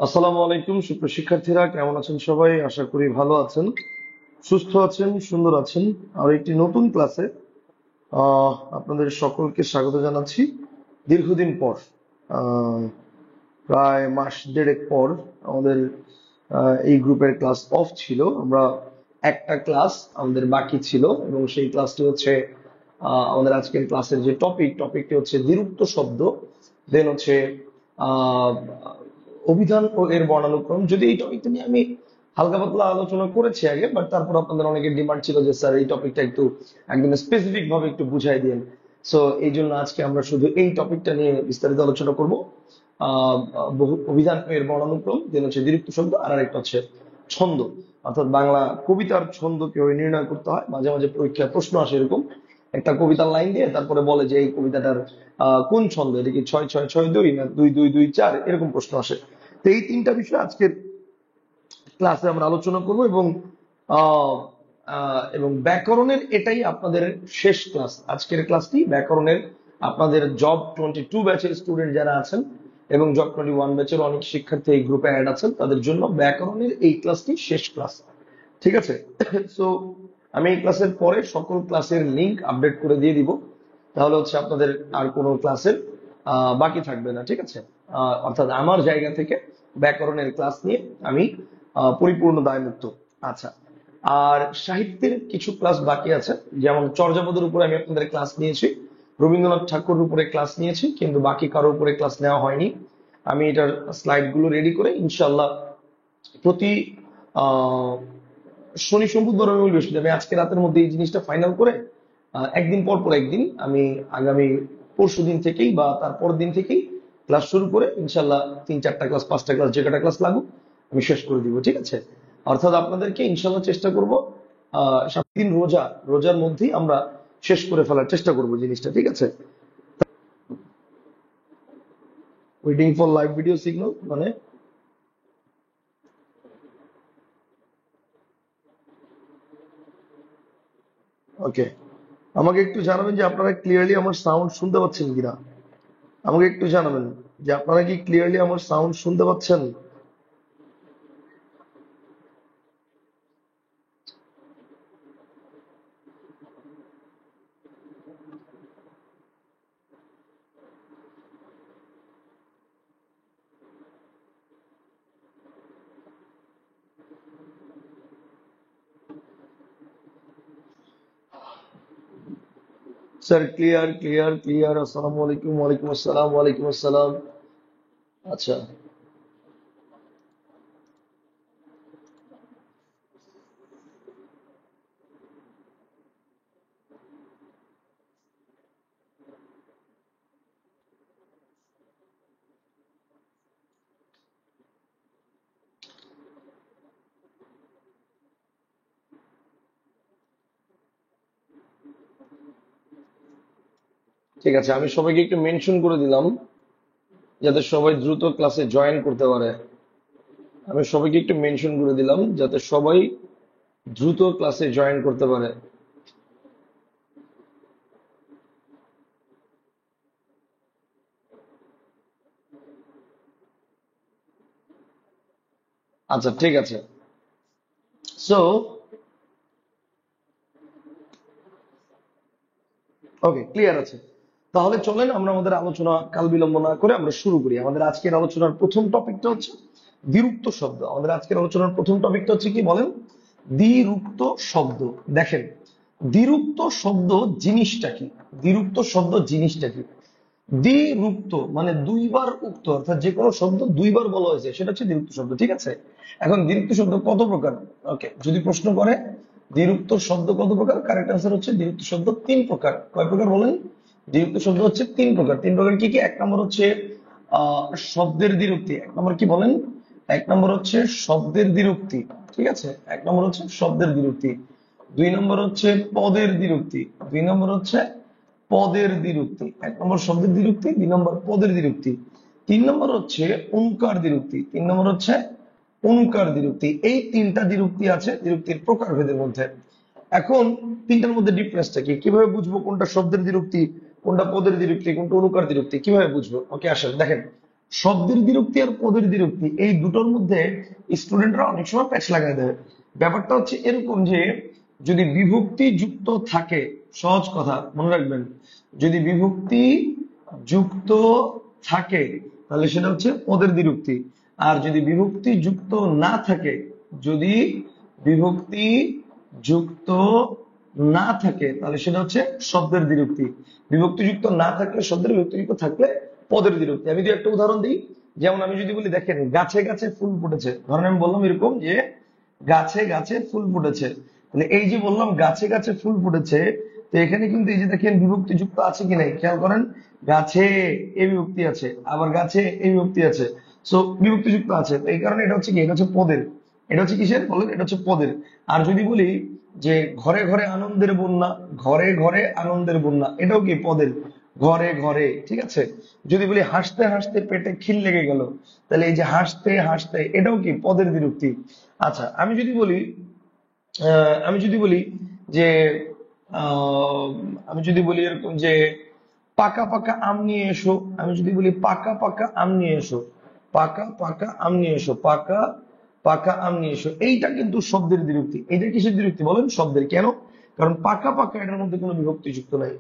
আসসালামু আলাইকুম সুপ্রিয় শিক্ষার্থীরা, কেমন আছেন সবাই? আশা করি ভালো আছেন, সুস্থ আছেন, সুন্দর আছেন। আর একটি নতুন ক্লাসে আপনাদের সকলকে স্বাগত জানাচ্ছি। দীর্ঘদিন পর, আহ, প্রায় মাস দেড়েক পর আমাদের এই গ্রুপের ক্লাস অফ ছিল। আমরা একটা ক্লাস আমাদের বাকি ছিল এবং সেই ক্লাসটি হচ্ছে আমাদের আজকের ক্লাসের যে টপিকটি হচ্ছে দ্বিরুক্ত শব্দ, দেন হচ্ছে আহ অভিধান ও এর বর্ণানুক্রম। যদি এই টপিকটা নিয়ে আমি হালকা পাতলা আলোচনা করেছি আগে, বাট তারপর আপনাদের অনেকের ডিমান্ড ছিল যে স্যার এই টপিকটা একটু একদম স্পেসিফিক ভাবে একটু বুঝাই দিন। সো এই জন্য আজকে আমরা শুধু এই টপিকটা নিয়ে বিস্তারিত আলোচনা করব। বহু অভিধান এর বর্ণানুক্রম, দেন হচ্ছে দ্বিরুক্ত শব্দ, আর আরেকটা হচ্ছে ছন্দ, অর্থাৎ বাংলা কবিতার ছন্দ কিভাবে নির্ণয় করতে হয়। মাঝে মাঝে পরীক্ষায় প্রশ্ন আসে এরকম, একটা কবিতার লাইন দিয়ে তারপরে বলে যে এই কবিতাটার কোন ছন্দ, এটা কি 6-6-6-2 না 2-2-2-4, এরকম প্রশ্ন আসে। তো এই তিনটা বিষয় আজকের ক্লাসে আমরা আলোচনা করব এবং আহ, ব্যাকরণের এটাই আপনাদের শেষ ক্লাস। আজকের ক্লাসটি ব্যাকরণের। আপনাদের জব 22 ব্যাচের স্টুডেন্ট যারা আছেন এবং জব 21 ব্যাচের অনেক শিক্ষার্থী এই গ্রুপে অ্যাড আছেন, তাদের জন্য ব্যাকরণের এই ক্লাসটি শেষ ক্লাস। ঠিক আছে? সো আমি এই ক্লাসের পরে সকল ক্লাসের লিংক আপডেট করে দিয়ে দিব, তাহলে হচ্ছে আপনাদের আর কোনো ক্লাসের বাকি থাকবে না। ঠিক আছে? অর্থাৎ আমার জায়গা থেকে ব্যাকরণের ক্লাস নিয়ে আমি পরিপূর্ণ দায়মুক্ত। আচ্ছা, আর সাহিত্যের কিছু ক্লাস বাকি আছে, যেমন চর্যাপদের উপরে আমি আপনাদের ক্লাস নিয়েছি, রবীন্দ্রনাথ ঠাকুরের উপরে ক্লাস নিয়েছি, কিন্তু বাকি কারোর উপরে ক্লাস নেওয়া হয়নি। আমি এটার স্লাইড গুলো রেডি করে ইনশাল্লাহ প্রতি আহ শনি, সোম, বুধবার, রবি, বৃহস্পতি আমি আজকে রাতের মধ্যে এই জিনিসটা ফাইনাল করে একদিন পর পর একদিন আমি আগামী পরশু দিন থেকেই বা তারপর দিন থেকেই ক্লাস শুরু করে ইনশাল্লাহ 3-4টা ক্লাস, 5টা ক্লাস, যে কটা ক্লাস লাগুক আমি শেষ করে দিব। ঠিক আছে? অর্থাৎ আপনাদেরকে ইনশাল্লাহ চেষ্টা করব 7 দিন রোজার মধ্যেই আমরা শেষ করে ফেলার চেষ্টা করব জিনিসটা। ঠিক আছে? Waiting for live video signal মানে ওকে। আমাকে একটু জানাবেন যে আপনারা ক্লিয়ারলি আমার সাউন্ড শুনতে পাচ্ছেন কিনা। আমাকে একটু জানাবেন যে আপনারা কি ক্লিয়ারলি আমার সাউন্ড শুনতে পাচ্ছেন। Sir clear, clear, clear. আসসালামু আলাইকুম। ওয়ালাইকুম আসসালাম। ওয়ালাইকুম আসসালাম। আচ্ছা, ঠিক আছে, আমি সবাইকে একটু মেনশন করে দিলাম যাতে সবাই দ্রুত ক্লাসে জয়েন করতে পারে। আমি সবাইকে একটু মেনশন করে দিলাম যাতে সবাই দ্রুত ক্লাসে জয়েন করতে পারে। আচ্ছা, ঠিক আছে। সো ওকে, ক্লিয়ার আছে। তাহলে চলেন আমরা আমাদের আলোচনা কাল বিলম্ব না করে আমরা শুরু করি। আমাদের আজকের আলোচনার প্রথম টপিকটা হচ্ছে দ্বিরুক্ত শব্দ। আমাদের আজকের আলোচনার প্রথম টপিকটা হচ্ছে কি বলেন? দ্বিরুক্ত শব্দ। দেখেন, দ্বিরুক্ত শব্দ জিনিসটা কি? দ্বিরুক্ত শব্দ জিনিসটা কি? দ্বিরুক্ত মানে দুইবার উক্ত, অর্থাৎ যে কোনো শব্দ দুইবার বলা হয়েছে সেটা হচ্ছে দ্বিরুক্ত শব্দ। ঠিক আছে? এখন দ্বিরুক্ত শব্দ কত প্রকার? ওকে, যদি প্রশ্ন করে দ্বিরুক্ত শব্দ কত প্রকার, কারেক্ট আনসার হচ্ছে দ্বিরুক্ত শব্দ 3 প্রকার। কয় প্রকার বলেন? দ্বিরুক্ত শব্দ হচ্ছে 3 প্রকার। 3 প্রকার কি কি? এক নম্বর হচ্ছে শব্দের দ্বিরুক্তি। এক নম্বর কি বলেন? এক নম্বর হচ্ছে শব্দের দ্বিরুক্তি। ঠিক আছে? এক নম্বর হচ্ছে শব্দের দ্বিরুক্তি। 2 নম্বর হচ্ছে পদের দ্বিরুক্তি। 2 নম্বর হচ্ছে পদের দ্বিরুক্তি। 1 নম্বর শব্দের দ্বিরুক্তি, 2 নম্বর পদের দ্বিরুক্তি। 3 নম্বর হচ্ছে ওঙ্কার দ্বিরুক্তি। 3 নম্বর হচ্ছে ওঙ্কার দ্বিরুক্তি। এই 3টা দ্বিরুক্তি আছে দ্বিরুক্তির প্রকারভেদের মধ্যে। এখন 3টার মধ্যে ডিফারেন্সটা কি? কিভাবে বুঝবো কোনটা শব্দের দ্বিরুক্তি, কোনটা পদের দ্বিরুক্তি, কোনটা অনুকার দ্বিরুক্তি? কিভাবে বুঝবো? ওকে, আসেন দেখেন। শব্দের দ্বিরুক্তি আর পদের দ্বিরুক্তি এই দুটোর মধ্যে স্টুডেন্টরা অনেক সময় প্যাচ লাগাই দেয়। ব্যাপারটা হচ্ছে এরকম যে যদি বিভক্তি যুক্ত থাকে, সহজ কথা মনে রাখবেন, যদি বিভক্তি যুক্ত থাকে তাহলে সেটা হচ্ছে পদের দ্বিরুক্তি। আর যদি বিভক্তি যুক্ত না থাকে, যদি বিভক্তি যুক্ত না থাকে তাহলে সেটা হচ্ছে শব্দের দ্বিরুক্তি। বিভক্তি যুক্ত না থাকলে শব্দের, বিভক্তি যুক্ত থাকলে পদের দ্বিরুক্তি। আমি যদি একটা উদাহরণ দিই, যেমন আমি যদি বলি দেখেন গাছে গাছে ফুল ফুটেছে, ধরেন আমি বললাম এরকম যে গাছে গাছে ফুল ফুটেছে, তাহলে এই যে বললাম গাছে গাছে ফুল ফুটেছে, তো এখানে কিন্তু এই যে দেখেন বিভক্তি যুক্ত আছে কি নাই খেয়াল করেন, গাছে এই বিভক্তি আছে, আবার গাছে এই বিভক্তি আছে, সো বিভক্তি যুক্ত আছে। তো এই কারণে এটা হচ্ছে কি, এটা হচ্ছে পদের। এটা হচ্ছে কিসের বলেন, এটা হচ্ছে পদের। আর যদি বলি যে ঘরে ঘরে আনন্দের বন্যা, ঘরে ঘরে আনন্দের বন্যা, এটাও কি পদের, ঘরে ঘরে, ঠিক আছে। যদি বলি হাসতে হাসতে পেটে খিল লেগে গেল, তাহলে এই যে হাসতে হাসতে এটাও কি পদের বিরক্তি। আচ্ছা আমি যদি বলি আমি যদি বলি যে আহ, আমি যদি বলি এরকম যে পাকা পাকা আম নিয়ে এসো, আমি যদি বলি পাকা পাকা আম নিয়ে এসো, পাকা পাকা আম নিয়ে এসো, পাকা পাকা আম নিয়ে এসো, এইটা কিন্তু শব্দের বিরক্তি। এইটা কিসের বিরক্তি বলেন, শব্দের। কেন? কারণ পাকা পাকা এটার মধ্যে কোনো বিভক্তি যুক্ত নাই।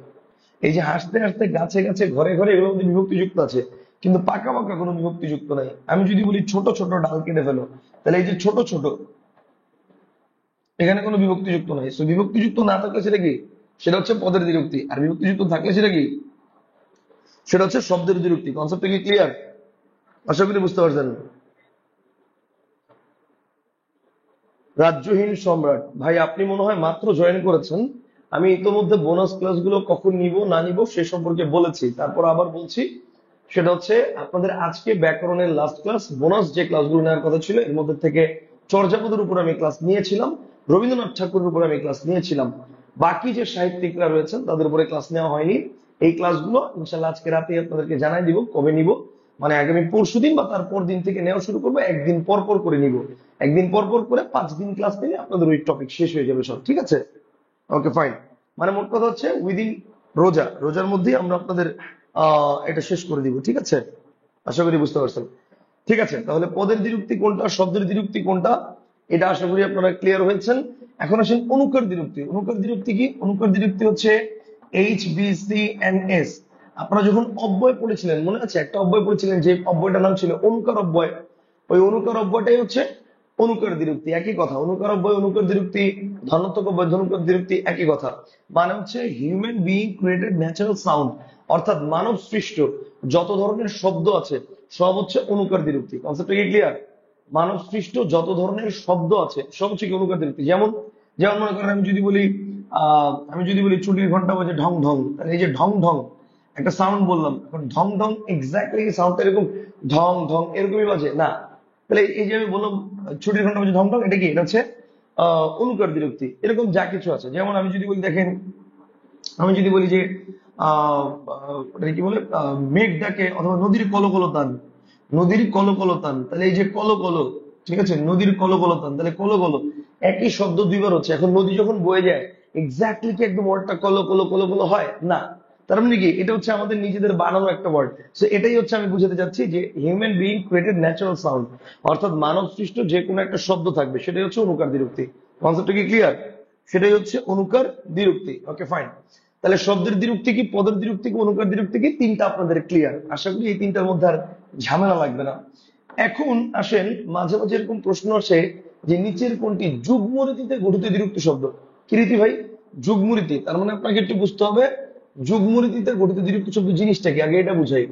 এই যে হাসতে হাসতে গাছে গাছে ঘরে ঘরে এগুলোর মধ্যে বিভক্তি যুক্ত আছে, কিন্তু পাকা পাকা কোনো বিভক্তি যুক্ত নাই। আমি যদি বলি ছোট ছোট ডাল কেটে ফেলো, তাহলে এই যে ছোট ছোট, এখানে কোনো বিভক্তি যুক্ত নাই। তো বিভক্তি যুক্ত না থাকলে সেটা কি, সেটা হচ্ছে পদের বিরক্তি। আর বিভক্তি যুক্ত থাকলে সেটা কি, সেটা হচ্ছে শব্দের বিরক্তি। কনসেপ্টটা কি ক্লিয়ার? আশা করি বুঝতে পারছেন। রাজ্যহীন সম্রাট, ভাই আপনি মনে হয় মাত্র জয়েন করেছেন। আমি ইতোমধ্যে বোনাস ক্লাসগুলো কখন নিব না নিব সে সম্পর্কে বলেছি, তারপর আবার বলছি। সেটা হচ্ছে আপনাদের আজকে ব্যাকরণের লাস্ট ক্লাস। বোনাস যে ক্লাসগুলো নেওয়ার কথা ছিল এর মধ্যে থেকে চর্যাপদের উপর আমি ক্লাস নিয়েছিলাম, রবীন্দ্রনাথ ঠাকুরের উপর আমি ক্লাস নিয়েছিলাম, বাকি যে সাহিত্যিকরা রয়েছেন তাদের উপরে ক্লাস নেওয়া হয়নি। এই ক্লাসগুলো ইনশাল্লাহ আজকে রাতে আপনাদেরকে জানাই দিব কবে নিব, মানে আগামী পরশুদিন বা তারপর দিন থেকে নেওয়া শুরু করবো, একদিন পর পর করে নিব। একদিন পর পর করে 5 দিন ক্লাস নিলে আপনাদের ওই টপিক শেষ হয়ে যাবে সব, ঠিক আছে? Okay fine. মানে মোট কথা হচ্ছে উইদিন রোজার মধ্যেই আমরা আপনাদের এটা শেষ করে দিব, ঠিক আছে? আশা করি বুঝতে পারছেন। ঠিক আছে, তাহলে পদের দ্বিরুক্তি কোনটা, শব্দের দ্বিরুক্তি কোনটা, এটা আশা করি আপনারা ক্লিয়ার হয়েছেন। এখন আসেন অনুকার দ্বিরুক্তি। অনুকার দ্বিরুক্তি কি? অনুকার দ্বিরুক্তি হচ্ছে H B C N S. আপনারা যখন অব্যয় পড়েছিলেন মনে আছে, একটা অব্যয় পড়েছিলেন যে অব্যয়টার নাম ছিল অনুকার অব্যয়। ওই অনুকার অব্যয়টাই হচ্ছে অনুকার দ্বিরুক্তি। একই কথা, অনুকার অব্যয় অনুকার দ্বিরুক্তি, ধনাত্মক অব্যয় ধনাত্মক দ্বিরুক্তি, একই কথা। মানে হচ্ছে human being created natural sound, অর্থাৎ মানব সৃষ্ট যত ধরনের শব্দ আছে সব হচ্ছে অনুকার দ্বিরুক্তি। কনসেপ্টটা কি ক্লিয়ার? মানব সৃষ্ট যত ধরনের শব্দ আছে সব হচ্ছে কি অনুকার দ্বিরুক্তি। যেমন যেমন মনে করেন আমি যদি বলি চুটির ঘন্টা বাজে ঢং ঢং, তাহলে এই যে ঢং ঢং একটা সাউন্ড বললাম, এখন ঢং ঢং এক্স্যাক্টলি সাউন্ডটা এরকম ঢং ঢং এরকমই বাজে না। তাহলে এই যে আমি বললাম ছুটির ঘন্টা বাজে ঢং ঢং, এটা কি? এটা হচ্ছে অনুকার বিরক্তি। এরকম যা কিছু আছে, যেমন আমি যদি বলি দেখেন, আমি যদি বলি যে ওটা কি বলে, মেঘ ডাকে অথবা নদীর কলকলতান, নদীর কলকলতান, তাহলে এই যে কলকল, ঠিক আছে, নদীর কলকলতান, তাহলে কলকল একই শব্দ দুইবার হচ্ছে। এখন নদী যখন বয়ে যায় এক্স্যাক্টলি কি একদম ওয়ার্ডটা কলকল কলকল হয় না। তার মানে কি, এটা হচ্ছে আমাদের নিজেদের বানানো একটা ওয়ার্ড। সো এটাই হচ্ছে আমি বুঝাতে চাচ্ছি যে human being created natural sound, অর্থাৎ মানব সৃষ্ট যে কোনো একটা শব্দ থাকবে সেটাই হচ্ছে অনুকার দ্বিরুক্তি। কনসেপ্টটা কি ক্লিয়ার? সেটাই হচ্ছে অনুকার দ্বিরুক্তি। ওকে ফাইন। তাহলে শব্দের দ্বিরুক্তি কি, পদের দ্বিরুক্তি কি, অনুকার দ্বিরুক্তি কি, তিনটা আপনাদের ক্লিয়ার। আশা করি এই তিনটার মধ্যে আর ঝামেলা লাগবে না। এখন আসেন, মাঝে মাঝে এরকম প্রশ্ন আসে যে নিচের কোনটি যুগ্মরীতিতে গঠিত দ্বিরুক্তি শব্দ। কি রীতি ভাই? যুগ্মরীতি, তার মানে আপনাকে একটু বুঝতে হবে যুগ্মরীতিতে গঠিত দ্বিরুক্তি শব্দ জিনিসটা কি, আগে এটা বুঝাই।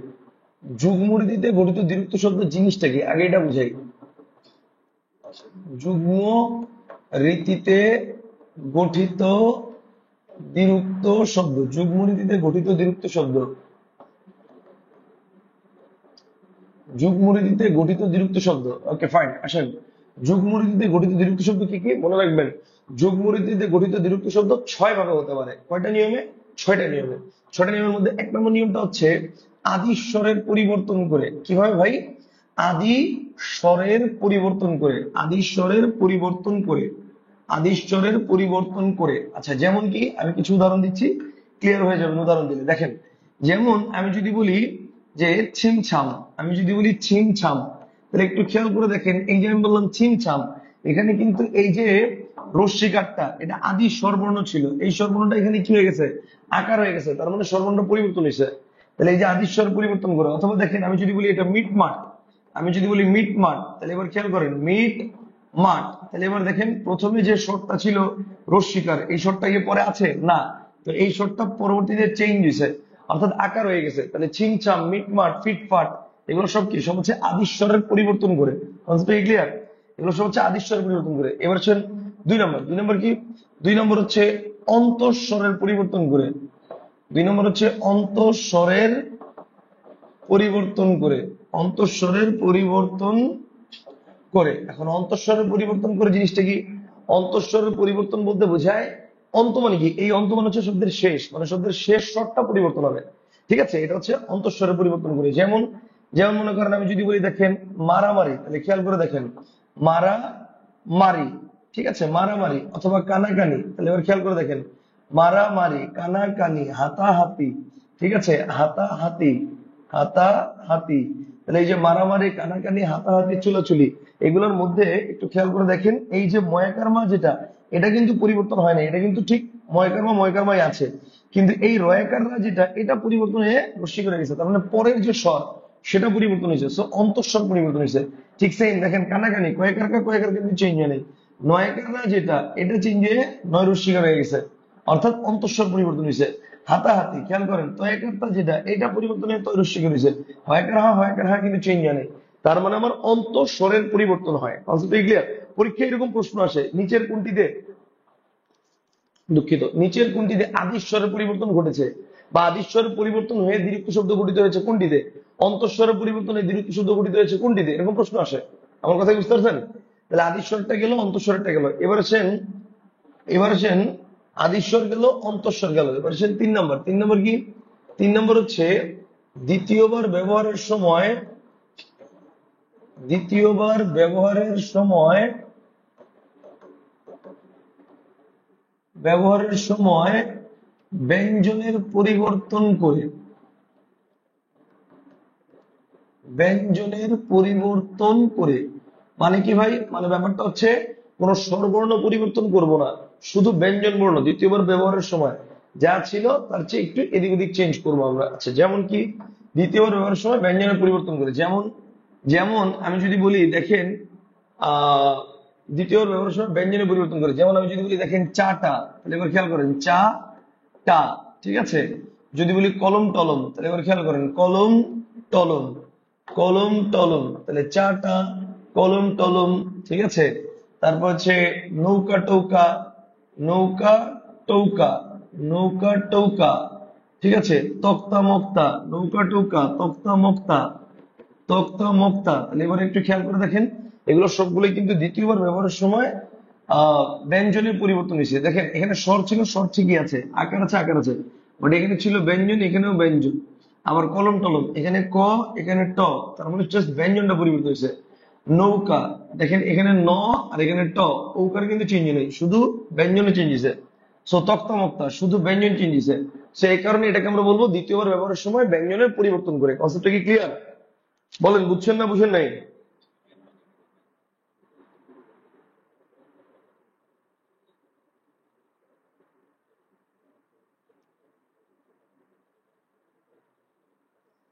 যুগ্মরীতিতে গঠিত দ্বিরুক্তি শব্দ জিনিসটা কি, আগে এটা বুঝাই। যুগ্ম রীতিতে গঠিত দ্বিরুক্ত শব্দ, যুগ্ম রীতিতে গঠিত দ্বিরুক্ত শব্দ, যুগ্ম রীতিতে গঠিত দ্বিরুক্ত শব্দ। Okay fine. আসেন, যুগ্ম রীতিতে গঠিত দ্বিরুক্ত শব্দ কি কি মনে রাখবেন। যুগ্ম রীতিতে গঠিত দ্বিরুক্ত শব্দ 6 ভাবে হতে পারে। কয়টা নিয়মে? 6টা নিয়মে। 6টা নিয়মের মধ্যে 1 নম্বর নিয়মটা হচ্ছে আদি স্বরের পরিবর্তন করে। কিভাবে ভাই? আদি স্বরের পরিবর্তন করে, আদি স্বরের পরিবর্তন করে, আদি স্বরের পরিবর্তন করে। আচ্ছা যেমন কি, আমি কিছু উদাহরণ দিচ্ছি, ক্লিয়ার হয়ে যাবে উদাহরণ দিলে। দেখেন, যেমন আমি যদি বলি যে ছিমছাম, আমি যদি বলি ছিমছাম, তাহলে একটু খেয়াল করে দেখেন, এই যে আমি বললাম ছিমছাম, এখানে কিন্তু এই যে রস্যিকারটা এটা আদি স্বরবর্ণ ছিল, এই স্বরবর্ণটা এখানে কি হয়ে গেছে, আকার হয়ে গেছে, তার মানে স্বরবর্ণ পরিবর্তন হয়েছে। তাহলে এই যে আদি স্বর পরিবর্তন করে, অথবা দেখেন আমি যদি বলি এটা মিট মাঠ, আমি যদি বলি মিট মাঠ, তাহলে এবার খেয়াল করেন মিট মাঠ, তাহলে এবার দেখেন প্রথমে যে স্বরটা ছিল রস্যিকার, এই স্বরটা গিয়ে পরে আছে না, তো এই স্বরটা পরবর্তীতে চেঞ্জ হয়েছে, অর্থাৎ আকার হয়ে গেছে। তাহলে ছিমছাম, মিটমাট, ফিটফাট, এগুলো সব কি, সব হচ্ছে আদিস্বরের পরিবর্তন করে। ক্লিয়ার? এগুলো সব হচ্ছে আদিস্বরের পরিবর্তন করে। এবার হচ্ছেন 2 নম্বর। 2 নম্বর কি? 2 নম্বর হচ্ছে অন্তঃস্বরের পরিবর্তন করে। 2 নম্বর হচ্ছে অন্তঃস্বরের পরিবর্তন করে, অন্তঃস্বরের পরিবর্তন করে। এখন অন্তঃস্বরের পরিবর্তন করে জিনিসটা কি? অন্তঃস্বরের পরিবর্তন বলতে বোঝায় অন্ত মানে কি, এই অন্ত মানে হচ্ছে শব্দের শেষ, মানে শব্দের শেষ স্বরটা পরিবর্তন হবে। ঠিক আছে, এটা হচ্ছে অন্তঃস্বরের পরিবর্তন করে। যেমন যেমন মনে করেন আমি যদি বলি দেখেন মারামারি, তাহলে খেয়াল করে দেখেন মারা মারি, ঠিক আছে, মারামারি, অথবা কানাকানি, তাহলে এবার খেয়াল করে দেখেন মারামারি, কানাকানি, হাতাহাতি, ঠিক আছে, হাতাহাতি, হাতাহাতি। তাহলে এই যে মারামারি, কানাকানি, হাতাহাতি, চুলাচুলি, এগুলোর মধ্যে একটু খেয়াল করে দেখেন এই যে ময়কারমা যেটা, এটা কিন্তু পরিবর্তন হয় না, এটা কিন্তু ঠিক ময়কারমা ময়কারমাই আছে, কিন্তু এই রয়াকাররা যেটা, এটা পরিবর্তন হয়ে রস্যি করে গেছে, তার মানে পরের যে স্বর সেটা পরিবর্তন হয়েছে, সো অন্তঃস্বর পরিবর্তন হয়েছে। ঠিক সেম দেখেন কানাকানি, কয়েকারকা কয়েকার কিন্তু চেঞ্জ হয় নাই, নয়কাররা যেটা, এটা চেঞ্জ হয়ে নয় রস্যিকার হয়ে গেছে, অর্থাৎ অন্তঃস্বর পরিবর্তন হয়েছে। হাতাহাতি খেয়াল করেন তয়কারটা যেটা, এটা পরিবর্তন হয়ে তয় রস্যিকার হয়েছে। হয়কার হা কিন্তু চেঞ্জ হয় নাই, তার মানে আমার অন্তঃস্বরের পরিবর্তন হয়। Concept clear? পরীক্ষায় এরকম প্রশ্ন আসে, নিচের কোনটিতে, দুঃখিত, নিচের কোনটিতে আদিস্বরের পরিবর্তন ঘটেছে, বা আদিস্বরের পরিবর্তন হয়ে দীর্ঘ শব্দ গঠিত হয়েছে কোনটিতে, অন্তঃস্বরের পরিবর্তন হয়ে দীর্ঘ শব্দ গঠিত হয়েছে কোনটিতে, এরকম প্রশ্ন আসে। আমার কথা বুঝতে পারছেন? তাহলে আদিস্বরটা গেল, অন্তঃস্বরটা গেল, এবার আসেন আদিস্বর গেল, অন্তঃস্বর গেল, এবার আসেন 3 নম্বর। 3 নম্বর কি? 3 নম্বর হচ্ছে দ্বিতীয়বার ব্যবহারের সময়, দ্বিতীয়বার ব্যবহারের সময়, ব্যবহারের সময় ব্যঞ্জনের পরিবর্তন করে, ব্যঞ্জনের পরিবর্তন করে, মানে কি ভাই? মানে ব্যাপারটা হচ্ছে কোন স্বরবর্ণ পরিবর্তন করব না, শুধু ব্যঞ্জন বর্ণ দ্বিতীয়বার ব্যবহারের সময় যা ছিল তার চেয়ে একটু এদিক ওদিক চেঞ্জ করবো আমরা। আচ্ছা, যেমন কি দ্বিতীয়বার ব্যবহারের সময় ব্যঞ্জনের পরিবর্তন করে, যেমন যেমন আমি যদি বলি দেখেন আহ দ্বিতীয়বার ব্যবহারের সময় ব্যঞ্জনের পরিবর্তন করে, যেমন আমি যদি বলি দেখেন চাটা, তাহলে এবার খেয়াল করেন চা টা, ঠিক আছে। যদি বলি কলম টলম, তাহলে এবার খেয়াল করেন কলম টলম, কলম টলম, তাহলে চাটা, কলম টলম, ঠিক আছে। তারপর হচ্ছে নৌকা টৌকা, নৌকা টৌকা, নৌকা টৌকা, ঠিক আছে। তক্তা মক্তা, নৌকা টৌকা, তক্তা মক্তা, তক্তা মক্তা। তাহলে এবার একটু খেয়াল করে দেখেন এগুলো সবগুলোই কিন্তু দ্বিতীয়বার ব্যবহারের সময় ব্যঞ্জনের পরিবর্তন হয়েছে। দেখেন এখানে স্বর ছিল, স্বর ঠিকই আছে, আকার আছে, আকার আছে, বাট এখানে ছিল ব্যঞ্জন, এখানেও ব্যঞ্জন। আবার কলম টলম, এখানে ক, এখানে ট, তার মানে জাস্ট ব্যঞ্জনটা পরিবর্তন হয়েছে। নৌকা, দেখেন এখানে ন আর এখানে ট, ওকার কিন্তু চেঞ্জ নেই, শুধু ব্যঞ্জনে চেঞ্জ হয়েছে। সো তক্তা মক্তা, শুধু ব্যঞ্জন চেঞ্জ হয়েছে। সো এই কারণে এটাকে আমরা বলবো দ্বিতীয়বার ব্যবহারের সময় ব্যঞ্জনের পরিবর্তন করে। কনসেপ্টটা কি ক্লিয়ার? বলেন বুঝছেন না বুঝেন নাই?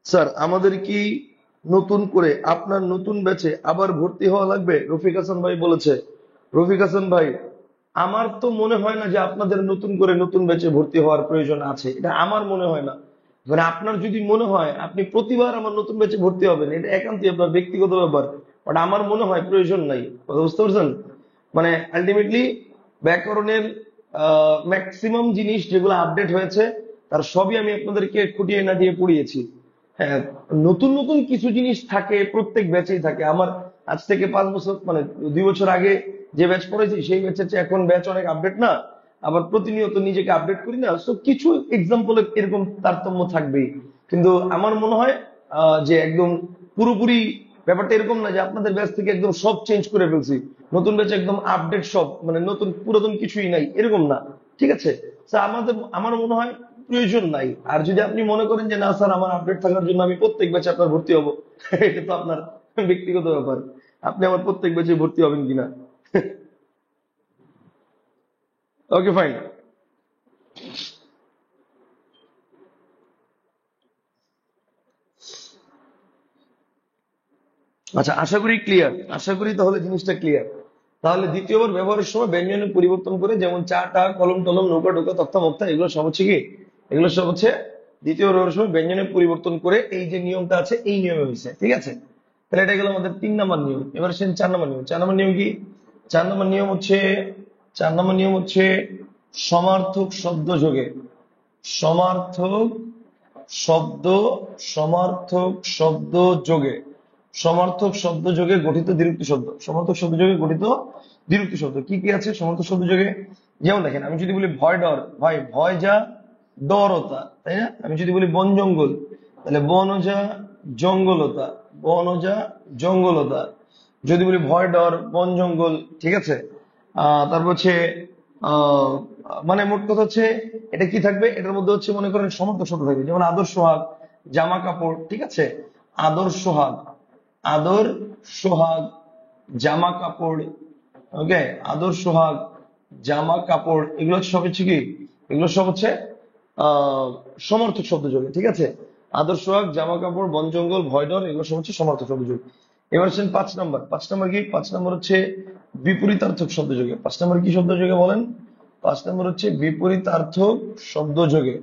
স্যার আমাদের কি নতুন করে আপনার নতুন ব্যাচে আবার ভর্তি হওয়া লাগবে? রফিক হাসান ভাই বলেছে। রফিক হাসান ভাই, আমার তো মনে হয় না যে আপনাদের নতুন করে নতুন ব্যাচে ভর্তি হওয়ার প্রয়োজন আছে, এটা আমার মনে হয় না। মানে আপনার যদি মনে হয় আপনি প্রতিবার আমার নতুন ব্যাচে ভর্তি হবেন, এটা একান্তই আপনার ব্যক্তিগত ব্যাপার, বাট আমার মনে হয় প্রয়োজন নাই। কথা বুঝতে পারছেন? মানে আলটিমেটলি ব্যাকরণের ম্যাক্সিমাম জিনিস যেগুলো আপডেট হয়েছে তার সবই আমি আপনাদেরকে খুঁটিয়ে না দিয়ে পড়িয়েছি। হ্যাঁ, নতুন নতুন কিছু জিনিস থাকে, প্রত্যেক ব্যাচেই থাকে। আমার আজ থেকে 5 বছর, মানে 2 বছর আগে যে ব্যাচ পড়েছি সেই ব্যাচের চেয়ে এখন ব্যাচ অনেক আপডেট না, আবার প্রতিনিয়ত নিজেকে আপডেট করি না, তো কিছু এক্সাম্পল এরকম তারতম্য থাকবেই। কিন্তু আমার মনে হয় যে একদম পুরোপুরি ব্যাপারটা এরকম না যে আপনাদের ব্যাচ থেকে একদম সব চেঞ্জ করে ফেলছি, নতুন ব্যাচ একদম আপডেট সব, মানে নতুন পুরাতন কিছুই নাই, এরকম না। ঠিক আছে, আমার মনে হয় প্রয়োজন নাই। আর যদি আপনি মনে করেন যে না স্যার আমার আপডেট থাকার জন্য আমি প্রত্যেক ব্যাচে আপনার ভর্তি হব, এটা তো আপনার ব্যক্তিগত ব্যাপার, আপনি আমার প্রত্যেক ব্যাচে ভর্তি হবেন কিনা। Okay fine. আচ্ছা, আশা করি ক্লিয়ার, আশা করি তাহলে জিনিসটা ক্লিয়ার। তাহলে দ্বিতীয়বার ব্যবহারের সময় ব্যঞ্জনের পরিবর্তন করে, যেমন চা টা কলম টলম নৌকা টোকা তক্তা মক্তা, এগুলো সব হচ্ছে কি, এগুলো সব হচ্ছে দ্বিতীয়বার ব্যবহারের সময় ব্যঞ্জনের পরিবর্তন করে এই যে নিয়মটা আছে এই নিয়মে হয়েছে, ঠিক আছে। তাহলে এটা গেল আমাদের 3 নম্বর নিয়ম। এবার সে 4 নম্বর নিয়ম। 4 নম্বর নিয়ম কি? 4 নম্বর নিয়ম হচ্ছে, 4 নম্বর নিয়ম হচ্ছে সমার্থক শব্দ যোগে, সমার্থক শব্দ, সমার্থক শব্দ যোগে, সমার্থক শব্দ যোগে গঠিত দ্বিরুক্তি শব্দ, সমার্থক শব্দ যোগে গঠিত দ্বিরুক্তি শব্দ কি কি আছে সমার্থক শব্দ যোগে? যেমন দেখেন, আমি যদি বলি ভয় ডর, ভাই ভয় যা ডরতা, তাই না? আমি যদি বলি বন জঙ্গল, তাহলে বন যা জঙ্গলতা, বন যা জঙ্গলতা। যদি বলি ভয় ডর বন জঙ্গল, ঠিক আছে। তারপর হচ্ছে আহ মানে মোট কথা হচ্ছে এটা কি থাকবে, এটার মধ্যে হচ্ছে মনে করেন সমার্থক শব্দ থাকবে, যেমন আদর সোহাগ, জামা কাপড়, ঠিক আছে। আদর সোহাগ, আদর সোহাগ, জামা কাপড়, ওকে। আদর সোহাগ, জামা কাপড়, এগুলো সব হচ্ছে কি, এগুলো সব হচ্ছে সমার্থক শব্দ যোগে, ঠিক আছে। আদর সোহাগ, জামা কাপড়, বন জঙ্গল, ভয় ডর, এগুলো সব হচ্ছে সমার্থক শব্দ যোগ। এবার হচ্ছেন 5 নম্বর। 5 নম্বর কি? 5 নম্বর হচ্ছে বিপরীতার্থক শব্দ যোগে। 5 নম্বর কি শব্দ যোগে বলেন? 5 নম্বর হচ্ছে বিপরীতার্থক শব্দ যোগে,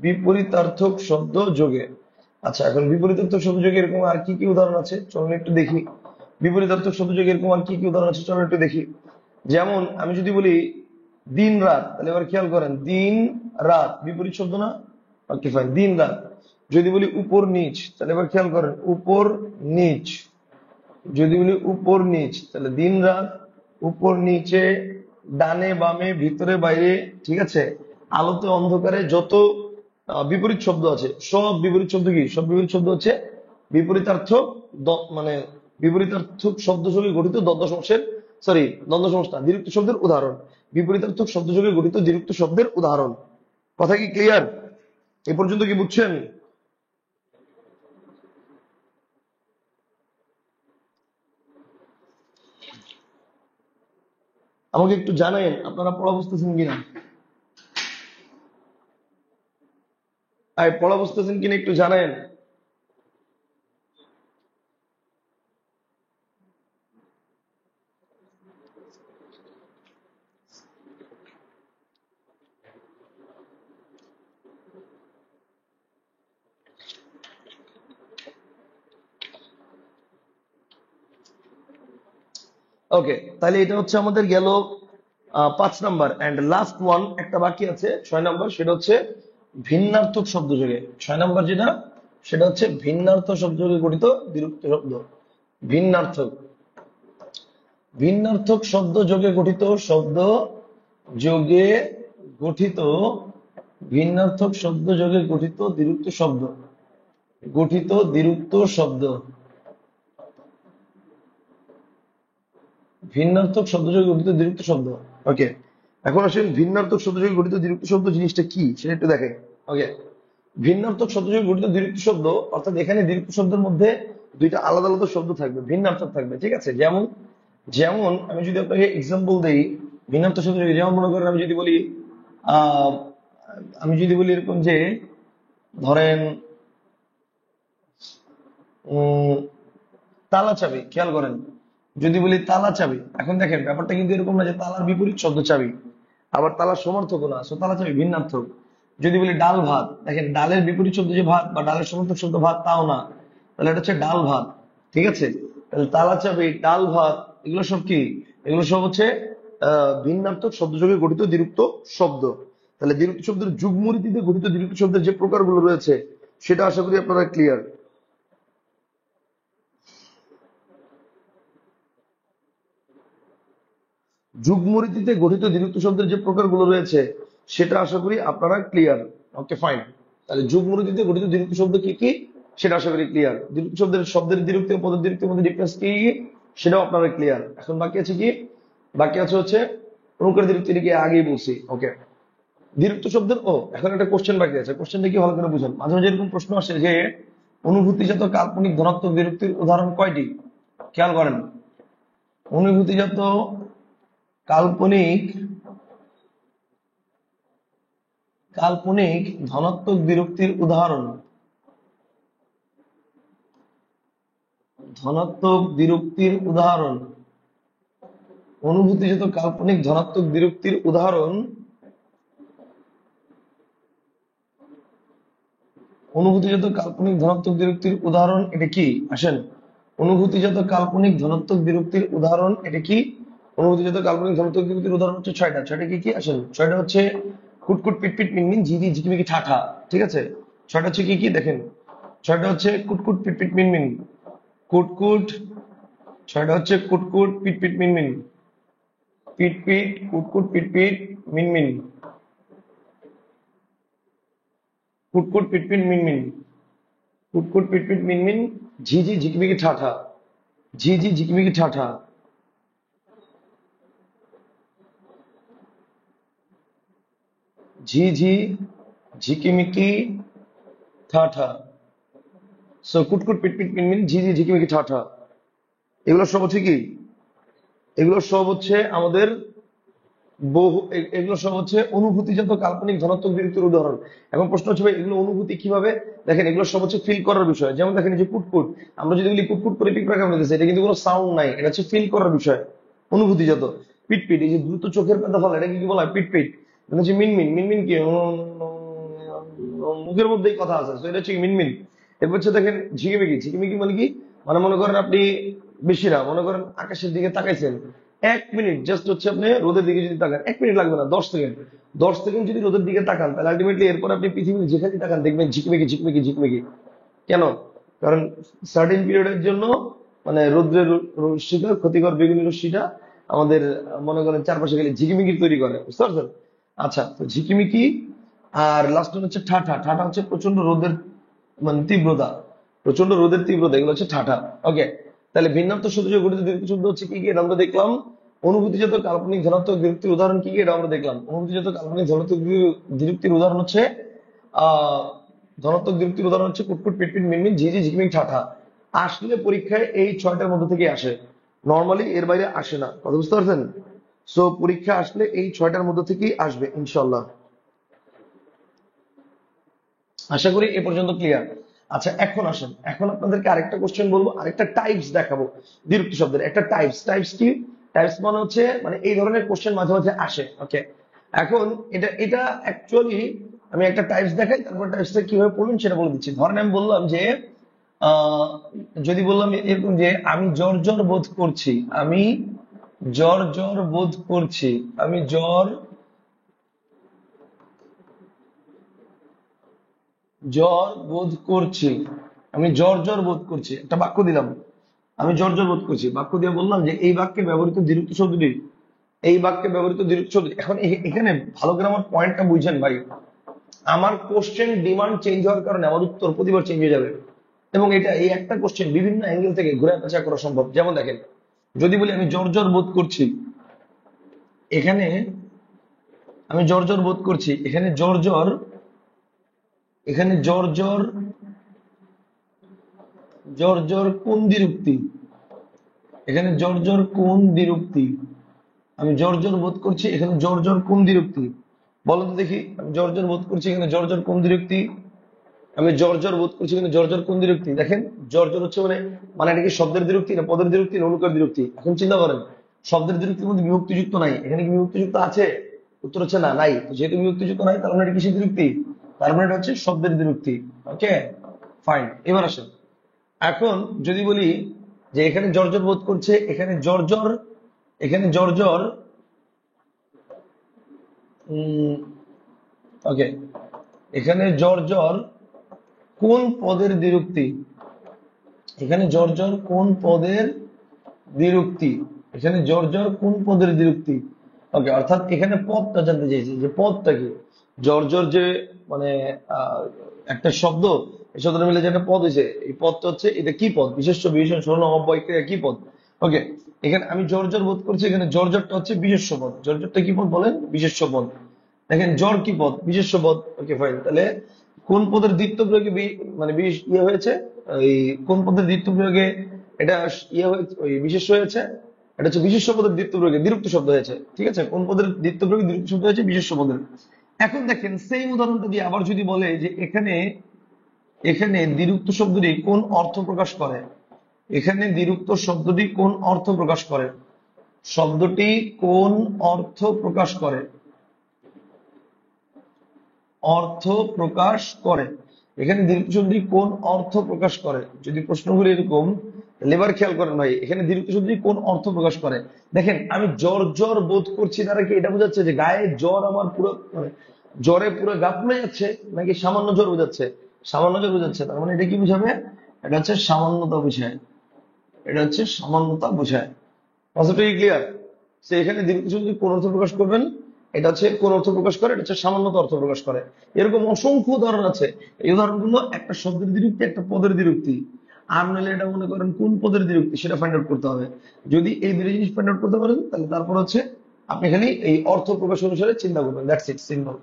বিপরীতার্থক শব্দ যোগে। আচ্ছা, এখন বিপরীতার্থক শব্দ যোগে এরকম আর কি কি উদাহরণ আছে চলুন একটু দেখি। বিপরীতার্থক শব্দ যোগে এরকম আর কি কি উদাহরণ আছে চলুন একটু দেখি। যেমন আমি যদি বলি দিন রাত, তাহলে এবার খেয়াল করেন, দিন রাত বিপরীত শব্দ না? ওকে ফাইন, দিন রাত। যদি বলি উপর নিচ, তাহলে এবার খেয়াল করেন, উপর নিচ। যদি বলি উপর নিচ, তাহলে দিন রাত, উপর নিচে, ডানে বামে, ভিতরে বাইরে, ঠিক আছে। আলোতে অন্ধকারে, যত বিপরীত শব্দ আছে সব বিপরীত শব্দ কি, সব বিপরীত শব্দ হচ্ছে বিপরীতার্থক মানে বিপরীতার্থক শব্দ যোগে গঠিত দ্বন্দ্ব সমাসের, সরি দ্বন্দ্ব সমাস না, দ্বিরুক্ত শব্দের উদাহরণ। বিপরীতার্থক শব্দ যোগে গঠিত দ্বিরুক্ত শব্দের উদাহরণ। কথা কি ক্লিয়ার? এ পর্যন্ত কি বুঝছেন? আমাকে একটু জানেন আপনারা পড়া বুঝতেছেন কিনা, পড়া বুঝতেছেন কিনা একটু জানেন। ওকে, তাহলে এটা হচ্ছে আমাদের গেল 5 নম্বর, এন্ড লাস্ট ওয়ান একটা বাকি আছে 6 নম্বর, সেটা হচ্ছে ভিন্নার্থক শব্দ যোগে। 6 নম্বর যেটা, সেটা হচ্ছে ভিন্নার্থক শব্দ যোগে গঠিত বিরুক্ত শব্দ। ভিন্নার্থক, ভিন্নার্থক শব্দ যোগে গঠিত শব্দ যোগে গঠিত, ভিন্নার্থক শব্দ যোগে গঠিত দ্বিরুক্ত শব্দ, গঠিত দ্বিরুক্ত শব্দ, ভিন্নার্থক শব্দযোগে গঠিত দ্বিরুক্ত শব্দ। ওকে, এখন আসেন ভিন্নার্থক শব্দযোগে গঠিত দ্বিরুক্ত শব্দ জিনিসটা কি সেটা একটু দেখেন। ওকে, ভিন্নার্থক শব্দযোগে গঠিত দ্বিরুক্ত শব্দ, অর্থাৎ এখানে দ্বিরুক্ত শব্দের মধ্যে দুইটা আলাদা আলাদা শব্দ থাকবে, ভিন্নার্থক থাকবে, ঠিক আছে। যেমন, যেমন আমি যদি আপনাকে এক্সাম্পল দেই ভিন্নার্থক শব্দযোগে, যেমন মনে করেন আমি যদি বলি আহ আমি যদি বলি এরকম যে, ধরেন তালা চাবি, খেয়াল করেন, যদি বলি তালা চাবি, এখন দেখেন ব্যাপারটা কিন্তু এরকম না যে তালার বিপরীত শব্দ চাবি, আবার তালার সমার্থক না, তালা চাবি ভিন্নার্থক। যদি বলি ডাল ভাত, দেখেন ডালের বিপরীত শব্দ যে ভাত, বা ডালের সমার্থক শব্দ ভাত তাও না, তাহলে এটা হচ্ছে ডাল ভাত, ঠিক আছে। তাহলে তালা চাবি, ডাল ভাত, এগুলো সব কি, এগুলো সব হচ্ছে ভিন্নার্থক শব্দযোগে গঠিত দ্বিরুক্ত শব্দ। তাহলে দ্বিরুক্ত শব্দের যুগ্মরীতিতে গঠিত দ্বিরুক্ত শব্দের যে প্রকারগুলো রয়েছে সেটা আশা করি আপনারা ক্লিয়ার। যুগ্মরীতিতে গঠিত দ্বিরুক্ত শব্দের যে প্রকারগুলো রয়েছে সেটা আশা করি আপনারা ক্লিয়ার। ওকে ফাইন, তাহলে যুগ্মরীতিতে গঠিত দ্বিরুক্ত শব্দ কি কি সেটা আশা করি ক্লিয়ার। দ্বিরুক্ত শব্দের শব্দের দ্বিরুক্তি ও পদের দ্বিরুক্তির মধ্যে ডিফারেন্স কি সেটাও আপনারা ক্লিয়ার। এখন বাকি আছে কি, বাকি আছে হচ্ছে অনুকার দ্বিরুক্তি, আগেই বলছি। ওকে, বিরক্ত শব্দের এখন একটা কোশ্চেন বাকি আছে, কোশ্চেনটা কি ভালো করে বুঝুন। মাঝে মাঝে এরকম প্রশ্ন আসে যে অনুভূতিজাত কাল্পনিক ধনাত্মক বিরক্তির উদাহরণ কয়টি? খেয়াল করেন, অনুভূতিজাত কাল্পনিক কাল্পনিক ধনাত্মক বিরক্তির উদাহরণ, ধনাত্মক বিরক্তির উদাহরণ, অনুভূতিজাত কাল্পনিক ধনাত্মক বিরক্তির উদাহরণ, অনুভূতিজাত কাল্পনিক ধনাত্মক বিরক্তির উদাহরণ এটা কি? আসেন, অনুভূতিজাত কাল্পনিক ধনাত্মক বিরক্তির উদাহরণ এটা কি? অনুভূতিজাত কাল্পনিক ধনাত্মক বিরক্তির উদাহরণ হচ্ছে ছয়টা। ছয়টা কি কি? আসেন, ছয়টা হচ্ছে কুটকুট পিটপিট মিনমিন ঝিঝি ঝিকিমিকি ঠাঠা। ঠিক আছে, ছয়টা হচ্ছে কি কি দেখেন, ছয়টা হচ্ছে কুটকুট পিটপিট মিনমিন, কুটকুট, ছয়টা হচ্ছে কুটকুট পিটপিট মিনমিন, পিটপিট কুটকুট পিটপিট মিনমিন, কুটকুট পিটপিট মিনমিন, কুটকুট পিটপিট মিনমিন, ঝিঝি ঝিকিমিকি ঠাঠা, ঝিঝি ঝিকিমিকি ঠাঠা, ঝিঝি ঝিকিমিকি ঠাঠা। সো কুটকুট পিটপিট মিনমিন, ঝিঝি ঝিকিমিকি ঠাঠা, এগুলো সব হচ্ছে কি? এগুলো সব হচ্ছে আমাদের এগুলো সব হচ্ছে অনুভূতিজাত কাল্পনিক ধনাত্মক বিরক্তির উদাহরণ। এখন প্রশ্ন হচ্ছে ভাই এগুলো অনুভূতি কিভাবে? দেখেন, এগুলো সব হচ্ছে ফিল করার বিষয়। যেমন দেখেন এই যে কুটকুট, আমরা যদি বলি কুটকুট করে পিঁপড়া কামড়ে দিচ্ছে, এটা কিন্তু কোনো সাউন্ড নাই, এটা হচ্ছে ফিল করার বিষয়, অনুভূতিজাত। পিটপিট, এই যে দ্রুত চোখের পাতা ফল, এটা কি বলা হয়? পিটপিট। এটা হচ্ছে মিনমিন, মিনমিন কি মুখের মধ্যেই কথা আছে, তো এটা হচ্ছে মিনমিন। এরপর হচ্ছে দেখেন ঝিকিমিকি, ঝিকিমিকি মানে কি? মানে মনে করেন আপনি বেশিরা মনে করেন আকাশের দিকে তাকাইছেন, 1 মিনিট জাস্ট হচ্ছে আপনি রোদের দিকে যদি তাকান, 1 মিনিট লাগবে না, 10 সেকেন্ড, 10 সেকেন্ড যদি রোদের দিকে তাকান, তাহলে আলটিমেটলি এরপর আপনি পৃথিবীর যেখানে তাকান দেখবেন ঝিকমিকি ঝিকমিকি ঝিকমিকি। কেন? কারণ সার্টেন পিরিয়ডের জন্য মানে রোদ্রের রশ্মিটা, ক্ষতিকর বেগুনি রশ্মিটা আমাদের মনে করেন চারপাশে গেলে ঝিকিমিকি তৈরি করে, বুঝতে পারছেন? আচ্ছা, তো ঝিকিমিকি। আর লাস্ট হচ্ছে ঠাঠা, ঠাঠা হচ্ছে প্রচন্ড রোদের মানে তীব্রতা, প্রচন্ড রোদের তীব্রতা, এগুলো হচ্ছে ঠাঠা। ওকে, তাহলে ভিন্নাত্ম সূত্র গঠিত দীর্ঘ শব্দ হচ্ছে কি কি? এটা আমরা দেখলাম। অনুভূতিজাত কাল্পনিক ধনাত্মক বিরক্তির উদাহরণ কি কি? এটা আমরা দেখলাম। অনুভূতিজাত কাল্পনিক ধনাত্মক বিরক্তির উদাহরণ হচ্ছে আহ ধনাত্মক বিরক্তির উদাহরণ হচ্ছে কুটকুট পিটপিট মিনমিন ঝিঝি ঝিকমিক ঠাঠা। আসলে পরীক্ষায় এই ছয়টার মধ্যে থেকে আসে, নর্মালি এর বাইরে আসে না। কথা বুঝতে পারছেন? সো পরীক্ষা আসলে এই ছয়টার মধ্যে থেকেই আসবে ইনশাল্লাহ। আশা করি এ পর্যন্ত ক্লিয়ার। আচ্ছা, এখন আসেন, এখন আপনাদেরকে আরেকটা কোশ্চেন বলবো, আরেকটা টাইপস দেখাবো বিরক্তি শব্দের। একটা টাইপস, টাইপস কি? টাইপস মানে হচ্ছে মানে এই ধরনের কোশ্চেন মাঝে মাঝে আসে। ওকে, এখন এটা এটা অ্যাকচুয়ালি আমি একটা টাইপস দেখাই, তারপর টাইপসটা কিভাবে পড়বেন সেটা বলে দিচ্ছি। ধরেন আমি বললাম যে আহ যদি বললাম এরকম যে আমি জ্বর জ্বর বোধ করছি, আমি জ্বর জ্বর বোধ করছি, আমি জ্বর জ্বর বোধ করছি, আমি জ্বর জ্বর বোধ করছি, একটা বাক্য দিলাম, আমি জ্বর জ্বর বোধ করছি। বাক্য দিয়ে বললাম যে এই বাক্যে ব্যবহৃত দ্বিরুক্ত শব্দটি, এই বাক্যে ব্যবহৃত দ্বিরুক্ত শব্দটি। এখন এখানে ভালো করে আমার পয়েন্টটা বুঝছেন ভাই? আমার কোশ্চেন ডিমান্ড চেঞ্জ হওয়ার কারণে আমার উত্তর প্রতিবার চেঞ্জ হয়ে যাবে, এবং এটা এই একটা কোশ্চেন বিভিন্ন অ্যাঙ্গেল থেকে ঘুরে পেঁচা করা সম্ভব। যেমন দেখেন, যদি বলি আমি জ্বর জ্বর বোধ করছি, এখানে আমি জ্বর জ্বর বোধ করছি, এখানে জ্বর জ্বর, এখানে জ্বর জ্বর, জ্বর জ্বর কোন দ্বিরুক্তি? এখানে জ্বর জ্বর কোন দ্বিরুক্তি? আমি জ্বর জ্বর বোধ করছি, এখানে জ্বর জ্বর কোন দ্বিরুক্তি? বলো তো দেখি, আমি জ্বর জ্বর বোধ করছি, এখানে জ্বর জ্বর কোন দ্বিরুক্তি? আমি জ্বর জ্বর বোধ করছি, এখানে জ্বর জ্বর কোন দ্বিরুক্তি? দেখেন, জ্বর জ্বর হচ্ছে মানে মানে এটা কি শব্দের দ্বিরুক্তি না পদের দ্বিরুক্তি না অনুকার দ্বিরুক্তি? এখন চিন্তা করেন, শব্দের দ্বিরুক্তির মধ্যে বিভক্তিযুক্ত নাই, এখানে কি বিভক্তিযুক্ত আছে? উত্তর হচ্ছে না, নাই। তো যেহেতু বিভক্তিযুক্ত নাই, তার মানে এটা কিসের দ্বিরুক্তি? তার মানে এটা হচ্ছে শব্দের দ্বিরুক্তি। ওকে, ফাইন। এবার আসেন, এখন যদি বলি যে এখানে জ্বর জ্বর বোধ করছে, এখানে জ্বর জ্বর, এখানে জ্বর জ্বর, ওকে, এখানে জ্বর জ্বর কোন পদের দ্বিরুক্তি? এখানে জ্বর জ্বর কোন পদের দ্বিরুক্তি? এখানে জ্বর জ্বর কোন পদের দ্বিরুক্তি? ওকে, অর্থাৎ এখানে পদটা জানতে চাইছি যে পদটা কি। জ্বর জ্বর যে মানে একটা শব্দ, এই শব্দটা মিলে যে একটা পদ হয়েছে, এই পদটা হচ্ছে এটা কি পদ? বিশেষ্য বিশেষণ সর্বনাম অব্যয় ক্রিয়া কি পদ? ওকে, এখানে আমি জ্বর জ্বর বোধ করছি, এখানে জ্বর জ্বরটা হচ্ছে বিশেষ্য পদ। জ্বর জ্বরটা কি পদ বলেন? বিশেষ্য পদ। দেখেন জ্বর কি পদ? বিশেষ্য পদ। ওকে ফাইন। তাহলে কোন পদের দ্বিত্ব প্রয়োগে মানে ইয়ে হয়েছে, ওই কোন পদের দ্বিত্ব প্রয়োগে এটা ইয়ে হয়েছে, ওই বিশেষ্য হয়েছে? এটা হচ্ছে বিশেষ্য পদের দ্বিত্ব প্রয়োগে দ্বিরুক্ত শব্দ হয়েছে। ঠিক আছে, কোন পদের দ্বিত্ব প্রয়োগে দ্বিরুক্ত শব্দ হয়েছে? বিশেষ্য পদের। এখন দেখেন সেই উদাহরণটা দিয়ে আবার যদি বলে যে এখানে এখানে দ্বিরুক্ত শব্দটি কোন অর্থ প্রকাশ করে, এখানে দ্বিরুক্ত শব্দটি কোন অর্থ প্রকাশ করে, শব্দটি কোন অর্থ প্রকাশ করে, অর্থ প্রকাশ করে, এখানে দ্বিরুক্ত শব্দটি কোন অর্থ প্রকাশ করে, যদি প্রশ্নগুলো এরকম, লেবার খেয়াল করেন ভাই, এখানে দ্বিরুক্ত শব্দটি কোন অর্থ প্রকাশ করে। দেখেন আমি জ্বর জ্বর বোধ করছি, দ্বারা কি এটা বোঝাচ্ছে যে গায়ে জ্বর আমার পুরো মানে জ্বরে পুরো গা পুড়ে যাচ্ছে, নাকি সামান্য জ্বর বোঝাচ্ছে? সামান্য জ্বর বোঝাচ্ছে। তার মানে এটা কি বুঝাবে? এটা হচ্ছে সামান্যতা বুঝায়। এটা হচ্ছে সামান্যতা বোঝায়। কনসেপ্টটা কি ক্লিয়ার? সে এখানে দ্বিরুক্ত শব্দ কোন অর্থ প্রকাশ করবেন? এটা হচ্ছে কোন অর্থ প্রকাশ করে, এটা হচ্ছে সামান্যতা অর্থ প্রকাশ করে। এরকম অসংখ্য উদাহরণ আছে। এই উদাহরণগুলো একটা শব্দের দ্বিরুক্তি, একটা পদের দ্বিরুক্তি। আর নইলে এটা মনে করেন কোন পদের দ্বিরুক্তি সেটা ফাইন্ড আউট করতে হবে। যদি এই দুটো জিনিস ফাইন্ড আউট করতে পারেন, তাহলে তারপর হচ্ছে আপনি খালি এই অর্থ প্রকাশ অনুসারে চিন্তা করবেন। That's it, simple.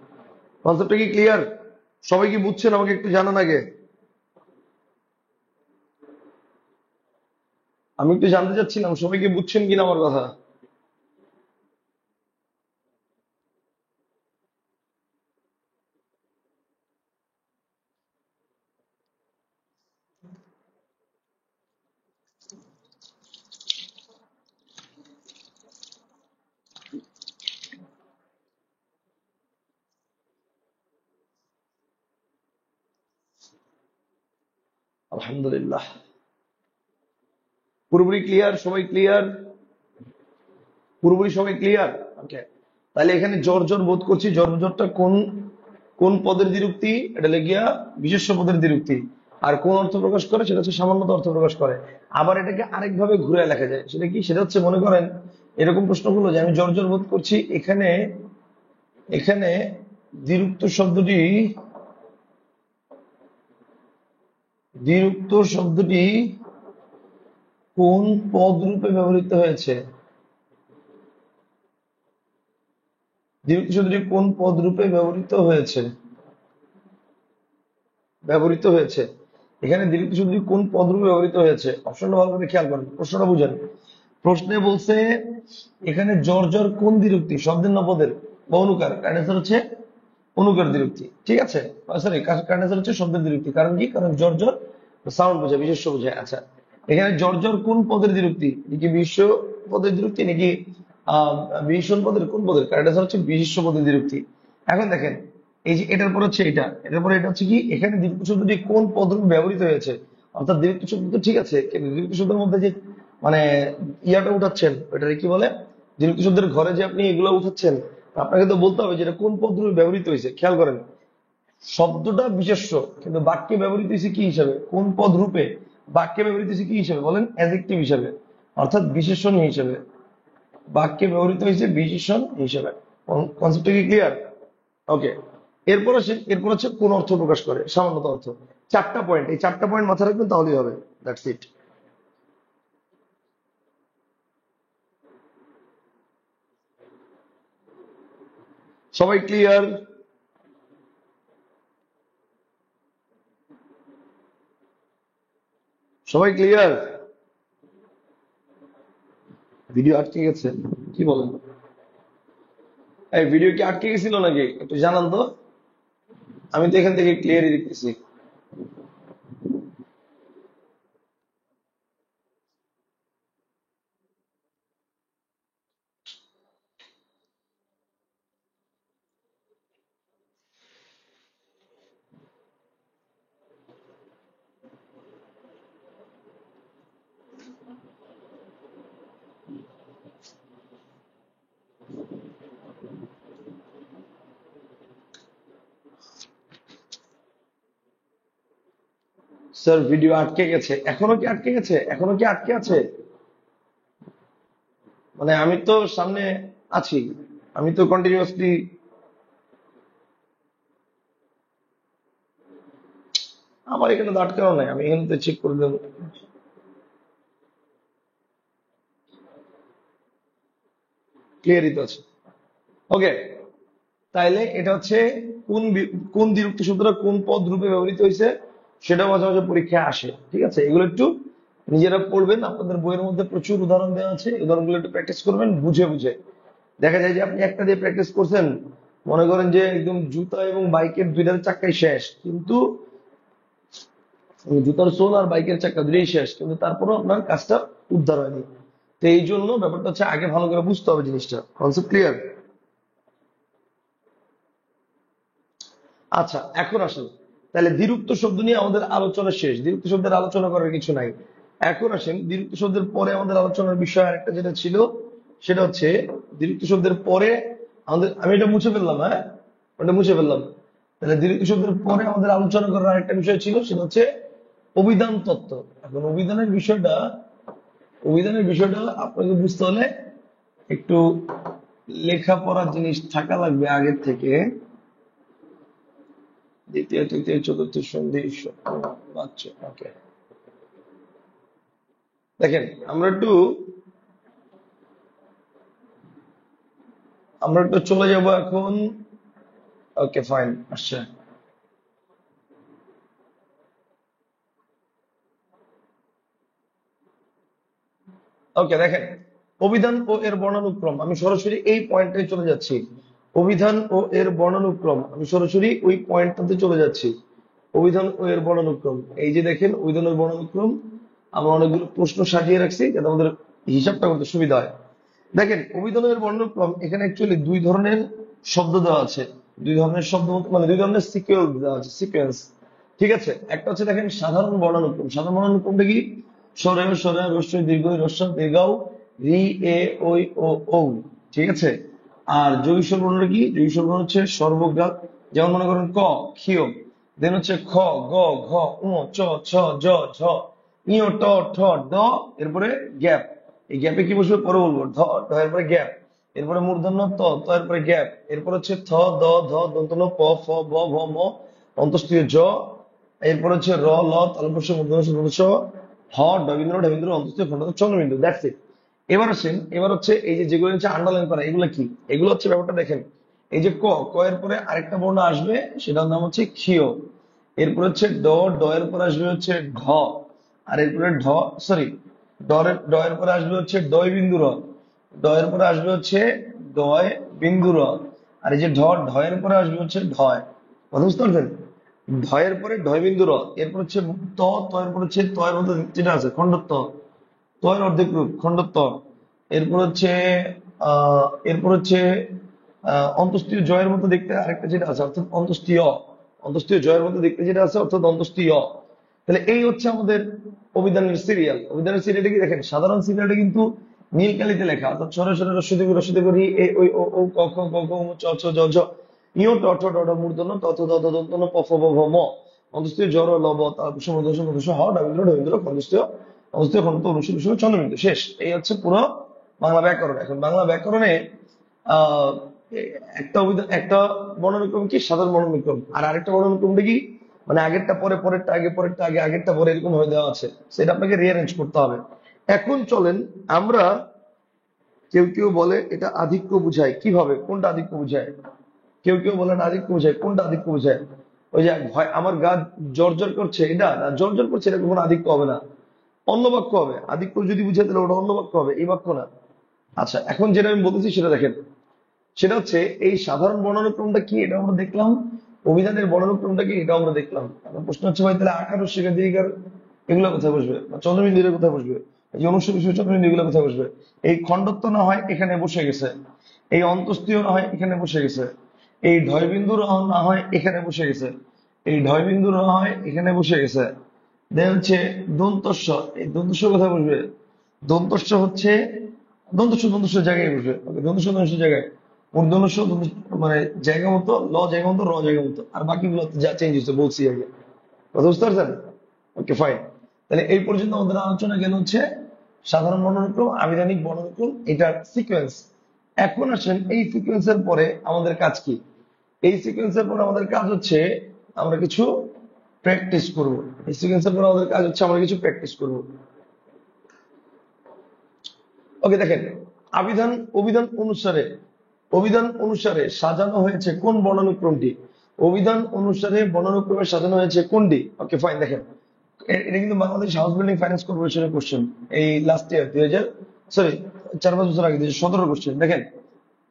কনসেপ্টটা কি ক্লিয়ার? সবাই কি বুঝছেন? আমাকে একটু জানান আগে। আমি একটু জানতে চাচ্ছিলাম সবাই কি বুঝছেন কিনা আমার কথা। আলহামদুলিল্লাহ। পুরোপুরি ক্লিয়ার? সবাই ক্লিয়ার? পুরোপুরি সবাই ক্লিয়ার? ওকে। তাহলে এখানে জ্বর জ্বর বোধ করছি, জ্বর জ্বরটা কোন কোন পদের দ্বিরুক্তি? এটা লেগিয়া বিশেষ্য পদের দ্বিরুক্তি। আর কোন অর্থ প্রকাশ করে? সেটা হচ্ছে সামান্যত অর্থ প্রকাশ করে। আবার এটাকে আরেকভাবে ঘুরে লেখা যায়। সেটা কি? সেটা হচ্ছে মনে করেন এরকম প্রশ্ন হলো যে আমি জ্বর জ্বর বোধ করছি, এখানে এখানে দ্বিরুক্ত শব্দটি, দ্বিরুক্ত শব্দটি কোন পদ রূপে ব্যবহৃত হয়েছে? দ্বিরুক্ত শব্দটি কোন পদ রূপে ব্যবহৃত হয়েছে? ব্যবহৃত হয়েছে। এখানে দ্বিরুক্ত শব্দটি কোন পদরূপে ব্যবহৃত হয়েছে? অপশনটা ভালো করে খেয়াল করেন, প্রশ্নটা বুঝেন। প্রশ্নে বলছে এখানে জ্বর জ্বর কোন দ্বিরুক্তি, শব্দের না পদের? বা অনুকার? কারণ answer হচ্ছে অনুকার দ্বিরুক্তি। ঠিক আছে, সরি, কারণ answer হচ্ছে শব্দের দ্বিরুক্তি। কারণ কি? কারণ জ্বর জ্বর সাউন্ড বোঝায়, বিশেষ্য বোঝায়। আচ্ছা, এখানে জ্বর জ্বর কোন পদের দ্বিরুক্তি? নাকি বিশেষ্য পদের দ্বিরুক্তি, নাকি বিশেষণ পদের? কোন পদের? কারণ answer হচ্ছে বিশেষ্য পদের দ্বিরুক্তি। এখন দেখেন এই যে এটার পর হচ্ছে এটা, এটার পরে এটা হচ্ছে কি, এখানে দ্বিরুক্ত শব্দটি কোন পদরূপে ব্যবহৃত হয়েছে? অর্থাৎ দ্বিরুক্ত শব্দ তো ঠিক আছে, কিন্তু দ্বিরুক্ত শব্দের মধ্যে যে মানে ইয়াটা উঠাচ্ছেন, ওইটাকে কি বলে? দ্বিরুক্ত শব্দের ঘরে যে আপনি এগুলো উঠাচ্ছেন, আপনাকে তো বলতে হবে যে এটা কোন পদরূপে ব্যবহৃত হয়েছে। খেয়াল করেন, শব্দটা বিশেষ্য, কিন্তু বাক্যে ব্যবহৃত হয়েছে কি হিসাবে? কোন পদ রূপে? বাক্যে ব্যবহৃত হয়েছে কি হিসাবে বলেন? অ্যাডজেক্টিভ হিসাবে, অর্থাৎ বিশেষণ হিসাবে। বাক্যে ব্যবহৃত হয়েছে বিশেষণ হিসাবে। কনসেপ্টটা কি ক্লিয়ার? ওকে। এরপর হচ্ছে কোন অর্থ প্রকাশ করে? সামান্যত অর্থ। চারটা পয়েন্ট, এই চারটা পয়েন্ট মাথায় রাখবেন, তাহলেই হবে। That's it. সবাই ক্লিয়ার? সবাই ক্লিয়ার? ভিডিও আটকে গেছে? কি বলেন? এই ভিডিও কি আটকে গেছিল নাকি? একটু জানান তো। আমি তো এখান থেকে ক্লিয়ারই দেখতেছি। স্যার ভিডিও আটকে গেছে। এখনো কি আটকে গেছে? এখনো কি আটকে আছে? মানে আমি তো সামনে আছি, আমি তো কন্টিনিউয়াসলি। আমার এখানে তো আটকানো নাই, আমি এখানে তো চেক করে দেবো। ক্লিয়ারই তো আছে। ওকে। তাইলে এটা হচ্ছে কোন দ্বিরুক্ত শব্দটা কোন পদ রূপে ব্যবহৃত হয়েছে সেটা মাঝে মাঝে পরীক্ষায় আসে। ঠিক আছে, এগুলো একটু নিজেরা পড়বেন, আপনাদের বইয়ের মধ্যে প্রচুর উদাহরণ দেওয়া আছে, উদাহরণগুলো একটু প্র্যাকটিস করবেন বুঝে বুঝে। দেখা যায় যে আপনি একটা দিয়ে প্র্যাকটিস করছেন, মনে করেন যে একদম জুতা এবং বাইকের দুইটার চাক্কাই শেষ, কিন্তু জুতার সোল আর বাইকের চাক্কা দুটোই শেষ, কিন্তু তারপরেও আপনার কাজটা উদ্ধার হয়নি। তো এই জন্য ব্যাপারটা হচ্ছে আগে ভালো করে বুঝতে হবে জিনিসটা। Concept clear? আচ্ছা, এখন আসেন, তাহলে দ্বিরুক্ত শব্দ নিয়ে আমাদের আলোচনা শেষ, দ্বিরুক্ত শব্দের আলোচনা করার কিছু নাই। এখন আসেন দ্বিরুক্ত শব্দের পরে আমাদের আলোচনার বিষয় আরেকটা যেটা ছিল, সেটা হচ্ছে দ্বিরুক্ত শব্দের পরে আমাদের, আমি এটা মুছে ফেললাম, হ্যাঁ ওটা মুছে ফেললাম। তাহলে দ্বিরুক্ত শব্দের পরে আমাদের আলোচনা করার আরেকটা বিষয় ছিল, সেটা হচ্ছে অভিধান তত্ত্ব। এখন অভিধানের বিষয়টা আপনাকে বুঝতে হলে একটু লেখাপড়ার জিনিস থাকা লাগবে আগের থেকে। দ্বিতীয় তৃতীয় চতুর্থ সন্ধি বাচ্চ, ওকে। দেখেন আমরা একটু চলে যাব এখন। ওকে ফাইন, আচ্ছা। ওকে দেখেন, অভিধান ও এর বর্ণানুক্রম, আমি সরাসরি এই পয়েন্টে চলে যাচ্ছি। অভিধান ও এর বর্ণানুক্রম, আমি সরাসরি ওই পয়েন্টটাতে চলে যাচ্ছি। অভিধান ও এর বর্ণানুক্রম, এই যে দেখেন অভিধান ও বর্ণানুক্রম, আমরা অনেকগুলো প্রশ্ন সাজিয়ে রাখছি যাতে আমাদের হিসাবটা করতে সুবিধা হয়। দেখেন অভিধান ও এর বর্ণানুক্রম, এখানে অ্যাকচুয়ালি দুই ধরনের শব্দ দেওয়া আছে, দুই ধরনের শব্দ মানে দুই ধরনের সিকুয়েন্স দেওয়া আছে, সিকোয়েন্স। ঠিক আছে, একটা হচ্ছে দেখেন সাধারণ বর্ণানুক্রম। সাধারণ বর্ণানুক্রমটা কি? সরে সরে রস্বই দীর্ঘ রস্ব দীর্ঘাও রি এ ওই ও ঔ। ঠিক আছে। আর যৌগিক বর্ণটা কি? যৌগিক বর্ণ হচ্ছে সর্বগ্রাম, যেমন মনে করেন ক, ক্ষিয়, দেন হচ্ছে খ, গ, ঘ, উ, চ, ছ, জ, ঝ, ইয়, ট, ঠ, ড, এরপরে গ্যাপ। এই গ্যাপে কি বসবে পরে বলবো, ধ, ঢ এরপরে গ্যাপ, এরপরে মূর্ধন্য ত, ত এরপরে গ্যাপ, এরপর হচ্ছে থ, দ, ধ, দন্তন্য প, ফ, ব, ভ, ম, অন্তস্থীয় জ, এরপর হচ্ছে র, ল, তালব্য শ, মূর্ধন্য ষ, দন্তস্ব, হ, ডবিন্দু ঢবিন্দু অন্তস্থীয় খন্ড চন্দ্রবিন্দু। That's it. এবার আসেন, এবার হচ্ছে এই যে যেগুলো হচ্ছে আন্ডারলাইন করা, এগুলো কি? এগুলো হচ্ছে ব্যাপারটা দেখেন, এই যে ক, ক এর পরে আরেকটা বর্ণ আসবে, সেটার নাম হচ্ছে ক্ষীয়। এরপর হচ্ছে ড, ড এর পরে আসবে হচ্ছে ঢ, আর এরপরে ঢ, সরি, ড এর পরে আসবে হচ্ছে ডয় বিন্দু র, ড এর পরে আসবে হচ্ছে ডয় বিন্দু র, আর এই যে ঢ, ঢ এর পরে আসবে হচ্ছে ঢয়। কথা বুঝতে পারছেন? ঢয়ের পরে ঢয় বিন্দু র, এরপর হচ্ছে ত, ত এর পর হচ্ছে ত এর মধ্যে যেটা আছে খণ্ডত্ব, ত এর অর্ধেক রূপ খণ্ডত্ব। এরপর হচ্ছে এরপর হচ্ছে অন্তস্থীয় জয়ের মতো দেখতে আরেকটা যেটা আছে, অর্থাৎ অন্তস্থীয়, অন্তস্থীয় জয়ের মতো দেখতে যেটা আছে অর্থাৎ অন্তস্থীয়। তাহলে এই হচ্ছে আমাদের অভিধানের সিরিয়াল। অভিধানের সিরিয়ালটা কি দেখেন, সাধারণ সিরিয়ালটা কিন্তু নীল কালিতে লেখা, অর্থাৎ সরে সরে রস্বই দীর্ঘ রি এ ওই ও ও ক খ গ ঘ ঙ চ ছ জ ঝ ইয় ট ঠ ড ঢ মূর্ধন্য ত থ দ ধ দন্তন্য প ফ ব ভ ম অন্তস্থীয় জ র ল ব তা শ ম দ শ ম দ শ হ ডাবিন্দ্র ঢবিন্দ্র খণ্ডস্থীয় অন্তস্থীয় খণ্ড অনুষ্ঠিত চন্দ্রবিন্দু। শেষ। এই হচ্ছে পুরো বাংলা ব্যাকরণ। এখন বাংলা ব্যাকরণে আহ একটা একটা বর্ণানুক্রম কি সাধারণ বর্ণানুক্রম, আর আরেকটা বর্ণানুক্রমটা কি মানে আগেরটা পরে, পরেরটা আগে, পরেরটা আগে, আগেরটা পরে, এরকম হয়ে দেওয়া আছে, সেটা আপনাকে রিঅ্যারেঞ্জ করতে হবে। এখন চলেন আমরা, কেউ কেউ বলে এটা আধিক্য বুঝায়, কিভাবে কোনটা আধিক্য বুঝায়? কেউ কেউ বলেন আধিক্য বুঝায়, কোনটা আধিক্য বুঝায়? ওই যে ভয় আমার গা জ্বর জ্বর করছে, এটা না, জ্বর জ্বর করছে এটা কখনো আধিক্য হবে না, অন্য বাক্য হবে। আধিক্য যদি বুঝায় তাহলে ওটা অন্য বাক্য হবে, এই বাক্য না। আচ্ছা, এখন যেটা আমি বলতেছি সেটা দেখেন, সেটা হচ্ছে এই সাধারণ বর্ণানুক্রমটা কি এটা আমরা দেখলাম, অভিধানের বর্ণানুক্রমটা কি এটা আমরা দেখলাম। এখন প্রশ্ন হচ্ছে ভাই তাহলে আকার ও শিকার দীর্ঘার এগুলো কোথায় বসবে, বা চন্দ্রবিন্দু এর কোথায় বসবে, এই যে অনুষ্ঠ বিষয় চন্দ্রবিন্দু এগুলো কোথায় বসবে? এই খণ্ডত্ব না হয় এখানে বসে গেছে, এই অন্তস্থীয় না হয় এখানে বসে গেছে, এই ঢয়বিন্দু না হয় এখানে বসে গেছে, এই ঢয়বিন্দু না হয় এখানে বসে গেছে। দেন হচ্ছে দন্তস্ব, এই দন্তস্ব কোথায় বসবে? দন্তস্ব হচ্ছে দন্তস্ব জায়গায় বসবে। ওকে, দন্তস্ব জায়গায়, মূর্ধন্য মানে জায়গা মতো, ল জায়গা মতো, র জায়গা মতো, আর বাকিগুলো যা চেঞ্জ হচ্ছে বলছি আগে। কথা বুঝতে পারছেন? ওকে ফাইন। তাহলে এই পর্যন্ত আমাদের আলোচনা গেল হচ্ছে সাধারণ বর্ণানুক্রম, আবিধানিক বর্ণানুক্রম, এটার সিকোয়েন্স। এখন আসেন এই সিকোয়েন্সের পরে আমাদের কাজ কি? এই সিকোয়েন্সের পরে আমাদের কাজ হচ্ছে আমরা কিছু প্র্যাকটিস করব। এই সিকোয়েন্সের পরে আমাদের কাজ হচ্ছে আমরা কিছু প্র্যাকটিস করব। ওকে দেখেন, অভিধান অনুসারে অভিধান অনুসারে সাজানো হয়েছে কোন বর্ণানুক্রমটি? অভিধান অনুসারে বর্ণানুক্রমে সাজানো হয়েছে কোনটি? ওকে ফাইন, দেখেন এটা কিন্তু বাংলাদেশ হাউস বিল্ডিং ফাইন্যান্স কর্পোরেশনের কোশ্চেন, এই লাস্ট ইয়ার 2000, সরি 4-5 বছর আগে 2017 কোশ্চেন। দেখেন,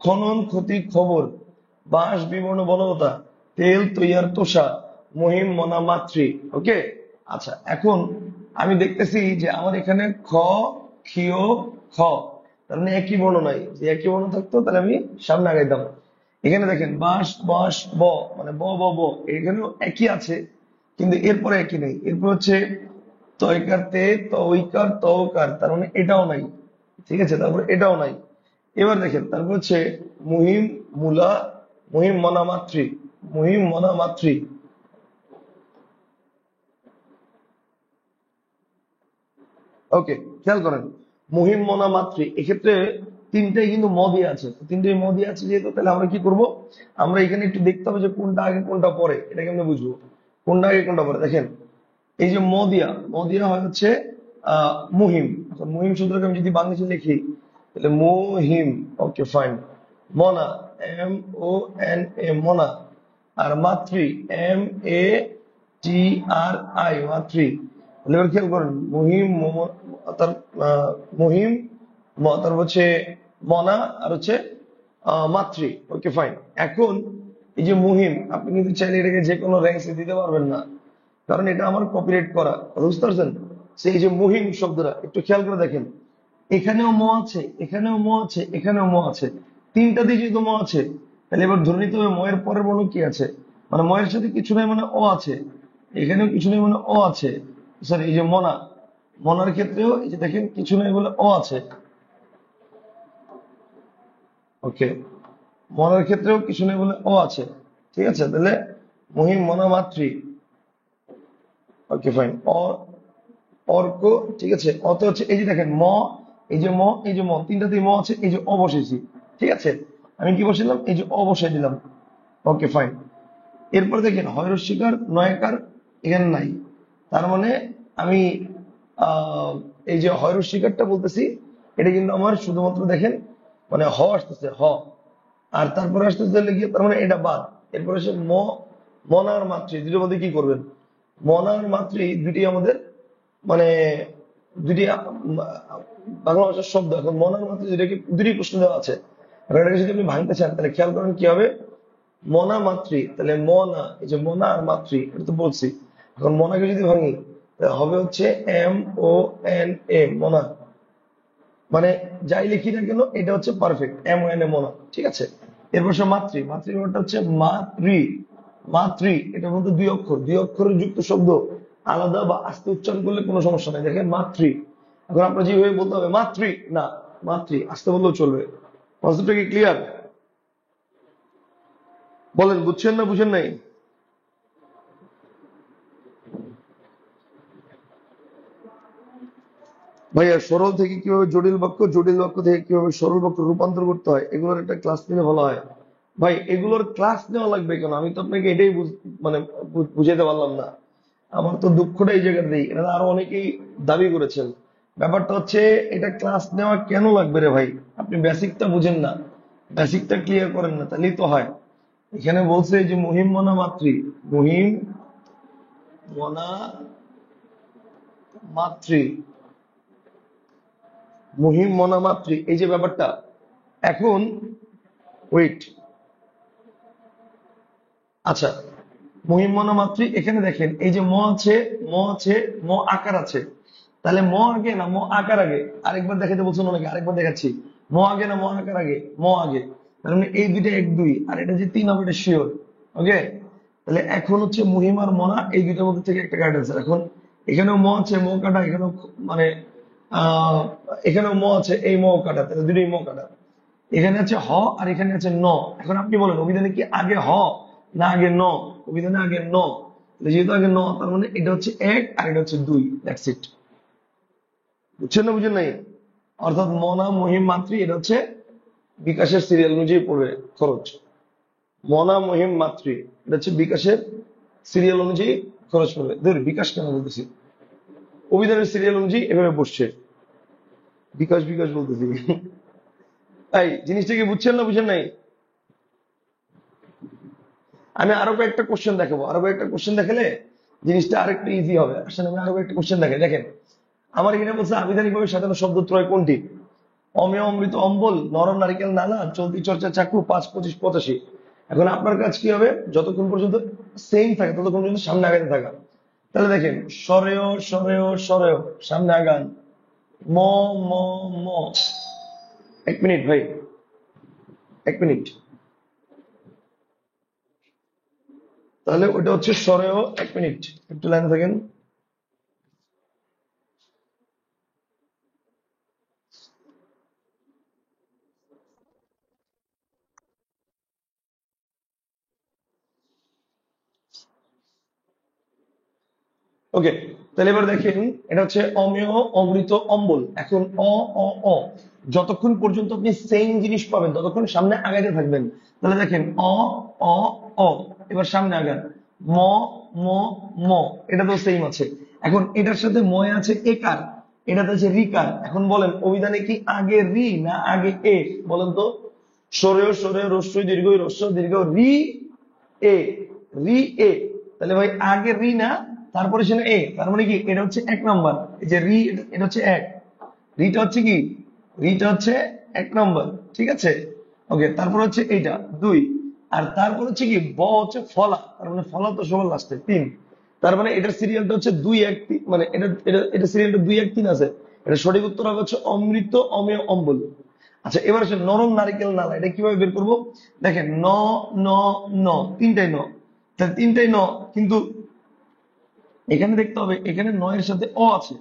খনন ক্ষতি খবর, বাঁশ বিবর্ণ বনলতা, তেল তৈয়ার তোষা, মহিম মনা মাতৃ। ওকে, আচ্ছা এখন আমি দেখতেছি যে আমার এখানে খ, ক্ষিয়, খ, তার মানে একই বর্ণ নাই। যে একই বর্ণ থাকতো তাহলে আমি সামনে আগাইতাম। এখানে দেখেন বাঁশ বাঁশ ব, মানে ব ব ব, এখানেও একই আছে, কিন্তু এরপরে একই নেই। এরপর হচ্ছে তয়কার তে, তৈকার তকার, তার মানে এটাও নাই। ঠিক আছে, তারপর এটাও নাই। এবার দেখেন তারপর হচ্ছে মুহিম মুলা, মুহিম মনা মাতৃ, মুহিম মনা মাতৃ। ওকে, খেয়াল করেন মুহিম মনা মাতৃ, এক্ষেত্রে তিনটাই কিন্তু ম দিয়ে আছে। তো তিনটাই ম দিয়ে আছে যেহেতু, তাহলে আমরা কি করব, আমরা এখানে একটু দেখতে হবে যে কোনটা আগে কোনটা পরে, এটাকে আমরা বুঝবো কোনটা আগে কোনটা পরে। দেখেন এই যে ম দিয়া হয় হচ্ছে মুহিম। এখন মুহিম শব্দটাকে আমি যদি বাংলাদেশে লিখি তাহলে মুহিম। Okay fine. মনা, MONA, মনা। আর মাতৃ, MATRI, মাতৃ। তাহলে এবার খেয়াল করেন মুহিম তার মুহিম তারপর হচ্ছে মনা, আর হচ্ছে মাতৃ। Okay fine. এখন এই যে মুহিম, আপনি কিন্তু চাইলে এটাকে যে কোনো র্যাঙ্কসে দিতে পারবেন না, কারণ এটা আমার কপিরাইট করা। বুঝতে পারছেন? সেই যে মুহিম শব্দটা একটু খেয়াল করে দেখেন, এখানেও ম আছে, এখানেও ম আছে, এখানেও ম আছে, তিনটা দিয়ে যেহেতু ম আছে, তাহলে এবার ধরে নিতে হবে ময়ের পরের বর্ণ কি আছে, মানে ময়ের সাথে কিছু নেই মানে অ আছে, এখানেও কিছু নেই মানে অ আছে। স্যার এই যে মনা, মনার ক্ষেত্রেও এই যে দেখেন কিছু নেই বলে অ আছে। ওকে, মনার ক্ষেত্রেও কিছু নেই বলে অ আছে। ঠিক আছে, তাহলে মহিম মনা মাতৃ। Okay fine. অর্ক, ঠিক আছে। অত হচ্ছে এই যে দেখেন ম, এই যে ম, এই যে ম, তিনটাতেই ম আছে, এই যে অ বসেছি। ঠিক আছে, আমি কি বসাইলাম, এই যে অ বসাই দিলাম। Okay fine. এরপর দেখেন হয়রস্বীকার নয়কার এখানে নাই, তার মানে আমি এই যে হয়রস্বীকারটা বলতেছি, এটা কিন্তু আমার শুধুমাত্র দেখেন মানে হ আসতেছে, হ, আর তারপরে আসতেছে লিখে, তার মানে এটা বাদ। এরপরে সে মনার মাতৃ, দুটোর মধ্যে কি করবেন, মনার মাতৃ দুটি আমাদের মানে দুটি বাংলা ভাষার শব্দ। এখন মনার মাতৃ দুটাকে দুটি প্রশ্ন দেওয়া আছে, এখন এটাকে যদি আপনি ভাঙতে চান তাহলে খেয়াল করেন কি হবে, মনা মাতৃ, তাহলে মনা, এই যে মনা আর মাতৃ এটা তো বলছি। এখন মনাকে যদি ভাঙি তাহলে হবে হচ্ছে MONA, মনা। মানে যাই লিখি না কেন এটা হচ্ছে পারফেক্ট, MONA, মনা। ঠিক আছে, এরপর সে মাতৃ, মাতৃটা হচ্ছে মাতৃ, মাতৃ এটার মধ্যে দুই অক্ষর, দুই অক্ষরের যুক্ত শব্দ আলাদা বা আস্তে উচ্চারণ করলে কোনো সমস্যা নেই। দেখেন মাতৃ, এখন আপনার যেভাবে বলতে হবে মাতৃ না, মাতৃ আস্তে বললেও চলবে। কনসেপ্টটা কি ক্লিয়ার? বলেন বুঝছেন না বুঝেন নাই? ভাইয়া সরল থেকে কিভাবে জটিল বাক্য, জটিল বাক্য থেকে কিভাবে সরল বাক্য রূপান্তর করতে হয়, এগুলোর একটা ক্লাস নিলে ভালো হয়। ভাই এগুলোর ক্লাস নেওয়া লাগবে কেন, আমি তো আপনাকে এটাই মানে বুঝাইতে পারলাম না। আমার তো দুঃখটা এই জায়গাতেই, এটা আরো অনেকেই দাবি করেছেন। ব্যাপারটা হচ্ছে এটা ক্লাস নেওয়া কেন লাগবে রে ভাই, আপনি বেসিকটা বুঝেন না, বেসিকটা ক্লিয়ার করেন না, তাহলেই তো হয়। এখানে বলছে যে মহিম মনা মাতৃ, মহিম মনা মাতৃ, মহিম মনা মাতৃ, এই যে ব্যাপারটা। এখন ওয়েট, আচ্ছা মহিমনা মাতৃ, এখানে দেখেন এই যে ম আছে, ম আছে, ম আকার আছে, তাহলে ম আগে না ম আকার আগে? আরেকবার দেখাতে বলছেন অনেকে, আরেকবার দেখাচ্ছি। ম আগে না ম আকার আগে? ম আগে। তার মানে এই দুইটা এক দুই, আর এটা যে তিন হবে এটা শিওর। ওকে, তাহলে এখন হচ্ছে মহিম আর মনা এই দুইটার মধ্যে থেকে একটা কারেক্ট অ্যান্সার। এখন এখানেও ম আছে, ম কাটা, এখানেও মানে আহ এখানেও ম আছে, এই ম কাটা, তাহলে দুটোই ম কাটা। এখানে আছে হ আর এখানে আছে ন। এখন আপনি বলেন অভিধানে কি আগে হ না আগে ন? অভিধানে আগে ন, যেহেতু আগে ন তার মানে এটা হচ্ছে এক আর এটা হচ্ছে দুই, দ্যাটস ইট। বুঝছেন না বুঝেন নাই? অর্থাৎ মনা মহিম মাতৃ এটা হচ্ছে বিকাশের সিরিয়াল অনুযায়ী পড়বে খরচ। মনা মহিম মাতৃ এটা হচ্ছে বিকাশের সিরিয়াল অনুযায়ী খরচ পড়বে। ধর বিকাশ কেন বলতেছি, অভিধানের সিরিয়াল অনুযায়ী এভাবে বসছে, বিকাশ বিকাশ বলতেছি। তাই জিনিসটা কি বুঝছেন না বুঝেন নাই? আমি আরো কয়েকটা কোশ্চেন দেখাবো, আরো কয়েকটা কোশ্চেন দেখালে জিনিসটা আরেকটু ইজি হবে। আসলে আমি আরো কয়েকটা কোশ্চেন দেখাই। দেখেন আমার এখানে বলছে আবিধানিকভাবে সাজানো শব্দত্রয় কোনটি? অমেয়, অমৃত, অম্বল, নরম নারিকেল নানা, চলতি চর্চা চাকু, 5, 25, 85। এখন আপনার কাজ কি হবে, যতক্ষণ পর্যন্ত সেম থাকে ততক্ষণ পর্যন্ত সামনে আগাতে থাকা। তাহলে দেখেন সরেও সরেও সরেও, সামনে আগান। ম ম ম। 1 মিনিট ভাই, 1 মিনিট। তাহলে ওটা হচ্ছে সরেও। 1 মিনিট, একটু লাইনে থাকেন। ওকে, তাহলে এবার দেখেন এটা হচ্ছে অমেয়, অমৃত, অম্বল। এখন অ অ অ, যতক্ষণ পর্যন্ত আপনি সেম জিনিস পাবেন ততক্ষণ সামনে আগাইতে থাকবেন। তাহলে দেখেন অ অ অ, এবার সামনে আগান। ম ম ম, এটা তো সেম আছে। এখন এটার সাথে ময় আছে একার, এটাতে আছে রিকার। এখন বলেন অভিধানে কি আগে রি না আগে এ? বলেন তো। সরেও সরেও, রস্বই দীর্ঘই রস্ব দীর্ঘ রি এ, রি এ। তাহলে ভাই আগে রি না, তারপরে সে এ, তার মানে কি এটা হচ্ছে 1 নম্বর। এই যে রি, এটা হচ্ছে 1, রিটা হচ্ছে কি, রিটা হচ্ছে 1 নম্বর। ঠিক আছে, ওকে। তারপর হচ্ছে এটা 2, আর তারপর হচ্ছে কি ব হচ্ছে ফলা, তার মানে ফলা তো সবার লাস্টে 3। তার মানে এটার সিরিয়ালটা হচ্ছে 2, 1, 3, মানে এটা এটা এটা সিরিয়ালটা 2, 1, 3 আছে। এটা সঠিক উত্তর হবে হচ্ছে অমৃত, অমেয়, অম্বল। আচ্ছা এবার হচ্ছে নরম নারিকেল নালা, এটা কিভাবে বের করবো? দেখেন ন ন ন, তিনটাই ন, তাহলে তিনটাই ন, কিন্তু এখানে দেখতে হবে এখানে নয়ের সাথে অ আছে,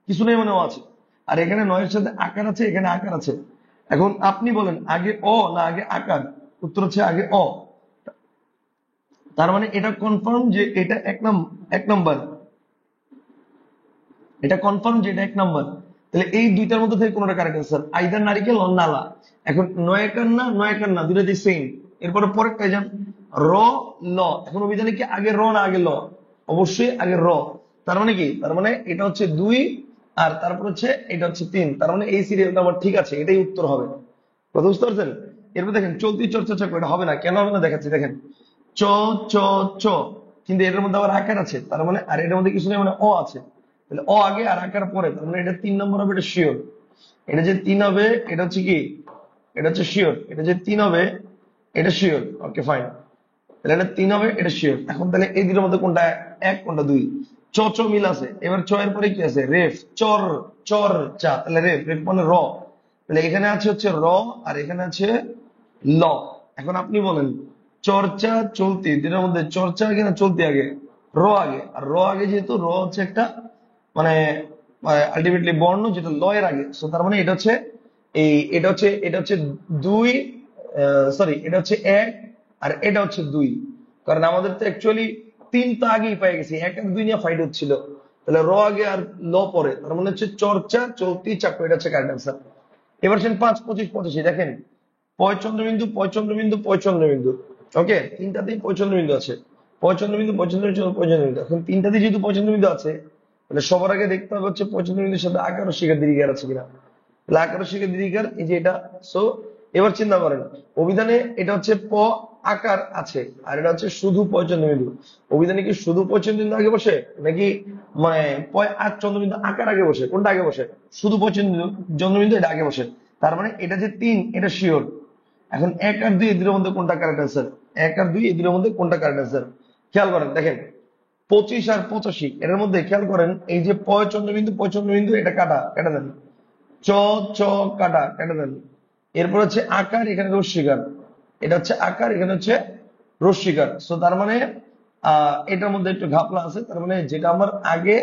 কিছু নেই মানে অ আছে। আর এখানে নয়ের সাথে আকার আছে, এখানে আকার আছে। এখন আপনি বলেন আগে অ না আগে আকার? উত্তর হচ্ছে আগে অ। তার মানে এটা কনফার্ম যে এটা 1 নম্বর, এটা কনফার্ম যে এটা 1 নম্বর। তাহলে এই দুইটার মধ্যে থেকে কোনটা কারেক্ট অ্যান্সার? আইদার নারিকেল অর নালা। এখন নয়াকার না নয়াকার না, দুটাই সেম। এরপরে পরেরটা যান, র ল। এখন অভিধানে কি আগে র না আগে ল? অবশ্যই আগে র। তার মানে কি, তার মানে এটা হচ্ছে 2, আর তারপর হচ্ছে এটা হচ্ছে 3। তার মানে এই সিরিয়ালটা আমার ঠিক আছে, এটাই উত্তর হবে। কথা বুঝতে পারছেন? এরপর দেখেন চলতি চর্চা চক্র, এটা হবে না। কেন হবে না দেখাচ্ছি। দেখেন চ চ চ, কিন্তু এটার মধ্যে আবার আকার আছে, তার মানে আর এটার মধ্যে কিছু নেই মানে অ আছে। তাহলে অ আগে আর আকার পরে, তার মানে এটা 3 নম্বর হবে, এটা শিওর। এটা যে 3 হবে এটা হচ্ছে কি, এটা হচ্ছে শিওর। এটা যে 3 হবে এটা শিওর। ওকে ফাইন, তাহলে এটা 3 হবে, এটা শিওর। এখন তাহলে এই দুটোর মধ্যে কোনটা 1 কোনটা 2? চ চ মিল আছে। এবার চ এর পরে কি আছে? রেফ, চর চর চা, তাহলে রেফ, রেফ মানে র। তাহলে এখানে আছে হচ্ছে র, আর এখানে আছে ল। এখন আপনি বলেন চর্চা চলতি, দুটার মধ্যে চর্চা আগে না চলতি আগে? র আগে। আর র আগে যেহেতু, র হচ্ছে একটা মানে আলটিমেটলি বর্ণ যেটা ল এর আগে, সো তার মানে এটা হচ্ছে এই, এটা হচ্ছে 2, সরি এটা হচ্ছে 1, আর এটা হচ্ছে 2। কারণ আমাদের তো অ্যাকচুয়ালি 3 তো আগেই পেয়ে গেছি, 1 আর 2 নিয়ে ফাইট হচ্ছিল। তাহলে র আগে আর ল পরে, তার মানে হচ্ছে চর্চা চলতি চাকু, এটা হচ্ছে কারেক্ট অ্যান্সার। এবার সেন 5, 25, 85 দেখেন পয়চন্দ্রবিন্দু পয়চন্দ্রবিন্দু পয়চন্দ্রবিন্দু। ওকে, তিনটাতেই পয়চন্দ্রবিন্দু আছে। পয়চন্দ্রবিন্দু পয়চন্দ্রবিন্দু পয়চন্দ্রবিন্দু। এখন তিনটাতেই যেহেতু পয়চন্দ্রবিন্দু আছে, তাহলে সবার আগে দেখতে হবে হচ্ছে পয়চন্দ্রবিন্দুর সাথে আকার ও শিখা দীর্ঘার আছে কিনা। তাহলে আকার ও শিখা দীর্ঘার, এই যে এটা। সো এবার চিন্তা করেন অভিধানে এটা হচ্ছে প আকার আছে, আর এটা হচ্ছে শুধু পয়চন্দ্রবিন্দু। অভিধানে কি শুধু পয়চন্দ্রবিন্দু আগে বসে, নাকি মানে পয় আর চন্দ্রবিন্দু আকার আগে বসে? কোনটা আগে বসে? শুধু পয়চন্দ্রবিন্দু চন্দ্রবিন্দু এটা আগে বসে। তার মানে এটা যে 3, এটা শিওর। এখন 1 আর 2 এদের মধ্যে কোনটা কারেক্ট অ্যান্সার? 1 আর 2 এদের মধ্যে কোনটা কারেক্ট অ্যান্সার? খেয়াল করেন, দেখেন 25 আর 85 এর মধ্যে খেয়াল করেন, এই যে পয়চন্দ্রবিন্দু পয়চন্দ্রবিন্দু, এটা কাটা, কেটে দেন। চ চ কাটা, কেটে দেন। এরপর হচ্ছে আকার, এখানে রস্বীকার। এটা হচ্ছে আকার, এখানে হচ্ছে রস্বীকার। সো তার মানে এটার মধ্যে একটু ঘাপলা আছে। তার মানে যেটা আমার আগে,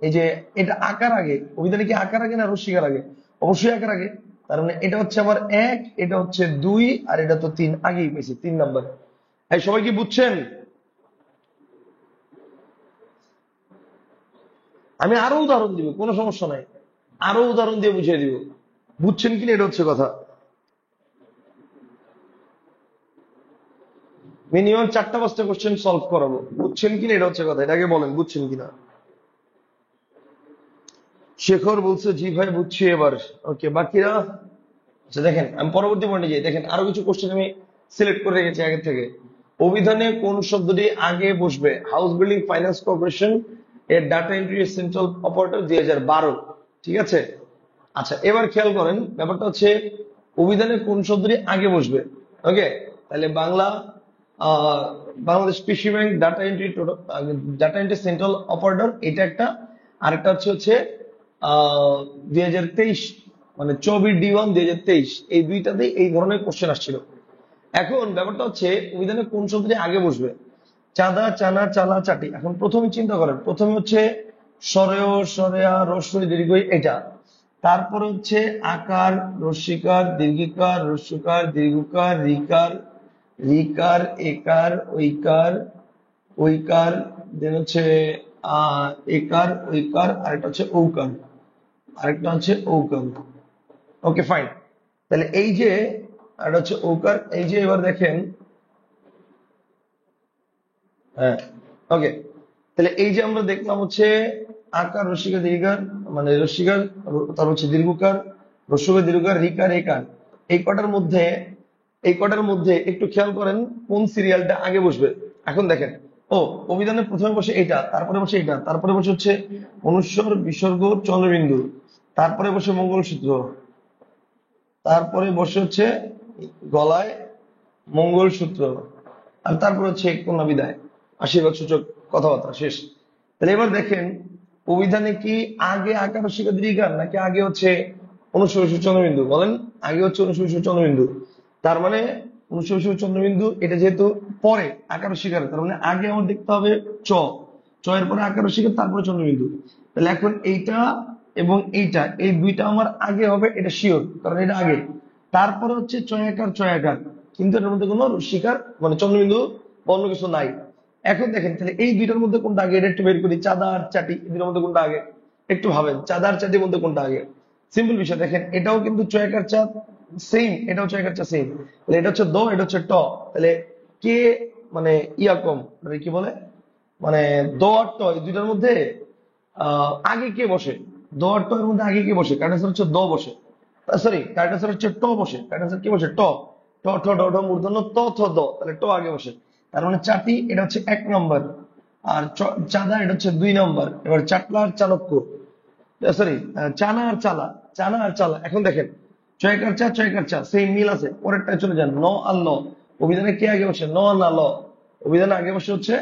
এই যে এটা আকার আগে, অভিধানে কি আকার আগে না রস্বীকার আগে? অবশ্যই আকার আগে। তার মানে এটা হচ্ছে আমার 1, এটা হচ্ছে 2, আর এটা তো 3 আগেই পেয়েছি, 3 নম্বর। এই সবাই কি বুঝছেন? আমি আরো উদাহরণ দিব, কোনো সমস্যা নাই। আরো উদাহরণ দিয়ে বুঝিয়ে দিব। বুঝছেন কিনা এটা হচ্ছে কথা। মিনিমাম 4টা 5টা কোশ্চেন সলভ করাবো। বুঝছেন কিনা এটা হচ্ছে কথা, এটাকে বলেন বুঝছেন কিনা। শেখর বলছে জি ভাই বুঝছি এবার। ওকে, বাকিরা? আচ্ছা দেখেন আমি পরবর্তী পয়েন্টে যাই। দেখেন আরো কিছু কোশ্চেন আমি সিলেক্ট করে রেখেছি আগে থেকে। অভিধানে কোন শব্দটি আগে বসবে? হাউস বিল্ডিং ফাইন্যান্স কর্পোরেশন এর ডাটা এন্ট্রি সেন্ট্রাল অপারেটর 2012। ঠিক আছে। আচ্ছা, এবার খেয়াল করেন, ব্যাপারটা হচ্ছে অভিধানে কোন শব্দটি আগে বসবে। ওকে, তাহলে বাংলা বাংলাদেশ কৃষি bank data entry central operator, এটা একটা। আরেকটা হচ্ছে 2023, মানে 24D1 2023, এই দুইটাতেই এই ধরনের কোশ্চেন আসছিল। এখন ব্যাপারটা হচ্ছে অভিধানে কোন শব্দটি আগে বসবে? চাঁদা, চানা, চালা, চাটি। এখন প্রথমে চিন্তা করেন, প্রথমে হচ্ছে সরেয়, সরেয়া, রস্বই, দীর্ঘই, এটা। তারপরে হচ্ছে আকার, রস্যিকার, দীর্ঘিকার, রস্যকার, দীর্ঘকার, রিকার, রিকার, একার, ঐকার, ঐকার, দেন হচ্ছে একার, ঐকার, আরেকটা হচ্ছে ঔকার, আরেকটা হচ্ছে ঔকার। ওকে ফাইন। তাহলে এই যে আরেকটা হচ্ছে ঔকার, এই যে এবার দেখেন, হ্যাঁ, ওকে। তাহলে এই যে আমরা দেখলাম হচ্ছে আকার, রসিকার, দীর্ঘার, মানে রসিকার, তারপর হচ্ছে দীর্ঘকার, রস্যকার, দীর্ঘকার, রিকার, একার। এই কটার মধ্যে এই কটার মধ্যে একটু খেয়াল করেন কোন সিরিয়ালটা আগে বসবে। এখন দেখেন, ও অভিধানের প্রথমে বসে এটা, তারপরে বসে এটা, তারপরে বসে হচ্ছে অনুস্বর, বিসর্গ, চন্দ্রবিন্দু, তারপরে বসে মঙ্গলসূত্র, তারপরে বসে হচ্ছে গলায় মঙ্গলসূত্র, আর তারপর হচ্ছে কন্যা বিদায়, আশীর্বাদ সূচক কথাবার্তা শেষ। তাহলে এবার দেখেন, অভিধানে কি আগে আকার, রসিকার, দীর্ঘিকার, নাকি আগে হচ্ছে অনুস্বর, বিসর্গ, চন্দ্রবিন্দু? বলেন। আগে হচ্ছে অনুস্বর, বিসর্গ, চন্দ্রবিন্দু। তার মানে অনুস্বর, বিসর্গ, চন্দ্রবিন্দু, এটা যেহেতু পরে আকার, রসিকার, তার মানে আগে আমার দেখতে হবে চ, চ এর পরে আকার, রসিকার, তারপরে চন্দ্রবিন্দু। তাহলে এখন এইটা এবং এইটা, এই দুইটা আমার আগে হবে, এটা শিওর, কারণ এটা আগে। তারপরে হচ্ছে চয়াকার, চয়াকার, কিন্তু এটার মধ্যে কোনো রসিকার মানে চন্দ্রবিন্দু বা অন্য কিছু নাই। এখন দেখেন, তাহলে এই দুইটার মধ্যে কোনটা আগে, এটা একটু বের করি। চাঁদা আর চাটি, এই দুইটার মধ্যে কোনটা আগে? একটু ভাবেন, চাঁদা আর চাটির মধ্যে কোনটা আগে? সিম্পল বিষয়, দেখেন এটাও কিন্তু চয়াকার চা সেম, এটাও চয়াকার চা সেম। তাহলে এটা হচ্ছে দ, এটা হচ্ছে ট। তাহলে কে মানে ইয়া কম, মানে কি বলে, মানে দ আর ট, এই দুইটার মধ্যে আগে কে বসে? দ আর ট এর মধ্যে আগে কে বসে? কারেক্ট আনসার হচ্ছে দ বসে, সরি কারেক্ট আনসার হচ্ছে ট বসে। কারেক্ট আনসার কি বসে? ট। ট ঠ ড ঢ মূর্ধন্য ত থ দ, তাহলে ট আগে বসে। তার মানে চাটি এটা হচ্ছে 1 নম্বর, আর চাঁদা এটা হচ্ছে 2 নম্বর। এবার চাটলা আর চাণক্য, সরি চানা আর চালা, চানা আর চালা। এখন দেখেন, চয়কার চা, চয়কার চা, সেই মিল আছে। পরেরটায় চলে যান, ন আর ল। অভিধানে কে আগে বসে? ন না ল? অভিধানে আগে বসে হচ্ছে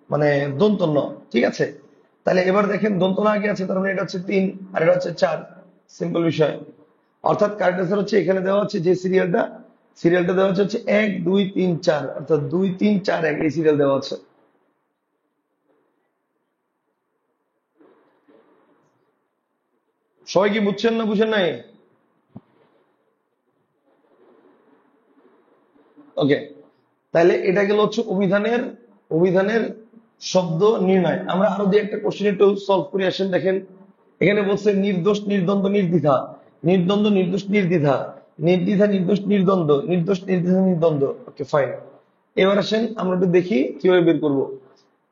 মানে দন্ত ন। ঠিক আছে। তাহলে এবার দেখেন, দন্ত ন আগে আছে, তার মানে এটা হচ্ছে 3 আর এটা হচ্ছে 4। সিম্পল বিষয়। অর্থাৎ কারেক্ট আনসার হচ্ছে এখানে দেওয়া হচ্ছে যে সিরিয়ালটা, সিরিয়ালটা দেওয়া হচ্ছে 1 2 3 4, অর্থাৎ 2 3 4 1, এই সিরিয়াল দেওয়া আছে। সবাই কি বুঝছেন না বুঝেন নাই? ওকে, তাহলে এটা গেল হচ্ছে অভিধানের অভিধানের শব্দ নির্ণয়। আমরা আরো দিয়ে একটা কোশ্চেন একটু সলভ করে আসেন। দেখেন, এখানে বলছে নির্দোষ, নির্দ্বন্দ্ব, নির্দ্বিধা, নির্দ্বন্দ্ব, নির্দোষ, নির্দ্বিধা, নির্দ্বিধা, নির্দোষ, নির্দ্বন্দ্ব, নির্দোষ, নির্দ্বিধা, নির্দ্বন্দ্ব। Okay fine. এবার আসেন আমরা একটু দেখি কিভাবে বের করব।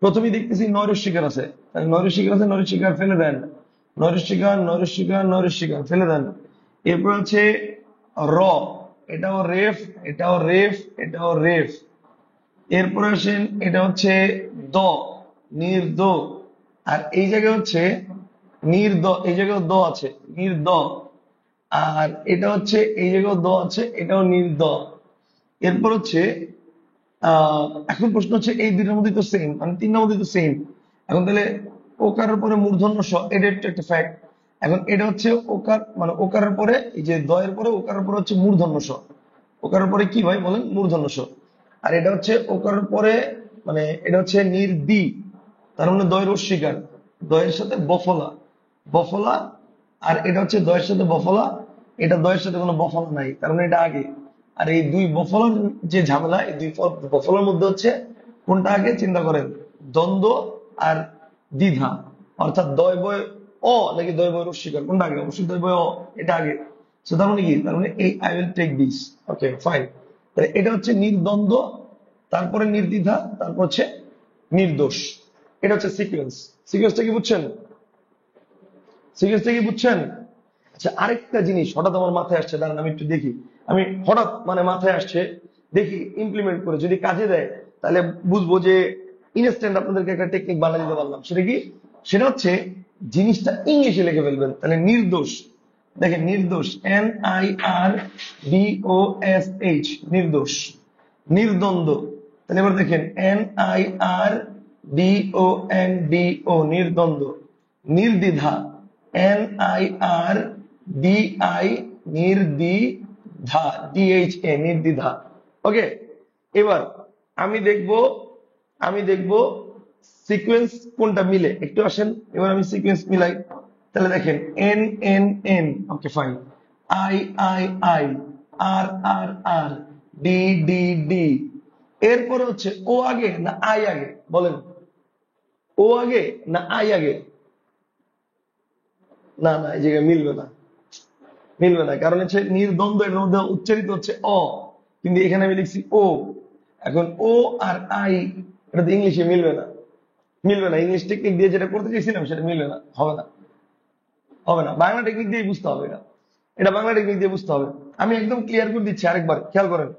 প্রথমেই দেখতেছি নৈরস্যিকার আছে, তাহলে নৈরস্যিকার আছে, নৈরস্যিকার ফেলে দেন। নৈরস্যিকার, নৈরস্যিকার, নৈরস্যিকার ফেলে দেন। এরপর আছে র, এটাও রেফ, এটাও রেফ, এটাও রেফ। এরপরে আসেন, এটা হচ্ছে দ, নির্দ। আর এই জায়গায় হচ্ছে নির্দ, এই জায়গায় দ আছে, নির্দ। আর এটা হচ্ছে এই জায়গায় দ আছে, এটাও নির্দ। এরপর হচ্ছে এখন প্রশ্ন হচ্ছে এই দুইটার মধ্যে তো সেম, মানে 3টার মধ্যে তো সেম। এখন তাহলে ওকারের পরে মূর্ধন্য স, এটা একটা ফ্যাক্ট। এখন এটা হচ্ছে ওকার, মানে ওকারের পরে এই যে দয়ের পরে ওকারের পরে হচ্ছে মূর্ধন্য স। ওকারের পরে কি ভাই বলেন? মূর্ধন্য স। আর এটা হচ্ছে ওকারের পরে, মানে এটা হচ্ছে নির্দি, তার মানে দয়ের অস্বীকার, দয়ের সাথে বফলা, বফলা। আর এটা হচ্ছে দয়ের সাথে বফলা, এটা দয়ের সাথে কোনো বফলা নাই, তার মানে এটা আগে। আর এই দুই বফলার যে ঝামেলা, এই দুই বফলার মধ্যে হচ্ছে কোনটা আগে চিন্তা করেন, দ্বন্দ্ব আর দ্বিধা। অর্থাৎ দয় বয় অ নাকি দয় বয় অস্বীকার, কোনটা আগে? অবশ্যই দয় বয় অ, এটা আগে। সো তার মানে কি? তার মানে এই I will take this. Okay fine. তাহলে এটা হচ্ছে নির্দ্বন্দ্ব, তারপরে নির্দ্বিধা, তারপর হচ্ছে নির্দোষ। এটা হচ্ছে সিকোয়েন্স। সিকোয়েন্সটা কি বুঝছেন? সিকোয়েন্সটা কি বুঝছেন? আচ্ছা, আরেকটা জিনিস হঠাৎ আমার মাথায় আসছে, দাঁড়ান আমি একটু দেখি। আমি হঠাৎ মানে মাথায় আসছে, দেখি ইমপ্লিমেন্ট করে যদি কাজে দেয় তাহলে বুঝবো যে ইনস্ট্যান্ট আপনাদেরকে একটা টেকনিক বানিয়ে দিতে পারলাম। সেটা কি? সেটা হচ্ছে জিনিসটা ইংলিশে লিখে ফেলবেন। তাহলে নির্দোষ, দেখেন নির্দোষ, NIRDOSH, নির্দোষ। নির্দ্বন্দ্ব, তাহলে এবার দেখেন NIRDONDO, নির্দ্বন্দ্ব। নির্দ্বিধা, NIRDI, নির্দ্বিধা, DHA, নির্দ্বিধা। ওকে, এবার আমি দেখব সিকোয়েন্স কোনটা মিলে। একটু আসেন, এবার আমি সিকোয়েন্স মিলাই। তাহলে দেখেন NNN, okay fine, II, RRR, DDD। এরপরে হচ্ছে ও আগে না আই আগে, বলেন? ও আগে না আই আগে? না না, এই জায়গায় মিলবে না, মিলবে না। কারণ হচ্ছে নির্দ্বন্দ্ব, এর মধ্যে উচ্চারিত হচ্ছে অ, কিন্তু এখানে আমি লিখছি ও। এখন ও আর আই, এটা তো ইংলিশে মিলবে না, মিলবে না। ইংলিশ টেকনিক দিয়ে যেটা করতে চাইছিলাম সেটা মিলবে না, হবে না, হবে না। বাংলা টেকনিক দিয়ে বুঝতে হবে এটা, এটা বাংলা টেকনিক দিয়ে বুঝতে হবে। আমি একদম ক্লিয়ার করে দিচ্ছি, আরেকবার খেয়াল করেন,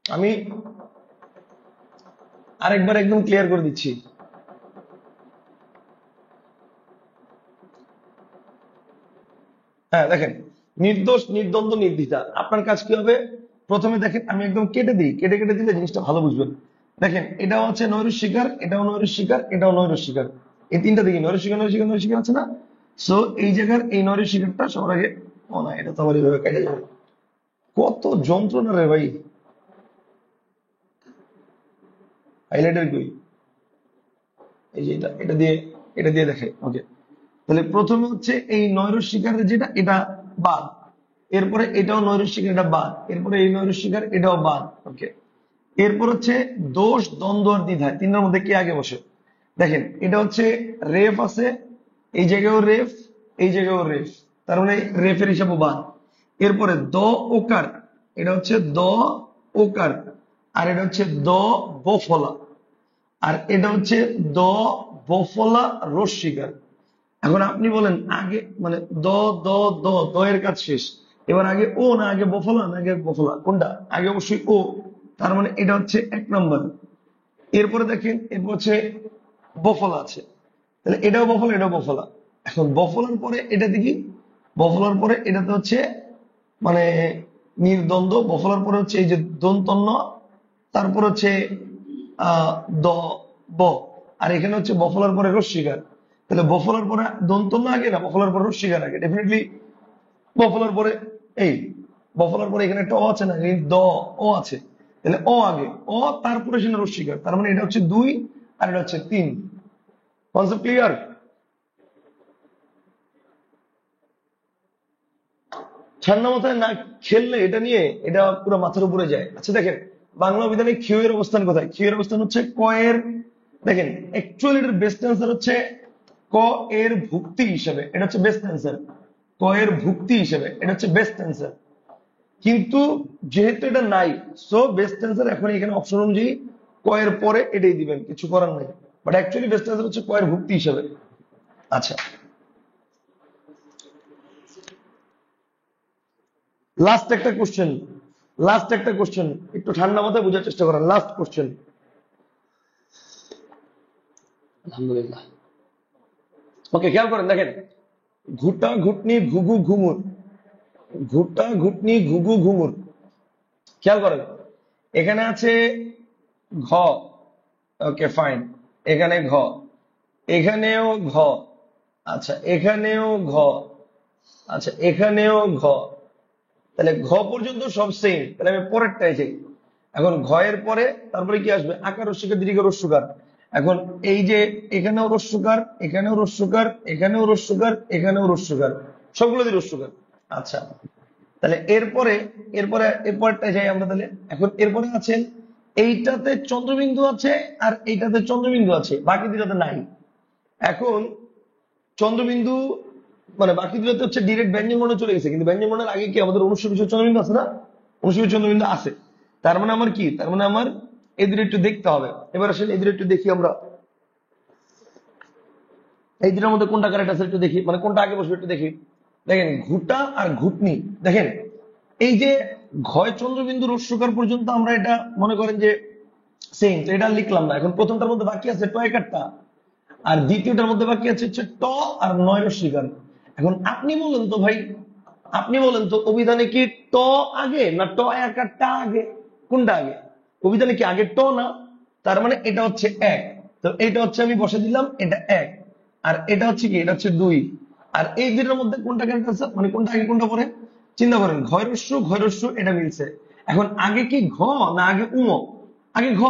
আমি আরেকবার একদম ক্লিয়ার করে দিচ্ছি। হ্যাঁ দেখেন, নির্দোষ, নির্দ্বন্দ্ব, নির্দ্বিধা। আপনার কাজ কি হবে? প্রথমে দেখেন আমি একদম কেটে দিই, কেটে কেটে দিলে জিনিসটা ভালো বুঝবেন। দেখেন এটাও হচ্ছে নৈরস্বীকার, এটাও নৈরস্বীকার, এটাও নৈরস্বীকার। এই তিনটা দেখি নৈরস্বীকার, নৈরস্বীকার, নৈরস্বীকার আছে না? সো এই জায়গার এই নৈরস্বীকারটা সবার আগে, ও না, এটা তো আমার এইভাবে কেটে যাবে। কত যন্ত্রণা রে ভাই, হাইলাইটার কই? এই যে এটা, এটা দিয়ে দেখাই। ওকে, তাহলে প্রথমে হচ্ছে এই নৈরস্বীকারের যেটা, এটা বাদ। এরপরে এটাও নৈরস্বীকার, এটা বাদ। এরপরে এই নৈরস্বীকার, এটাও বাদ। ওকে, এরপর হচ্ছে দোষ, দ্বন্দ্ব আর দ্বিধা, তিনটার মধ্যে কে আগে বসে? দেখেন এটা হচ্ছে রেফ আছে, এই জায়গায়ও রেফ, এই জায়গায়ও রেফ, তার মানে রেফের হিসাবে বাদ। এরপরে দ ওকার, এটা হচ্ছে দ ওকার, আর এটা হচ্ছে দ বফলা, আর এটা হচ্ছে দ বফলা রস্বীকার। এখন আপনি বলেন আগে মানে দ দ দ দ এর কাজ শেষ, এবার আগে ও না আগে বফলা, না আগে বফলা, কোনটা আগে? অবশ্যই ও। তার মানে এটা হচ্ছে 1 নম্বর। এরপরে দেখেন, এরপর হচ্ছে বফলা আছে, তাহলে এটাও বফলা, এটাও বফলা। এখন বফলার পরে এটা দেখি, বফলার পরে এটাতে হচ্ছে মানে নির্দ্বন্দ্ব, বফলার পরে হচ্ছে এই যে দন্তন্য, তারপর হচ্ছে আহ দ ব, আর এখানে হচ্ছে বফলার পরে রস্বীকার। তাহলে বফলার পরে দন্তন্য আগে না বফলার পরে রস্বীকার আগে? ডেফিনেটলি বফলার পরে, এই বফলার পরে এখানে একটা অ আছে না, এই দ ও আছে, তাহলে অ আগে, অ তারপরে সেটা রস্বীকার। তার মানে এটা হচ্ছে 2 আর এটা হচ্ছে 3। Concept clear? ঠান্ডা মাথায় না খেললে এটা নিয়ে, এটা পুরো মাথার উপরে যায়। আচ্ছা দেখেন, বাংলা অভিধানে ক্ষয় এর অবস্থান কোথায়? ক্ষয় এর অবস্থান হচ্ছে ক এর, দেখেন অ্যাকচুয়ালি এটার বেস্ট অ্যান্সার হচ্ছে ক এর ভুক্তি হিসেবে, এটা হচ্ছে বেস্ট অ্যান্সার। ক এর ভুক্তি হিসেবে এটা হচ্ছে বেস্ট অ্যান্সার, কিন্তু যেহেতু এটা নাই, সো বেস্ট অ্যান্সার এখন এখানে অপশন অনুযায়ী ক এর পরে এটাই দিবেন, কিছু করার নাই। বাট অ্যাকচুয়ালি বেস্ট অ্যান্সার হচ্ছে ক এর ভুক্তি হিসেবে। আচ্ছা, লাস্ট একটা কোশ্চেন, লাস্ট একটা কোশ্চেন, একটু ঠান্ডা মাথায় বোঝার চেষ্টা করেন। লাস্ট কোশ্চেন, আলহামদুলিল্লাহ। ওকে, খেয়াল করেন, দেখেন ঘুটা ঘুটনি ঘুঘু ঘুমুর, ঘুটা ঘুটনি ঘুঘু ঘুমুর, খেয়াল করেন এখানে আছে ঘ, ওকে ফাইন, এখানে ঘ, এখানেও ঘ, আচ্ছা এখানেও ঘ, আচ্ছা এখানেও ঘ। তাহলে ঘ পর্যন্ত সব সেম, তাহলে আমি পরেরটাই যাই। এখন ঘ এর পরে তারপরে কি আসবে? আকার, রস্যকার, দীর্ঘ, রস্যকার। এখন এই যে এখানেও রস্যকার, এখানেও রস্যকার, এখানেও রস্যকার, এখানেও রস্যকার, সবগুলো দিয়ে রস্যকার। আচ্ছা, তাহলে এরপরে এরপরে এরপরটা যাই আমরা। তাহলে এখন এরপরে আছেন, এইটাতে চন্দ্রবিন্দু আছে আর এইটাতে চন্দ্রবিন্দু আছে, বাকি দুটাতে নাই। এখন চন্দ্রবিন্দু মানে বাকি দুটাতে হচ্ছে ডিরেক্ট ব্যঞ্জন বর্ণে চলে গেছে, কিন্তু ব্যঞ্জন বর্ণের আগে কি আমাদের অনুষ্ঠিত চন্দ্রবিন্দু আছে না? অনুষ্ঠিত চন্দ্রবিন্দু আছে, তার মানে আমার কি, তার মানে আমার এদের একটু দেখতে হবে। এবার আসলে এদের একটু দেখি আমরা, এই দুটার মধ্যে কোনটা কারেক্ট আছে একটু দেখি, মানে কোনটা আগে বসবে একটু দেখি। দেখেন ঘুটা আর ঘুটনি, দেখেন এই যে ঘয় চন্দ্রবিন্দু রস্যকার পর্যন্ত আমরা এটা মনে করেন যে সেম, তো এটা লিখলাম না। এখন প্রথমটার মধ্যে বাকি আছে ট একারটা, আর দ্বিতীয়টার মধ্যে বাকি আছে হচ্ছে ট আর নয় রস্যিকার। এখন আপনি বলেন তো ভাই, আপনি বলেন তো অভিধানে কি ট আগে না ট একারটা আগে, কোনটা আগে? অভিধানে কি আগে ট না? তার মানে এটা হচ্ছে এক। তো এটা হচ্ছে আমি বসে দিলাম, এটা এক। আর এটা হচ্ছে কি, এটা হচ্ছে দুই। আর এই দুইটার মধ্যে কোনটা ক্যারেক্টার আছে, মানে কোনটা আগে কোনটা পরে? চিন্তা করেন, ঘয় রস্য এটা মিলছে। এখন আগে কি ঘ না আগে উম? আগে ঘ।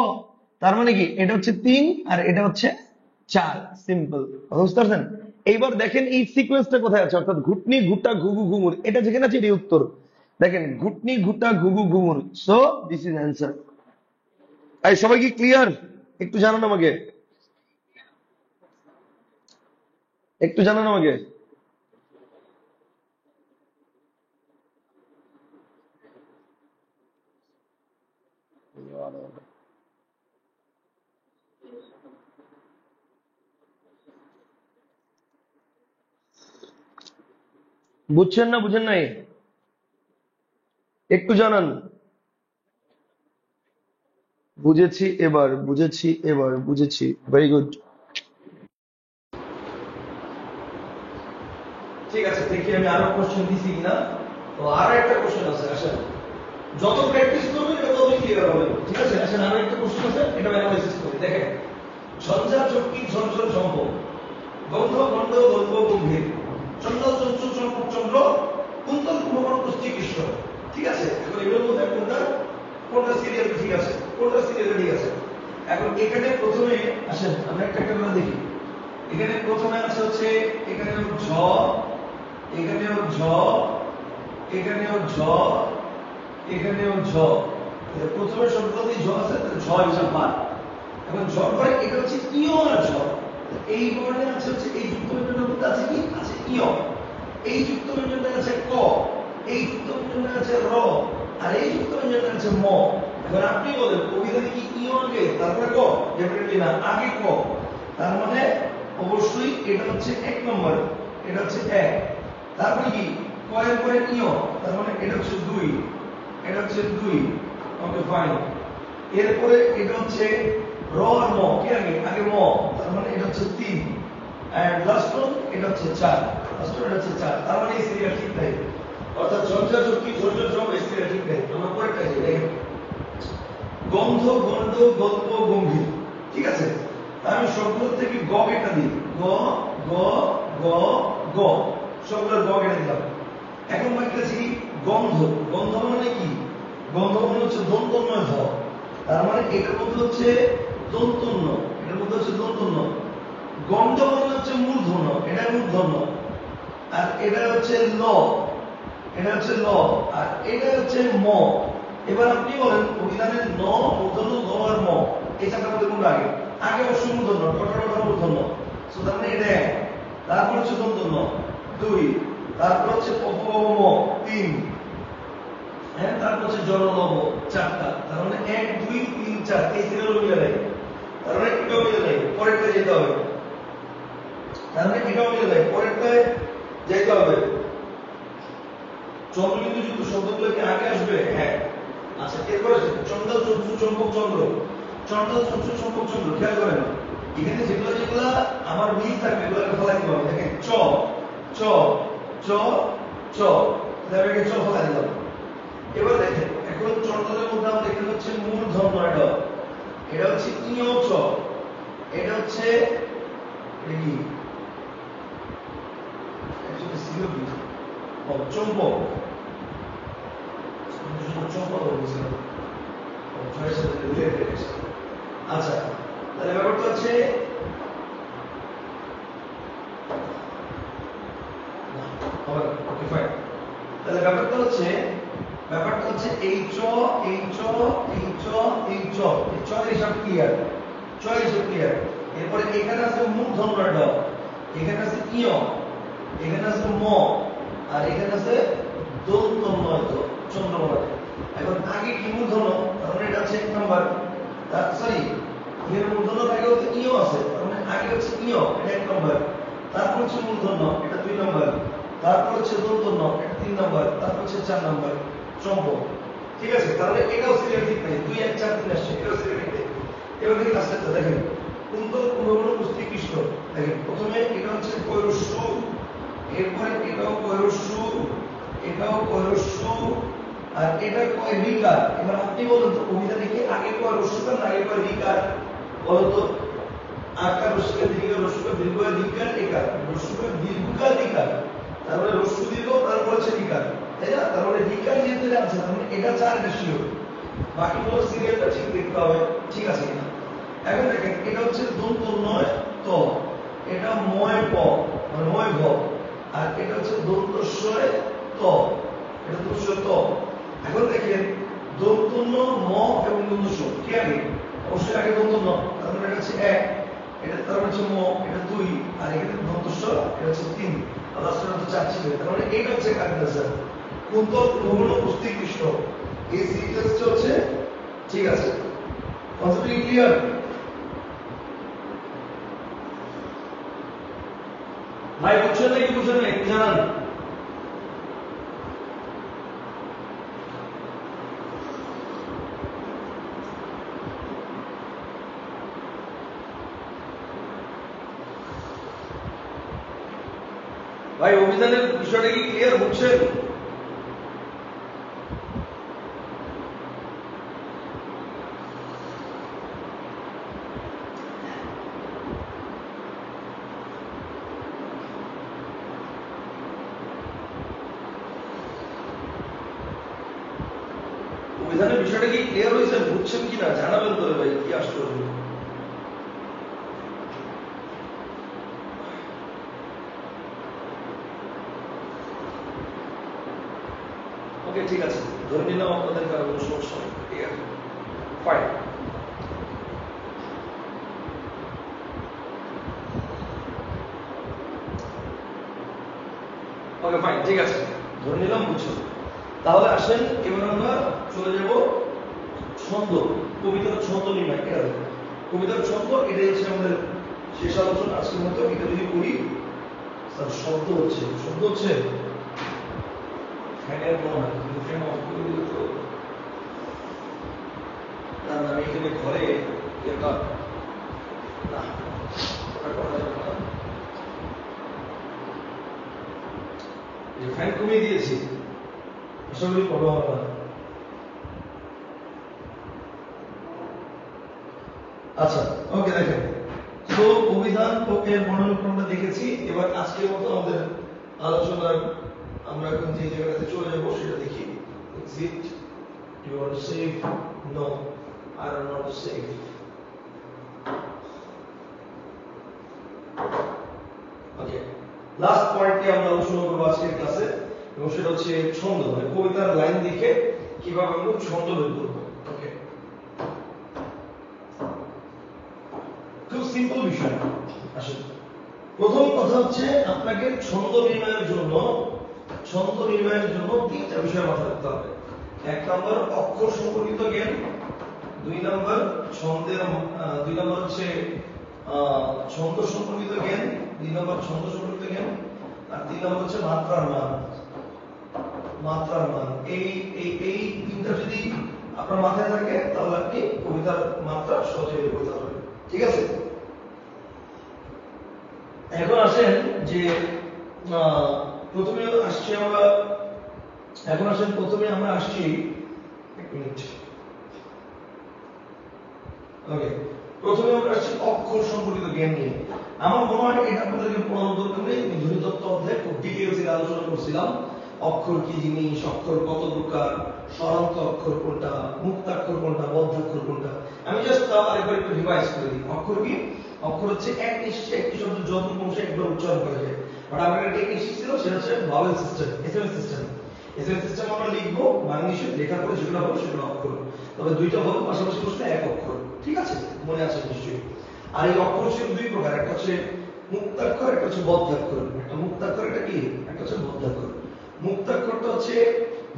তার মানে কি এটা হচ্ছে তিন আর এটা হচ্ছে চার। সিম্পল, বুঝতে পারছেন? এইবার দেখেন এই সিকোয়েন্সটা কোথায় আছে, অর্থাৎ ঘুটনি ঘুটা ঘুঘু ঘুঙুর, এটা যেখানে আছে এটাই উত্তর। দেখেন ঘুটনি ঘুটা ঘুঘু ঘুঙুর, সো দিস ইজ অ্যান্সার। এই সবাই কি ক্লিয়ার? একটু জানান আমাকে, একটু জানান আমাকে। বুঝছেন না বুঝেন নাই? একটু জানান। বুঝেছি এবার, বুঝেছি এবার, বুঝেছি। Very good. ঠিক আছে, দেখি আমি আরো কোশ্চেন দিছি কিনা। তো আরো একটা কোশ্চেন আছে, আসেন। যত প্র্যাকটিস করবেন এটা তত ক্লিয়ার হবে, ঠিক আছে? আসেন আরো একটা কোশ্চেন আছে, এটা অ্যানালাইসিস করি। দেখেন, ঝঞ্ঝা চক্কি ঝরঝর সম্ভব, গন্ধ গন্ধ গল্প গম্ভীর, চন্দ্র চঞ্চল চম্পক চন্দ্র, কুন্তল কুম্ভকর্ণ চিকিৎসক। ঠিক আছে, এখন এগুলোর মধ্যে কোনটা কোনটা সিরিয়াল ঠিক আছে, কোনটা সিরিয়াল ঠিক আছে? এখন এখানে প্রথমে আসেন আমরা একটা একটা করে দেখি। এখানে প্রথমে আছে হচ্ছে, এখানেও ঝ, এখানেও ঝ, এখানেও ঝ, এখানেও ঝ। প্রথমে শব্দটি ঝ আছে, তাহলে ঝ হিসাব পান। এখন ঝ পরে এটা হচ্ছে ইয় আর ঝ। এই বর্ণে আছে হচ্ছে, এই যুক্ত ব্যঞ্জনের মধ্যে আছে কি, আছে ইয়। এই যুক্ত ব্যঞ্জনে আছে ক, এই যুক্ত ব্যঞ্জনে আছে র, আর এই যুক্ত ব্যঞ্জনে আছে ম। এখন আপনি বলেন অভিধানে কি ইয় আগে তারপরে ক? ডেফিনেটলি না, আগে ক। তার মানে অবশ্যই এটা হচ্ছে এক নম্বর, এটা হচ্ছে এক। তারপরে কি কয়ের পরে ইয়, তার মানে এটা হচ্ছে দুই, এটা হচ্ছে দুই। Okay fine. এরপরে এটা হচ্ছে র আর ম, কি আগে? আগে ম, তার মানে এটা হচ্ছে তিন। এন্ড লাস্ট ওয়ান এটা হচ্ছে চার, লাস্ট ওয়ান এটা হচ্ছে চার। তার মানে এই সিরিয়াল ঠিক নাই, অর্থাৎ ঝঞ্ঝা চক্কি ঝরঝর জব এই সিরিয়াল ঠিক নাই। আমরা পরেরটা যাই, দেখেন গন্ধ গন্ধ গল্প গম্ভীর। ঠিক আছে, আমি সবগুলো থেকে গ কেটে দিই, গ গ গ গ, সবগুলোর গ কেটে দিলাম। এখন বাকি আছে কি গন্ধ। গন্ধ মানে কি? গন্ধ মানে হচ্ছে দন্তন্য ধ। তার মানে এটার মধ্যে হচ্ছে দন্তন্য, এটার মধ্যে হচ্ছে দন্তন্য। গন্ধ মানে হচ্ছে মূর্ধন্য, এটা মূর্ধন্য। আর এটা হচ্ছে ল, এটা হচ্ছে ল। আর এটা হচ্ছে ম। এবার আপনি বলেন অভিধানের ন, মূর্ধন্য, ল আর ম, এই চারটার মধ্যে কোনটা আগে? আগে অবশ্যই মূর্ধন্য, টটর মূর্ধন্য। সো তার মানে এটা এক। তারপর হচ্ছে দন্তন্য দুই, তারপর হচ্ছে অপম তিন, হ্যাঁ, তারপর হচ্ছে জনলব চারটা। তার মানে এক দুই তিন চার, এই সিরিয়াল মিলে নেই। তার মানে এটাও মিলে নেই, পরেরটা যেতে হবে। তার মানে এটাও মিলে নেই, পরেরটায় যেতে হবে। চন্দ্রবিন্দু যুক্ত শব্দগুলো কি আগে আসবে? হ্যাঁ। আচ্ছা, এরপরে চন্দ্র চঞ্চু চম্পক চন্দ্র, চন্দ্র চঞ্চু চম্পক চন্দ্র। খেয়াল করেন এখানে যেগুলো যেগুলো আমার মিল থাকবে এগুলোকে ফলাই দিতে হবে। দেখেন চ চ চ চ, তাহলে চ ফলাই দিলাম। এবার দেখেন এখন চন্দ্রের মধ্যে আমরা এখানে হচ্ছে মূর্ধন্য, এটা এটা হচ্ছে ইয় চ, এটা হচ্ছে কি অ্যাকচুয়ালি সিও কি ও চম্পক, চম্পক বলছিলাম। আচ্ছা, তাহলে ব্যাপারটা হচ্ছে তাহলে ব্যাপারটা হচ্ছে এই চ এই চ এই চ এই চ, এই চ এর হিসাব ক্লিয়ার, চ এর হিসাব ক্লিয়ার। এরপরে এখানে আছে মূর্ধন্য ড, এখানে আছে ইয়, এখানে আছে ম, আর এখানে আছে দন্তন্য চন্দ্রমালাতে। এখন আগে কি মূর্ধন্য, তার মানে এটা হচ্ছে এক নাম্বার। সরি, এখানে মূর্ধন্য থাকে হচ্ছে ইয় আছে, তার মানে আগে হচ্ছে ইয়, এটা এক নাম্বার। তারপর হচ্ছে মূর্ধন্য, এটা দুই নাম্বার। তারপর হচ্ছে দন্তন্য, এটা তিন নাম্বার। তারপর হচ্ছে চার নাম্বার চম্পক। ঠিক আছে, তাহলে এটাও সিরিয়াল ঠিক নেই, দুই এক চার তিন আসছে, এটাও সিরিয়াল ঠিক নেই। এবার দেখি লাস্টেরটা দেখেন কুন্তল পুনর্বর্ণ কুস্তি কৃষ্ণ। দেখেন প্রথমে এটা হচ্ছে কৈরস্যু, এরপরে এটাও কৈরস্যু, এটাও কৈরস্যু, আর এটা কয় রিকার। এবার আপনি বলুন তো কবিতা দেখে আগে কয় রস্যুকার না আগে কয় রিকার বলো তো? আকার রস্যুকার দীর্ঘকার রস্যুকার দীর্ঘকার রিকার একার রস্যুকার দীর্ঘকার রিকার, তারপরে রস্যু দীর্ঘ, তারপর হচ্ছে রিকার, তাই না? তারপরে রিকার যেহেতু আছে তার মানে এটা 4 বেশি হবে, বাকিগুলো সিরিয়ালটা ঠিক দেখতে হবে ঠিক আছে কিনা। এখন দেখেন এটা হচ্ছে দন্ত নয় ত, এটা ময় প মানে ময় ভ, আর এটা হচ্ছে দন্তস্বয় ত, এটা দন্তস্বয় ত। এখন দেখেন দন্ত ন ম এবং দন্তস্ব কি আগে? অবশ্যই আগে দন্ত ন, তার মানে এটা হচ্ছে 1, এটা তার মানে হচ্ছে ম, এটা 2, আর এখানে দন্তস্ব এটা হচ্ছে 3, আর লাস্টে হচ্ছে 4 ছিল। তার মানে এটা হচ্ছে কারেক্ট आंसर। কুন্তল পুনর্বর্ণ কুস্তি কৃষ্ণ এই সিরিজটা হচ্ছে ঠিক আছে। Concept clear? ভাই বুঝছেন নাকি বুঝছেন না একটু জানান। ভাই অভিধানের বিষয়টা কি ক্লিয়ার বুঝছেন? অভিধানের বিষয়টা কি ক্লিয়ার হয়েছে বুঝছেন কিনা জানাবেন তো ভাই, কি আশ্চর্য। ওকে ঠিক আছে, ধরে নিলাম আপনাদের কারো কোনো সমস্যা নেই, ঠিক আছে ফাইন। ওকে ফাইন ঠিক আছে, ধরে নিলাম বুঝছো। তাহলে আসেন এবার আমরা চলে যাব ছন্দ, কবিতার ছন্দ নির্ণয়। ঠিক আছে, কবিতার ছন্দ এটাই হচ্ছে আমাদের শেষ আলোচনা আজকের মতো। এটা যদি করি স্যার শব্দ হচ্ছে ফ্যানের মনে হয়, কিন্তু ফ্যান অফ করে দিলে তো না, আমি এখানে ঘরে এটা না ওটা করা যাবে না, যে ফ্যান কমিয়ে দিয়েছি আশা করি প্রবলেম হবে না। আচ্ছা ওকে দেখেন, তো অভিধান এর বর্ণনা আমরা দেখেছি। এবার আজকের মতো আমাদের আলোচনার আমরা এখন যে জায়গাটাতে চলে যাবো সেটা দেখি। Exit, you want to save? No, I don't want to save. Okay, last পয়েন্টটি আমরা আলোচনা করবো আজকের ক্লাসে, এবং সেটা হচ্ছে ছন্দ, মানে কবিতার লাইন দেখে কিভাবে আমরা ছন্দ বের করবো। ওকে, খুব সিম্পল বিষয়। আসলে প্রথম কথা হচ্ছে আপনাকে ছন্দ নির্ণয়ের জন্য তিনটা বিষয় মাথায় রাখতে হবে। 1 নম্বর অক্ষর সম্পর্কিত জ্ঞান, 2 নম্বর হচ্ছে ছন্দ সম্পর্কিত জ্ঞান, 2 নম্বর ছন্দ সম্পর্কিত জ্ঞান, আর 3 নম্বর হচ্ছে মাত্রার মান। এই তিনটা যদি আপনার মাথায় থাকে তাহলে আপনি কবিতার মাত্রা সহজে বের করতে পারবেন। ঠিক আছে, এখন আসেন যে প্রথমে আমরা আসছি 1 মিনিট। ওকে, প্রথমে আমরা আসছি অক্ষর সম্পর্কিত জ্ঞান নিয়ে। আমার মনে হয় এটা আপনাদেরকে পড়ানোর দরকার নেই, আমি ধ্বনিতত্ত্ব অধ্যায়ে খুব ডিটেইলসে আলোচনা করছিলাম। অক্ষর কি জিনিস, অক্ষর কত প্রকার, স্বরান্ত অক্ষর কোনটা, মুক্তাক্ষর কোনটা, বদ্ধাক্ষর কোনটা। আমি জাস্ট তাও আরেকবার একটু রিভাইজ করে দিই। অক্ষর কি? অক্ষর হচ্ছে এক নিঃশ্বাসে একটি শব্দ যত বংশে একবার উচ্চারণ করা যায়। বাট আমার একটা টেকনিক ছিল, সেটা হচ্ছে ভাওয়েল সিস্টেম, এসএমএস সিস্টেম আমরা লিখবো বাংলিশে, লেখার পরে যেগুলো হবে সেগুলো অক্ষর, তবে দুইটা ভাবে পাশাপাশি বসলে এক অক্ষর। ঠিক আছে, মনে আছে নিশ্চয়ই। আর এই অক্ষর ছিল 2 প্রকার, একটা হচ্ছে মুক্তাক্ষর, একটা হচ্ছে বদ্ধাক্ষর। একটা মুক্তাক্ষর, একটা কি, একটা হচ্ছে বদ্ধাক্ষর। মুক্তাক্ষরটা হচ্ছে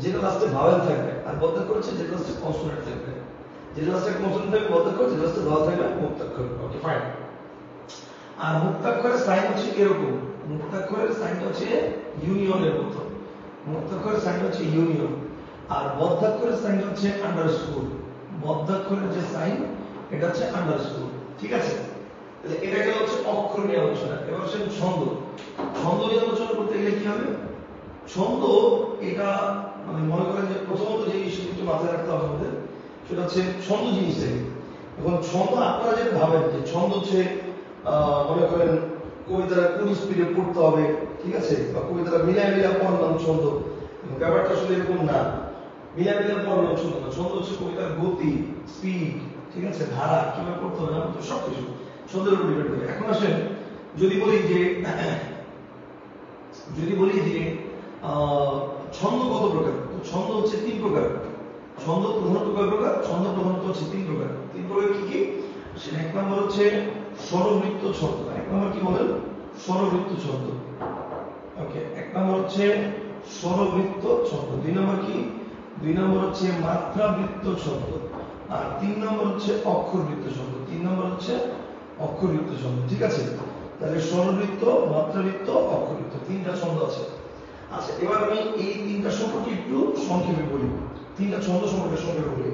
যেটা লাস্টে ভাওয়েল থাকবে, আর বদ্ধাক্ষর হচ্ছে যেটা লাস্টে কনসোনেন্ট থাকবে। যেটা লাস্টে কনসোনেন্ট থাকবে বদ্ধাক্ষর, যেটা লাস্টে ভাওয়েল থাকবে মুক্তাক্ষর। Okay fine. আর মুক্তাক্ষরের সাইন হচ্ছে এরকম, মুক্তাক্ষরের সাইনটা হচ্ছে ইউনিয়নের মতো, মুক্তাক্ষরের সাইন হচ্ছে ইউনিয়ন। আর বদ্ধাক্ষরের সাইন হচ্ছে আন্ডারস্কোর। বদ্ধাক্ষরের যে সাইন এটা হচ্ছে আন্ডারস্কোর। ঠিক আছে, তাহলে এটা গেল হচ্ছে অক্ষর নিয়ে আলোচনা। এবার হচ্ছে ছন্দ। ছন্দ নিয়ে আলোচনা করতে গেলে কি হবে? ছন্দ এটা মানে মনে করেন যে প্রথমত যে জিনিসটা একটু মাথায় রাখতে হবে আমাদের, সেটা হচ্ছে ছন্দ জিনিসটাকে। এখন ছন্দ আপনারা যেটা ভাবেন যে ছন্দ হচ্ছে মনে করেন কবিতাটা কোন স্পিডে পড়তে হবে, ঠিক আছে, বা কবিতাটা মিলায় মিলা পড়লাম ছন্দ, ব্যাপারটা আসলে এরকম না। মিলায় মিলা পড়লাম ছন্দ না, ছন্দ হচ্ছে কবিতার গতি, স্পিড, ঠিক আছে, ধারা কিভাবে পড়তে হবে না সবকিছু ছন্দের উপর ডিপেন্ড করে। এখন আসেন যদি বলি যে ছন্দ কত প্রকার, তো ছন্দ হচ্ছে 3 প্রকার। ছন্দ প্রধানত কয় প্রকার? ছন্দ প্রধানত হচ্ছে 3 প্রকার। 3 প্রকার কি কি? সেটা এক নম্বর হচ্ছে স্বরবৃত্ত ছন্দ। এক নম্বর কি বলেন? স্বরবৃত্ত ছন্দ। ওকে, এক নম্বর হচ্ছে স্বরবৃত্ত ছন্দ। 2 নম্বর কি? 2 নম্বর হচ্ছে মাত্রাবৃত্ত ছন্দ। আর 3 নম্বর হচ্ছে অক্ষরবৃত্ত ছন্দ। 3 নম্বর হচ্ছে অক্ষরবৃত্ত ছন্দ। ঠিক আছে, তাহলে স্বরবৃত্ত, মাত্রাবৃত্ত, অক্ষরবৃত্ত, 3টা ছন্দ আছে। আচ্ছা, এবার আমি এই 3টা সম্পর্কে একটু সংক্ষেপে বলি। 3টা ছন্দ সম্পর্কে সংক্ষেপে বলি।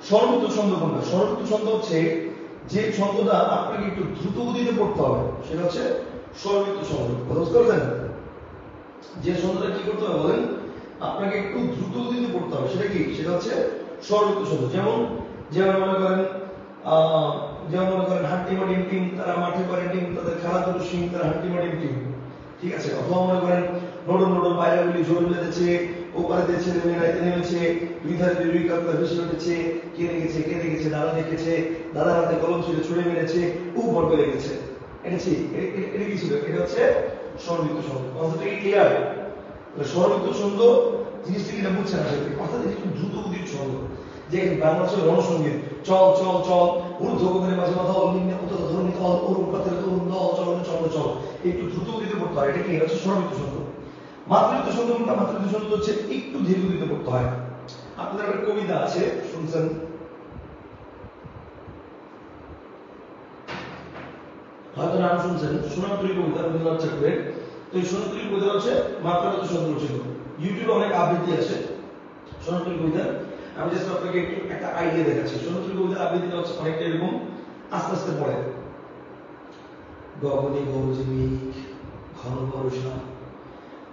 স্বরবৃত্ত ছন্দ কোনটা? স্বরবৃত্ত ছন্দ হচ্ছে যে ছন্দটা আপনাকে একটু দ্রুত গতিতে পড়তে হবে, সেটা হচ্ছে স্বরবৃত্ত ছন্দ। বুঝতে পারছেন? যে ছন্দটা কি করতে হবে বলেন? আপনাকে একটু দ্রুত গতিতে পড়তে হবে, সেটা কি? সেটা হচ্ছে স্বরবৃত্ত ছন্দ। যেমন মনে করেন হাট্টিমা ডিম টিম তারা মাঠে করে ডিম, তাদের খেলাধুলো সিং তারা হাট্টিমা ডিম টিম। ঠিক আছে, অথবা মনে করেন নডন নডন বাইরাগুলি জোর বেঁধেছে, ওপারে দিয়ে ছেলে মেয়ে রাইতে নেমেছে, দুই ধারে দুই কাপড় ভেসে উঠেছে, কে দেখেছে দাদা দেখেছে, দাদা হাতে কলম ছিল ছুড়ে মেরেছে, বল করে গেছে। এটা কি ছিল? এটা হচ্ছে স্বরবৃত্ত ছন্দ। কনসেপ্টটা কি ক্লিয়ার? স্বরবৃত্ত ছন্দ জিনিসটা কিনা বুঝছেন আসলে? অর্থাৎ একটু দ্রুত গতির ছন্দ, যে বাংলাদেশের রণসঙ্গীত, চল চল চল, ঊর্ধ্ব গগনের মাঝে মাথা অল, নিম্নে উত্তর ধরণী তল, অরুণ পাতের তরুণ দল, চলনে চলনে চল, একটু দ্রুত গতিতে পড়তে হয়। এটা কি? এটা হচ্ছে স্বরবৃত্ত ছন্দ। মাত্রাবৃত্ত ছন্দ কোনটা? মাত্রাবৃত্ত ছন্দ হচ্ছে একটু ধীর গতিতে পড়তে হয়। আপনাদের একটা কবিতা আছে, শুনছেন? হয়তো নাম শুনছেন, সোনাতরী কবিতা, রবীন্দ্রনাথ ঠাকুরের। তো এই সোনাতরী কবিতা হচ্ছে মাত্রাবৃত্ত ছন্দ ছিল। ইউটিউবে অনেক আবৃত্তি আছে সোনাতরী কবিতার। আমি জাস্ট আপনাকে একটু একটা আইডিয়া দেখাচ্ছি। সোনাতরী কবিতার আবৃত্তিটা হচ্ছে অনেকটা এরকম, আস্তে আস্তে পড়ে। গগনে গরজে মেঘ, ঘন বর্ষা,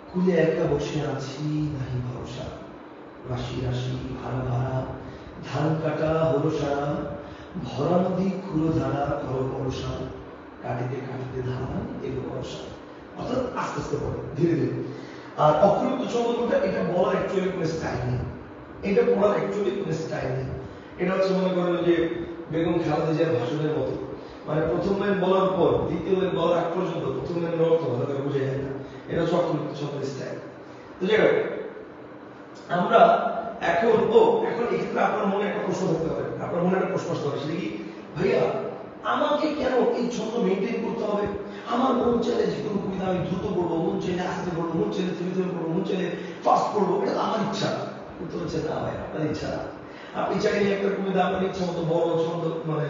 কুলে একা বসে আছি নাহি ভরসা, রাশি রাশি ভাড়া ভাড়া, ধান কাটা হলো সারা, ভরা নদী খুলো ধারা, ঘর বর্ষা, কাটিতে কাটিতে ধান এলো বর্ষা। অর্থাৎ আস্তে আস্তে পড়ে, ধীরে ধীরে। আর অক্ষরবৃত্ত ছন্দ কোনটা? এটা বলার অ্যাকচুয়ালি কোনো স্টাইল নেই, এটা পড়ার অ্যাকচুয়ালি কোনো স্টাইল নেই। এটা হচ্ছে মনে করেন যে বেগম খালেদা জিয়ার ভাষণের মতো, মানে প্রথম লাইন বলার পর দ্বিতীয় লাইন বলার আগ পর্যন্ত প্রথম লাইনের অর্থ ভালো করে বোঝা যায় না। এটা হচ্ছে অক্ষরবৃত্ত ছন্দের স্টাইল। তো যাই হোক, আমরা এখন এক্ষেত্রে আপনার মনে একটা প্রশ্ন থাকতে হবে, আপনার মনে একটা প্রশ্ন আসতে হবে, সেটা কি? ভাইয়া, আমাকে কেন এই ছন্দ মেনটেন করতে হবে? আমার মন চাইলে যে কোনো কবিতা আমি দ্রুত পড়বো, মন চাইলে আস্তে পড়বো, মন চাইলে থেমে থেমে পড়বো, মন চাইলে ফাস্ট পড়বো, এটা আমার ইচ্ছা। উত্তর হচ্ছে না ভাই, আপনার ইচ্ছা না। আপনি চাইলে একটা কবিতা আপনার ইচ্ছা মতো বড় ছন্দ, মানে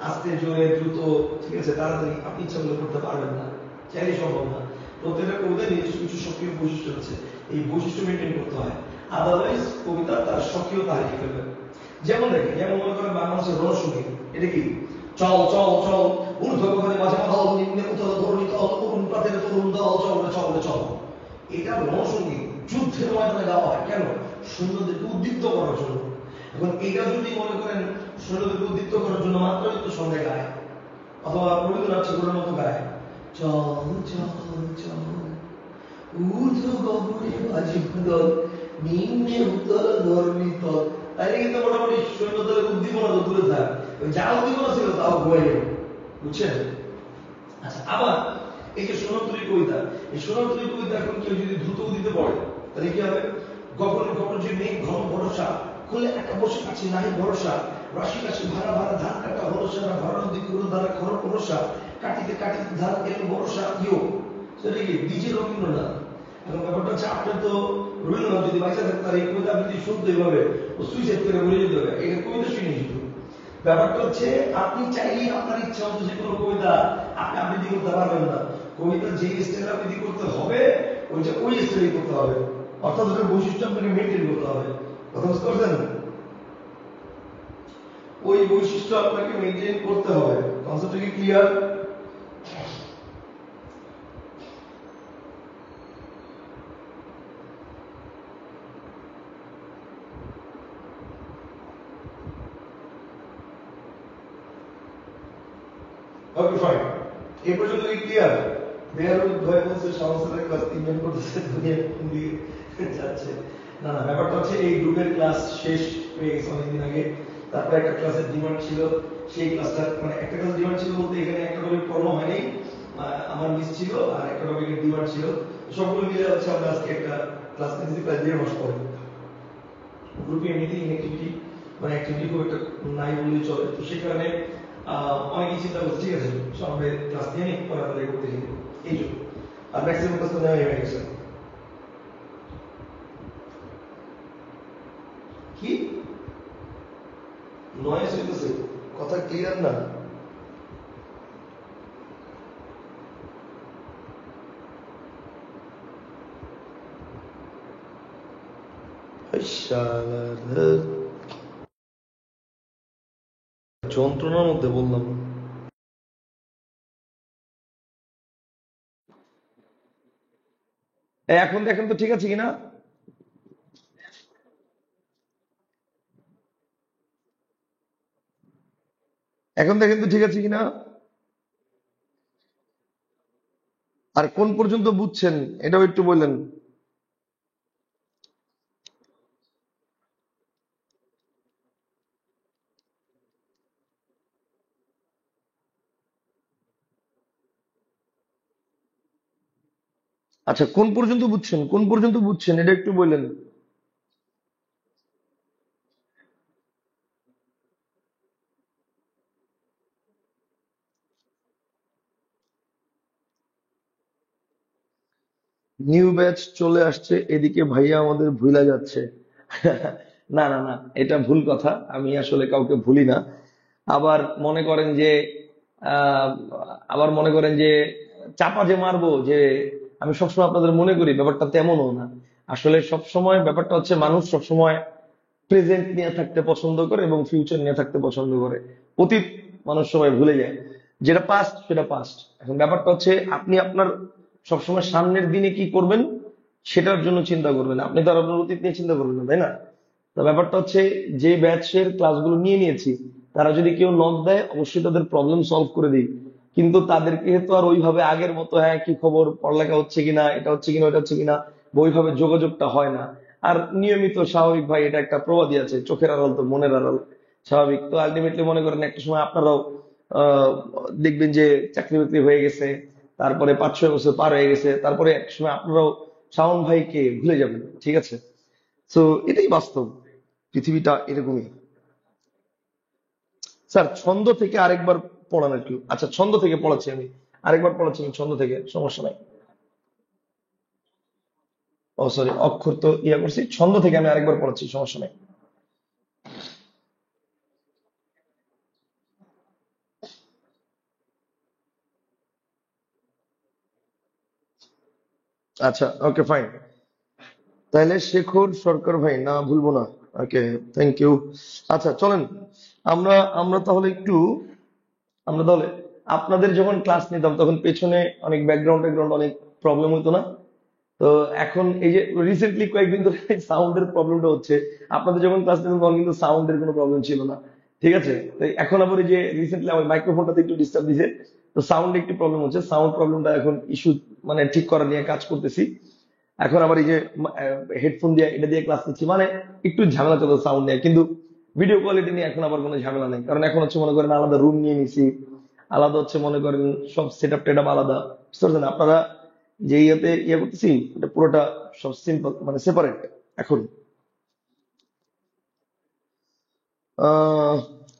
আস্তে জোরে দ্রুত, ঠিক আছে, তাড়াতাড়ি আপনি ইচ্ছা করলে করতে পারবেন না, চাইলে সম্ভব না। প্রত্যেকটা কবিতার নিজস্ব কিছু সক্রিয় বৈশিষ্ট্য আছে, এই বৈশিষ্ট্য মেনটেন করতে হয়, আদারওয়াইজ কবিতা তার সক্রিয়তা হারিয়ে ফেলবে। যেমন দেখেন, যেমন মনে করেন বাংলাদেশের রণসঙ্গীত, এটা কি? চল চল চল, ঊর্ধ্ব গগনে মাঝে মাথা অল, নিম্নে উত্তর ধরণী তল, অরুণ প্রাতের তরুণ দল, চলনে চলনে চল। এটা রণসঙ্গীত, যুদ্ধের ময়দানে গাওয়া হয়। কেন? সৈন্যদেরকে উদ্দীপ্ত করার জন্য। এখন এটা যদি মনে করেন সৈন্যদেরকে উদ্দীপ্ত করার জন্য মাত্রাবৃত্ত ছন্দে গায়, অথবা রবীন্দ্রনাথ ঠাকুরের মতো গায়, চল চল চল, ঊর্ধ্ব গগনে মাঝে দল, নিম্নে উত্তর ধরণী তল, তাইলে কিন্তু মোটামুটি সৈন্যদলের উদ্দীপনা তো দূরে থাক, যা উদ্দীপনা ছিল তাও ঘুরে গেল। বুঝছেন? আচ্ছা, আবার এই যে সোনাতরী কবিতা, এই সোনাতরী কবিতা এখন কেউ যদি দ্রুত গতিতে পড়ে, তাহলে কি হবে? গগনে গরজে মেঘ, ঘন বর্ষা, খুলে একা বসে আছি নাহি ভরসা, রাশি রাশি ভাড়া ভাড়া, ধান কাটা হলো সারা, ভরা নদী খুলো ধারা, খর বর্ষা, কাটিতে কাটিতে ধান এলো বর্ষা। সেটা কি? ডিজে রবীন্দ্রনাথ। এখন ব্যাপারটা হচ্ছে, আপনার তো রবীন্দ্রনাথ যদি বাইচা থাকতে তার এই কবিতা আপনি যদি শুনতে এইভাবে ও সুইসাইড করে বলে যেতে হবে, এটা কবিতা শুনে শুধু। ব্যাপারটা হচ্ছে, আপনি চাইলেই আপনার ইচ্ছা মতো যে কোনো কবিতা আপনি আবৃত্তি করতে পারবেন না। কবিতা যে স্টাইলে আবৃত্তি করতে হবে, ওইটা ওই স্টাইলে করতে হবে, অর্থাৎ ওটার বৈশিষ্ট্য আপনাকে মেনটেন করতে হবে। কথা বুঝতে পারছেন? ওই বৈশিষ্ট্য আপনাকে মেনটেন করতে হবে। কনসেপ্টটা কি ক্লিয়ার? ওকে ফাইন, এই পর্যন্ত কি ক্লিয়ার? বেহারুল ভয় বলছে সংস্থার ক্লাস 3 জন করতেছে, দুনিয়া কোন দিকে যাচ্ছে। না না, ব্যাপারটা হচ্ছে এই গ্রুপের ক্লাস শেষ হয়ে গেছে অনেকদিন আগে। তারপরে একটা ক্লাসের ডিমান্ড ছিল, সেই ক্লাসটা মানে একটা ক্লাস ডিমান্ড ছিল বলতে এখানে একটা টপিক পড়ানো হয়নি, আমার মিস ছিল, আর একটা টপিকের ডিমান্ড ছিল। সবগুলো মিলে হচ্ছে আমরা আজকে একটা ক্লাস নিয়েছি প্রায় 1.5 মাস পরে। গ্রুপে এমনিতেই ইনঅ্যাক্টিভিটি মানে অ্যাক্টিভিটি খুব একটা নাই বললেই চলে, তো সেই কারণে অনেকেই চিন্তা করছে ঠিক আছে সবাই ক্লাস নিয়ে নিই, পরে আমরা করতে শিখব এই জন্য। আর ম্যাক্সিমাম ক্লাস তো নেওয়া হয়ে গেছে। কি নয়েজ হইতেছে? কথা ক্লিয়ার না? যন্ত্রণার মধ্যে বললাম। এখন দেখেন তো ঠিক আছে কিনা? এখন দেখেন তো ঠিক আছে কিনা? আর কোন পর্যন্ত বুঝছেন এটাও একটু বললেন। আচ্ছা, কোন পর্যন্ত বুঝছেন, কোন পর্যন্ত বুঝছেন এটা একটু বললেন। নিউ ব্যাচ চলে আসছে, এদিকে ভাইয়া আমাদের ভুলা যাচ্ছে। না না না, এটা ভুল কথা, আমি আসলে কাউকে ভুলি না। আবার মনে করেন যে আহ, আবার মনে করেন যে চাপা যে মারবো যে আমি সবসময় আপনাদের মনে করি, ব্যাপারটা তেমনও না। আসলে সবসময় ব্যাপারটা হচ্ছে মানুষ সবসময় প্রেজেন্ট নিয়ে থাকতে পছন্দ করে এবং ফিউচার নিয়ে থাকতে পছন্দ করে। অতীত মানুষ সবাই ভুলে যায়, যেটা পাস্ট সেটা পাস্ট। এখন ব্যাপারটা হচ্ছে আপনি আপনার সবসময় সামনের দিনে কি করবেন সেটার জন্য চিন্তা করবেন, আপনি তো আর আপনার অতীত নিয়ে চিন্তা করবেন না, তাই না? তো ব্যাপারটা হচ্ছে যে ব্যাচের ক্লাসগুলো নিয়ে নিয়েছি তারা যদি কেউ নক দেয় অবশ্যই তাদের প্রবলেম সলভ করে দিই, কিন্তু তাদেরকে তো আর ওইভাবে আগের মতো হ্যাঁ কি খবর, পড়ালেখা হচ্ছে কিনা, এটা হচ্ছে কিনা, ওটা হচ্ছে কিনা, ওইভাবে যোগাযোগটা হয় না। আর নিয়মিত স্বাভাবিক ভাই, এটা একটা প্রবাদই আছে, চোখের আড়াল তো মনের আড়াল। স্বাভাবিক তো আলটিমেটলি মনে করেন একটা সময় আপনারাও আহ দেখবেন যে চাকরি বাকরি হয়ে গেছে, তারপরে 5-6 বছর পার হয়ে গেছে, তারপরে এক সময় আপনারাও শাওন ভাইকে ভুলে যাবেন, ঠিক আছে? তো এটাই বাস্তব, পৃথিবীটা এরকমই। স্যার ছন্দ থেকে আরেকবার পড়ান একটু। আচ্ছা, ছন্দ থেকে পড়াচ্ছি আমি, আরেকবার পড়াচ্ছি আমি ছন্দ থেকে, সমস্যা নাই। ও সরি, অক্ষর তো ইয়া করছি, ছন্দ থেকে আমি আরেকবার পড়াচ্ছি, সমস্যা নাই। আচ্ছা ওকে ফাইন, তাহলে শেখর সরকার ভাই না ভুলবো না। ওকে, থ্যাংক ইউ। আচ্ছা চলেন, আমরা আমরা তাহলে একটু আমরা তাহলে আপনাদের যখন ক্লাস নিতাম তখন পেছনে অনেক ব্যাকগ্রাউন্ড ব্যাকগ্রাউন্ড অনেক প্রবলেম হতো না? তো এখন এই যে রিসেন্টলি কয়েকদিন ধরে সাউন্ডের প্রবলেমটা হচ্ছে, আপনাদের যখন ক্লাস নিতাম তখন কিন্তু সাউন্ডের কোনো প্রবলেম ছিল না, ঠিক আছে? তো এখন আবার এই যে রিসেন্টলি আমার মাইক্রোফোনটাতে একটু ডিস্টার্ব দিছে, তো সাউন্ডে একটু প্রবলেম হচ্ছে, সাউন্ড প্রবলেমটা এখন ইস্যু মানে ঠিক করা নিয়ে কাজ করতেছি। এখন আবার এই যে হেডফোন দিয়ে এটা দিয়ে ক্লাস নিচ্ছি, মানে একটু ঝামেলা চলছে সাউন্ড নিয়ে, কিন্তু ভিডিও কোয়ালিটি নিয়ে এখন আবার কোনো ঝামেলা নেই, কারণ এখন হচ্ছে মনে করেন আলাদা রুম নিয়ে নিছি, আলাদা হচ্ছে মনে করেন সব সেট আপ টেট আপ আলাদা, বুঝতে পারছেন আপনারা? যে ইয়েতে ইয়ে করতেছি এটা পুরোটা সব সিম্পল মানে সেপারেট এখন।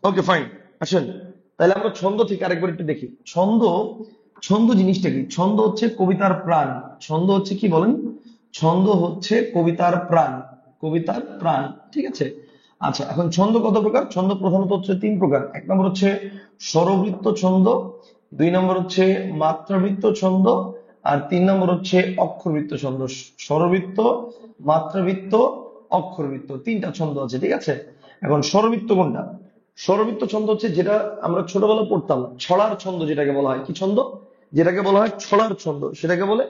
ওকে ফাইন, আসেন তাহলে আমরা ছন্দ থেকে আরেকবার একটু দেখি। ছন্দ, ছন্দ জিনিসটা কি? ছন্দ হচ্ছে কবিতার প্রাণ। ছন্দ হচ্ছে কি বলেন? ছন্দ হচ্ছে কবিতার প্রাণ, কবিতার প্রাণ, ঠিক আছে? আচ্ছা, এখন ছন্দ কত প্রকার? ছন্দ প্রধানত হচ্ছে 3 প্রকার। এক নম্বর হচ্ছে স্বরবৃত্ত ছন্দ, 2 নম্বর হচ্ছে মাত্রাবৃত্ত ছন্দ, আর 3 নম্বর হচ্ছে অক্ষরবৃত্ত ছন্দ। স্বরবৃত্ত, মাত্রাবৃত্ত, অক্ষরবৃত্ত, 3টা ছন্দ আছে, ঠিক আছে? এখন স্বরবৃত্ত কোনটা? স্বরবৃত্ত ছন্দ হচ্ছে যেটা আমরা ছোটবেলা পড়তাম, ছড়ার ছন্দ যেটাকে বলা হয়, কি ছন্দ? যেটাকে বলা হয় ছড়ার ছন্দ, সেটাকে বলে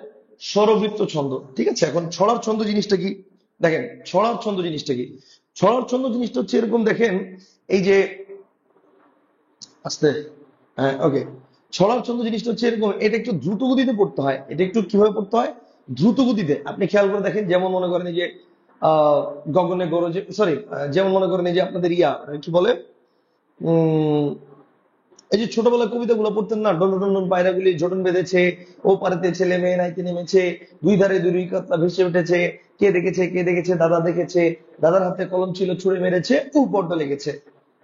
স্বরবৃত্ত ছন্দ। ঠিক আছে, এখন ছড়ার ছন্দ জিনিসটা কি? দেখেন, ছড়ার ছন্দ জিনিসটা কি? ছড়ার ছন্দ জিনিসটা হচ্ছে এরকম, দেখেন এই যে, আস্তে, হ্যাঁ ওকে। ছড়ার ছন্দ জিনিসটা হচ্ছে এরকম, এটা একটু দ্রুত গতিতে পড়তে হয়। এটা একটু কিভাবে পড়তে হয়? দ্রুত গতিতে। আপনি খেয়াল করে দেখেন, যেমন মনে করেন এই যে আহ গগনে গরজে, সরি, যেমন মনে করেন এই যে আপনাদের কি বলে, উম এই যে ছোটবেলায় কবিতাগুলো পড়তেন না, ডন ডন ডন পায়রাগুলি জোটন বেঁধেছে, ও পারেতে ছেলে মেয়ে নাইতে নেমেছে, দুই ধারে দুই রুই কাতলা ভেসে উঠেছে, কে দেখেছে কে দেখেছে, দাদা দেখেছে, দাদার হাতে কলম ছিল ছুঁড়ে মেরেছে, ও বড্ড লেগেছে।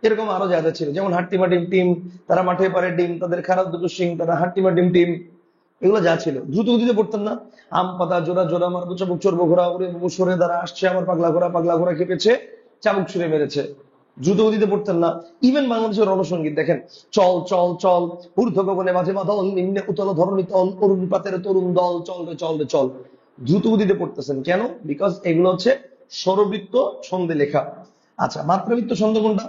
এরকম আরো যা যা ছিল, যেমন হাট্টিমা টিম টিম, তারা মাঠে পারে ডিম, তাদের খারাপ দুটো সিং, তারা হাট্টিমা টিম টিম, এগুলো যা ছিল দ্রুত গতিতে পড়তেন না। আম পাতা জোড়া জোড়া মারবো চাবুক চড়বো ঘোড়া, ওরে বাবু সরে দ্বারা আসছে আমার পাগলা ঘোড়া, পাগলা ঘোড়া খেপেছে, চাবুক ছুঁড়ে মেরেছে। দ্রুত গতিতে পড়তেন না। ইভেন বাংলাদেশের রণসঙ্গীত দেখেন, চল চল চল, ঊর্ধ্ব গগনে মাঝে মাদল, নিম্নে উতল ধরণী তল, অরুণ পাতের তরুণ দল, চল রে চল রে চল। দ্রুত গতিতে পড়তেছেন কেন? বিকজ এগুলো হচ্ছে স্বরবৃত্ত ছন্দে লেখা। আচ্ছা, মাত্রাবৃত্ত ছন্দ কোনটা?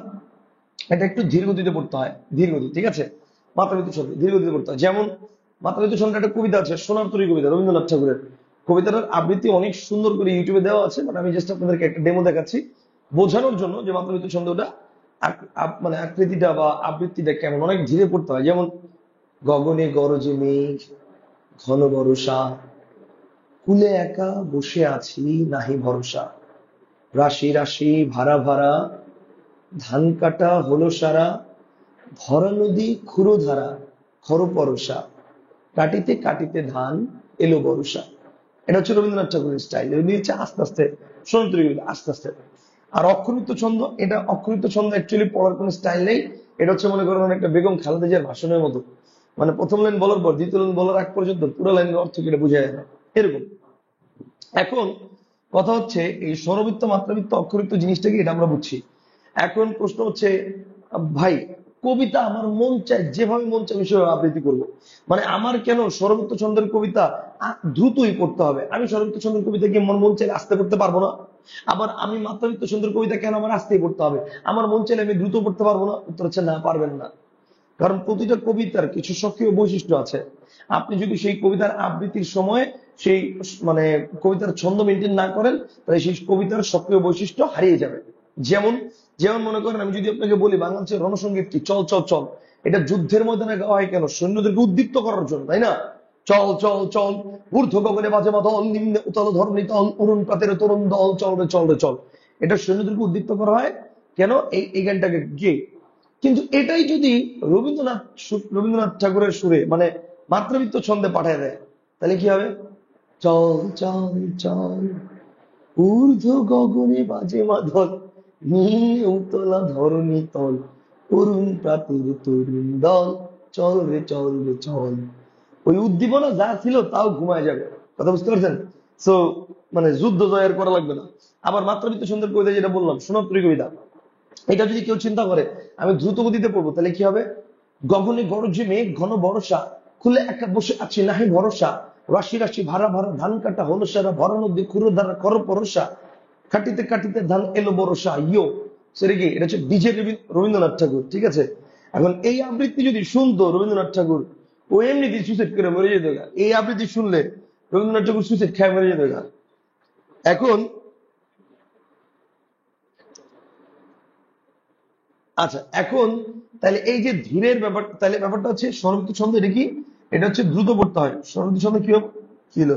এটা একটু ধীর গতিতে পড়তে হয়, ধীর গতি। ঠিক আছে, মাত্রাবৃত্ত ছন্দ ধীর গতিতে পড়তে হয়। যেমন মাত্রাবৃত্ত ছন্দের একটা কবিতা আছে, সোনার তরী কবিতা, রবীন্দ্রনাথ ঠাকুরের। কবিতাটার আবৃত্তি অনেক সুন্দর করে ইউটিউবে দেওয়া আছে, বাট আমি জাস্ট আপনাদেরকে একটা ডেমো দেখাচ্ছি বোঝানোর জন্য যে মাত্রাবৃত্ত ছন্দটা মানে আকৃতিটা বা আবৃত্তিটা কেমন। অনেক ধীরে পড়তে হয়। যেমন গগনে গরজে মেঘ, ঘন বরষা, কুলে একা বসে আছি নাহি ভরসা, রাশি রাশি ভাড়া ভাড়া, ধান কাটা হলো সারা, ভরা নদী ক্ষুরো ধারা, খর পরশা, কাটিতে কাটিতে ধান এলো বর্ষা। এটা হচ্ছে রবীন্দ্রনাথ ঠাকুরের স্টাইল। এমনি হচ্ছে আস্তে আস্তে, সন্তরী আস্তে আস্তে। আর অক্ষরিত ছন্দ, এটা অক্ষরিত ছন্দ অ্যাকচুয়ালি পড়ার কোনো স্টাইল নেই। এটা হচ্ছে মনে করেন একটা বেগম খালেদা জিয়ার ভাষণের মতো, মানে প্রথম লাইন বলার পর দ্বিতীয় লাইন বলার আগ পর্যন্ত পুরো লাইনের অর্থ কি এটা বোঝা যায় না, এরকম। এখন কথা হচ্ছে এই স্বরবৃত্ত মাত্রাবৃত্ত অক্ষরিত জিনিসটা কি, এটা আমরা বুঝছি। এখন প্রশ্ন হচ্ছে, ভাই কবিতা আমার মন চায়, যেভাবে মন চায় আমি সেভাবে আবৃত্তি করবো, মানে আমার কেন স্বরবৃত্ত ছন্দের কবিতা দ্রুতই পড়তে হবে? আমি স্বরবৃত্ত ছন্দের কবিতা কি মন মন চাইলে আস্তে পড়তে পারবো না? আবার আমি মাত্রাবৃত্ত ছন্দের কবিতা কেন আমার আস্তেই পড়তে হবে? আমার মন চাইলে আমি দ্রুত পড়তে পারবো না? উত্তর হচ্ছে না, পারবেন না। কারণ প্রতিটা কবিতার কিছু সক্রিয় বৈশিষ্ট্য আছে। আপনি যদি সেই কবিতার আবৃত্তির সময় সেই মানে কবিতার ছন্দ মেনটেন না করেন, তাহলে সেই কবিতার সক্রিয় বৈশিষ্ট্য হারিয়ে যাবে। যেমন যেমন মনে করেন, আমি যদি আপনাকে বলি বাংলাদেশের রণসঙ্গীত কি, চল চল চল, এটা যুদ্ধের ময়দানে গাওয়া হয় কেন? সৈন্যদেরকে উদ্দীপ্ত করার জন্য, তাই না? চল চল চল, ঊর্ধ্ব গগনে বাজে মাদল, নিম্নে উতল ধরণী তল, অরুণ প্রাতের তরুণ দল, চল রে চল রে চল। এটা সৈন্যদেরকে উদ্দীপ্ত করা হয় কেন? এই গানটাকে গিয়ে। কিন্তু এটাই যদি রবীন্দ্রনাথ ঠাকুরের সুরে, মানে মাত্রাবৃত্ত ছন্দে পাঠায় দেয়, তাহলে কি হবে? চল চল চল, ঊর্ধ্ব গগনে বাজে মাদল, নীল উতলা ধরণী তল, অরুণ প্রাতের তরুণ দল, চল রে চল রে চল। ওই উদ্দীপনা যা ছিল তাও ঘুমায় যাবে। কথা বুঝতে পারছেন? সো মানে যুদ্ধ জয়ের করা লাগবে না। আবার মাত্রাবৃত্ত ছন্দের কবিতা যেটা বললাম, সোনাতরী কবিতা, এটা যদি কেউ চিন্তা করে আমি দ্রুত গতিতে পড়বো, তাহলে কি হবে? গগনে গরজে মেঘ ঘন বর্ষা, খুলে একা বসে আছি নাহি ভরসা, রাশি রাশি ভাড়া ভাড়া, ধান কাটা হলো সারা, ভরা নদী ক্ষুরো ধারা, খর পরশা, কাটিতে কাটিতে ধান এলো বরসা। ইয়ো, সেটা কি? এটা হচ্ছে ডিজে রবীন্দ্রনাথ ঠাকুর। ঠিক আছে, এখন এই আবৃত্তি যদি শুনতো রবীন্দ্রনাথ ঠাকুর, ও এমনিতে সুইসাইড করে মরে যেত গা। এই আবৃত্তি শুনলে রবীন্দ্রনাথ ঠাকুর সুইসাইড খায় মরে যেত গা। এখন আচ্ছা, এখন তাহলে এই যে ধীরের ব্যাপার, তাহলে ব্যাপারটা হচ্ছে স্বরবৃত্ত ছন্দ, এটা কি? এটা হচ্ছে দ্রুত পড়তে হয়। স্বরবৃত্ত ছন্দ কি কি হলো?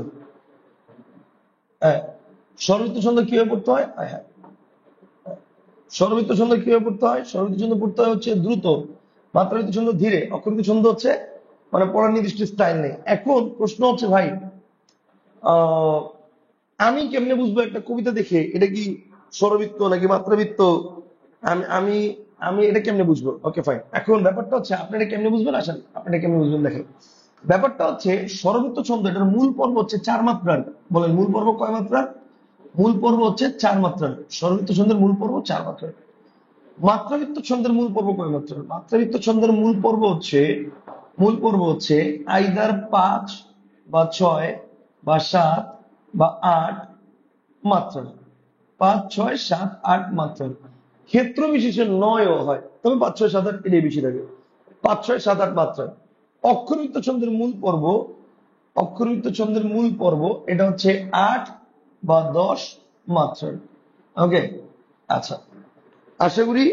হ্যাঁ, স্বরবৃত্ত ছন্দ কিভাবে পড়তে হয়? হ্যাঁ হ্যাঁ, স্বরবৃত্ত ছন্দ কিভাবে পড়তে হয়? স্বরবৃত্ত ছন্দ পড়তে হয় হচ্ছে দ্রুত, মাত্রাবৃত্ত ছন্দ ধীরে, অক্ষরিত ছন্দ হচ্ছে মানে পড়ার নির্দিষ্ট স্টাইল নেই। এখন প্রশ্ন হচ্ছে ভাই, আহ আমি কেমনে বুঝবো একটা কবিতা দেখে এটা কি স্বরবৃত্ত নাকি মাত্রাবৃত্ত? আমি আমি আমি এটা কেমনে বুঝবো? Okay fine. এখন ব্যাপারটা হচ্ছে আপনি এটা কেমনে বুঝবেন, আসেন আপনি এটা কেমনে বুঝবেন দেখেন। ব্যাপারটা হচ্ছে স্বরবৃত্ত ছন্দ, এটার মূল পর্ব হচ্ছে 4 মাত্রার। বলেন মূল পর্ব কয় মাত্রার? মূল পর্ব হচ্ছে 4 মাত্রার। স্বরবৃত্ত ছন্দের মূল পর্ব 4 মাত্রার। মাত্রাবৃত্ত ছন্দের মূল পর্ব কয় মাত্রার? মাত্রাবৃত্ত ছন্দের মূল পর্ব হচ্ছে আইদার 5 বা 6 বা 8 মাত্রা। 5, 6, 7, 8 মাত্রা। ক্ষেত্র বিশেষে 9ও হয়। তবে 5 6 7 8 এটাই বেশি থাকে, 5 6 7 8 মাত্রা। অক্ষরবৃত্ত ছন্দের মূল পর্ব, অক্ষরবৃত্ত ছন্দের মূল পর্ব এটা হচ্ছে 8 বা 10 মাত্রার। ওকে, আচ্ছা, আশা করি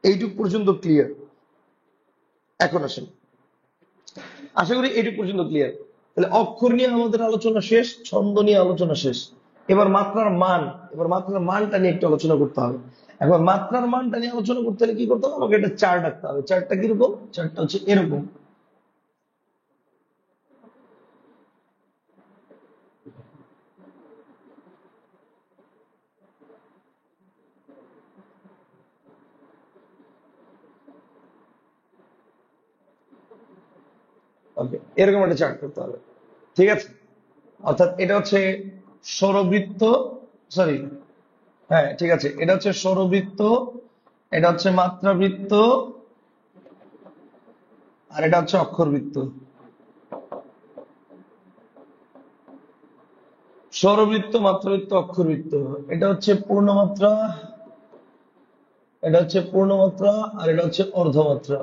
এইটুক পর্যন্ত ক্লিয়ার। এখন আসেন, আশা করি এইটুক পর্যন্ত ক্লিয়ার। তাহলে অক্ষর নিয়ে আমাদের আলোচনা শেষ, ছন্দ নিয়ে আলোচনা শেষ। এবার মাত্রার মান, এবার মাত্রার মানটা নিয়ে একটু আলোচনা করতে হবে। এখন মাত্রার মানটা নিয়ে আলোচনা করতে হলে কি করতে হবে, আমাকে একটা চার্ট আঁকতে হবে। চার্টটা কিরকম, চার্টটা হচ্ছে এরকম। ওকে, এরকম একটা চার্ট করতে হবে, ঠিক আছে। অর্থাৎ এটা হচ্ছে সৌরবৃত্ত, সরি, হ্যাঁ ঠিক আছে, এটা হচ্ছে সৌরবৃত্ত, এটা হচ্ছে মাত্রাবৃত্ত, আর এটা হচ্ছে অক্ষরবৃত্ত। সৌরবৃত্ত, মাত্রাবৃত্ত, অক্ষরবৃত্ত। এটা হচ্ছে পূর্ণমাত্রা, এটা হচ্ছে পূর্ণমাত্রা, আর এটা হচ্ছে অর্ধমাত্রা।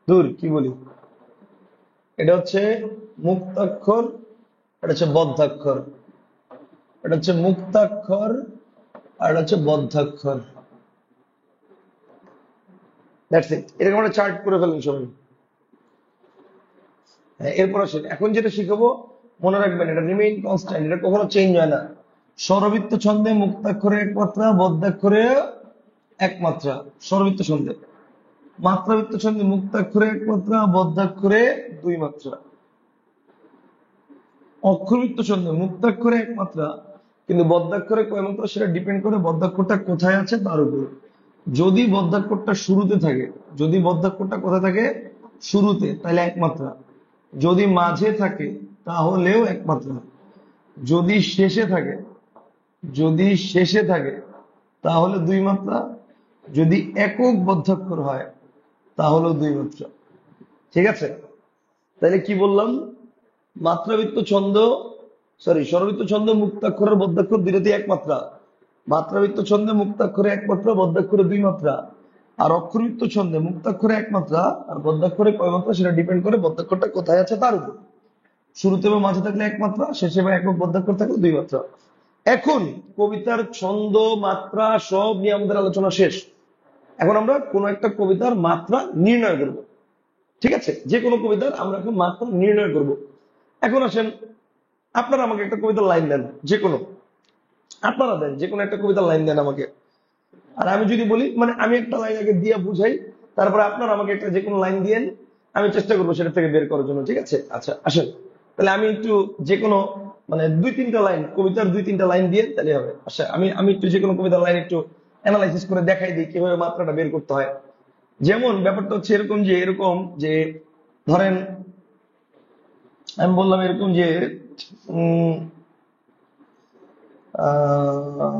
দূর কি বলি, এটা হচ্ছে মুক্তাক্ষর, এটা হচ্ছে বদ্ধাক্ষর। এটা হচ্ছে মুক্তাক্ষর, আর এটা হচ্ছে বদ্ধাক্ষর। That's it. এরকম একটা চার্ট করে ফেলেন সবাই। হ্যাঁ, এরপর আসেন, এখন যেটা শিখাবো মনে রাখবেন, এটা রিমেইন কনস্ট্যান্ট, এটা কখনো চেঞ্জ হয় না। স্বরবৃত্ত ছন্দে মুক্তাক্ষরে এক মাত্রা, বদ্ধাক্ষরে এক মাত্রা। স্বরবৃত্ত ছন্দে, মাত্রাবৃত্ত ছন্দে মুক্তাক্ষরে এক মাত্রা, বদ্ধাক্ষরে 2 মাত্রা। অক্ষরবৃত্ত ছন্দে মুক্তাক্ষরে এক মাত্রা, কিন্তু বদ্ধাক্ষরে কয় মাত্রা সেটা ডিপেন্ড করে বদ্ধাক্ষরটা কোথায় আছে তার উপর। যদি বদ্ধাক্ষরটা শুরুতে থাকে, যদি বদ্ধাক্ষরটা কোথায় থাকে, শুরুতে, তাহলে এক মাত্রা। যদি মাঝে থাকে তাহলেও এক মাত্রা। যদি শেষে থাকে, যদি শেষে থাকে তাহলে 2 মাত্রা। যদি একক বদ্ধাক্ষর হয় তাহলেও 2 মাত্রা। ঠিক আছে, তাহলে কি বললাম, মাত্রাবৃত্ত ছন্দ, সরি স্বরবৃত্ত ছন্দ মুক্তাক্ষরের বদ্ধাক্ষর দুইটাতেই এক মাত্রা। মাত্রাবৃত্ত ছন্দে মুক্তাক্ষরে এক মাত্রা, বদ্ধাক্ষরে 2 মাত্রা। আর অক্ষরবৃত্ত ছন্দে মুক্তাক্ষরে এক মাত্রা আর বদ্ধাক্ষরে কয় মাত্রা সেটা ডিপেন্ড করে বদ্ধাক্ষরটা কোথায় আছে তার উপর। শুরুতে বা মাঝে থাকলে এক মাত্রা, শেষে বা একক বদ্ধাক্ষর থাকলে 2 মাত্রা। এখন কবিতার ছন্দ, মাত্রা সব নিয়ে আমাদের আলোচনা শেষ। এখন আমরা কোন একটা কবিতার মাত্রা নির্ণয় করব। ঠিক আছে, যে কোনো কবিতার আমরা এখন মাত্রা নির্ণয় করব। এখন আসেন, আপনারা আমাকে একটা কবিতার লাইন দেন, যে কোনো, আপনারা দেন যে কোনো একটা কবিতার লাইন দেন আমাকে। আর আমি যদি বলি, মানে আমি একটা লাইন আগে দিয়ে বুঝাই, তারপরে আপনারা আমাকে একটা যে কোনো লাইন দিয়েন, আমি চেষ্টা করবো সেটা থেকে বের করার জন্য। ঠিক আছে, আচ্ছা আসেন, তাহলে আমি একটু যে কোনো, মানে 2 3টা লাইন, কবিতার 2 3টা লাইন দিয়ে তাহলে হবে। আচ্ছা, আমি আমি একটু যে কোনো কবিতার লাইন একটু অ্যানালাইসিস করে দেখাই দিই কিভাবে মাত্রাটা বের করতে হয়। যেমন ব্যাপারটা হচ্ছে এরকম, যে এরকম যে ধরেন আমি বললাম এরকম যে উম আহ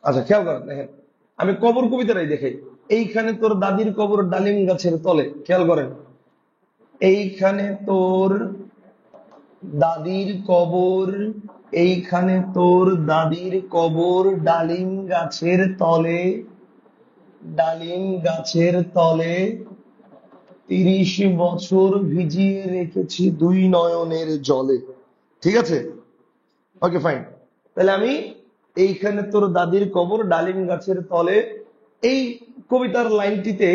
আচ্ছা খেয়াল করেন, দেখেন আমি কবর কবিতাটাই দেখাই। এইখানে তোর দাদির কবর ডালিম গাছের তলে, খেয়াল করেন, এইখানে তোর দাদির কবর, এইখানে তোর দাদির কবর ডালিম গাছের তলে, ডালিম গাছের তলে 30 বছর ভিজিয়ে রেখেছি 2 নয়নের জলে। ঠিক আছে, ওকে ফাইন। তাহলে আমি এইখানে তোর দাদির কবর ডালিম গাছের তলে, এই কবিতার লাইনটিতে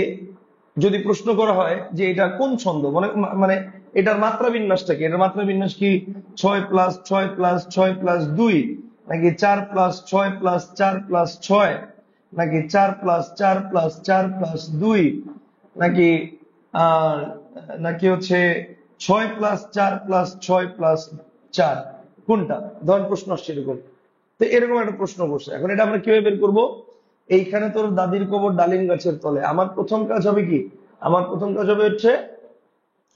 যদি প্রশ্ন করা হয় যে এটা কোন ছন্দ, মানে মানে এটার মাত্রা বিন্যাসটা কি, এটার মাত্রা বিন্যাস কি 6+6+6+2, নাকি 4+6+4+6, নাকি 4+4+4+2, নাকি আহ নাকি হচ্ছে 6+4+6+4, কোনটা? ধরেন প্রশ্ন আসছে এরকম, তো এরকম একটা প্রশ্ন করছে। এখন এটা আমরা কিভাবে বের করবো, এইখানে তোর দাদির কবর ডালিম গাছের তলে, আমার প্রথম কাজ হবে কি, আমার প্রথম কাজ হবে হচ্ছে